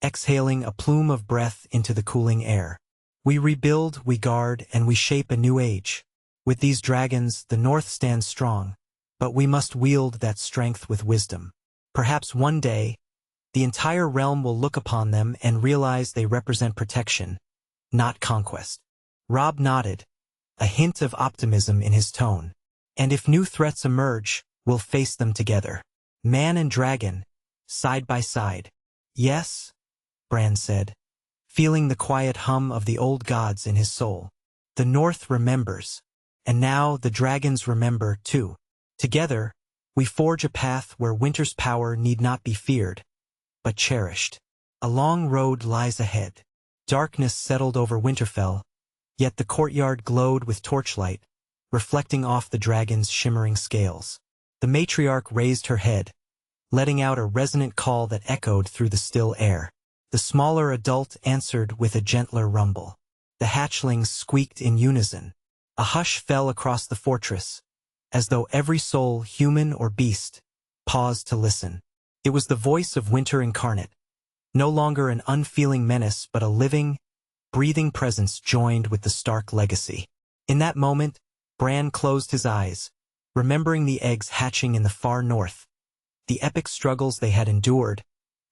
exhaling a plume of breath into the cooling air. "We rebuild, we guard, and we shape a new age. With these dragons, the North stands strong. But we must wield that strength with wisdom. Perhaps one day, the entire realm will look upon them and realize they represent protection, not conquest. Robb nodded, a hint of optimism in his tone. And if new threats emerge, we'll face them together. Man and dragon, side by side. Yes, Bran said, feeling the quiet hum of the old gods in his soul. The North remembers, and now the dragons remember too. Together, we forge a path where winter's power need not be feared, but cherished. A long road lies ahead. Darkness settled over Winterfell, yet the courtyard glowed with torchlight, reflecting off the dragon's shimmering scales. The matriarch raised her head, letting out a resonant call that echoed through the still air. The smaller adult answered with a gentler rumble. The hatchlings squeaked in unison. A hush fell across the fortress, as though every soul, human or beast, paused to listen. It was the voice of winter incarnate, no longer an unfeeling menace but a living, breathing presence joined with the Stark legacy. In that moment, Bran closed his eyes, remembering the eggs hatching in the far north, the epic struggles they had endured,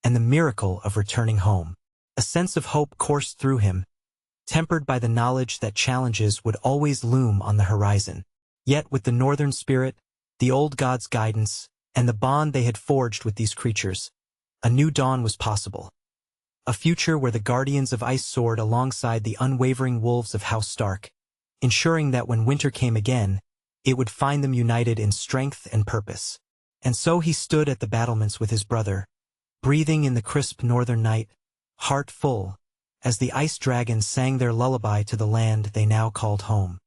and the miracle of returning home. A sense of hope coursed through him, tempered by the knowledge that challenges would always loom on the horizon. Yet with the northern spirit, the old god's guidance, and the bond they had forged with these creatures, a new dawn was possible. A future where the guardians of ice soared alongside the unwavering wolves of House Stark, ensuring that when winter came again, it would find them united in strength and purpose. And so he stood at the battlements with his brother, breathing in the crisp northern night, heart full, as the ice dragons sang their lullaby to the land they now called home.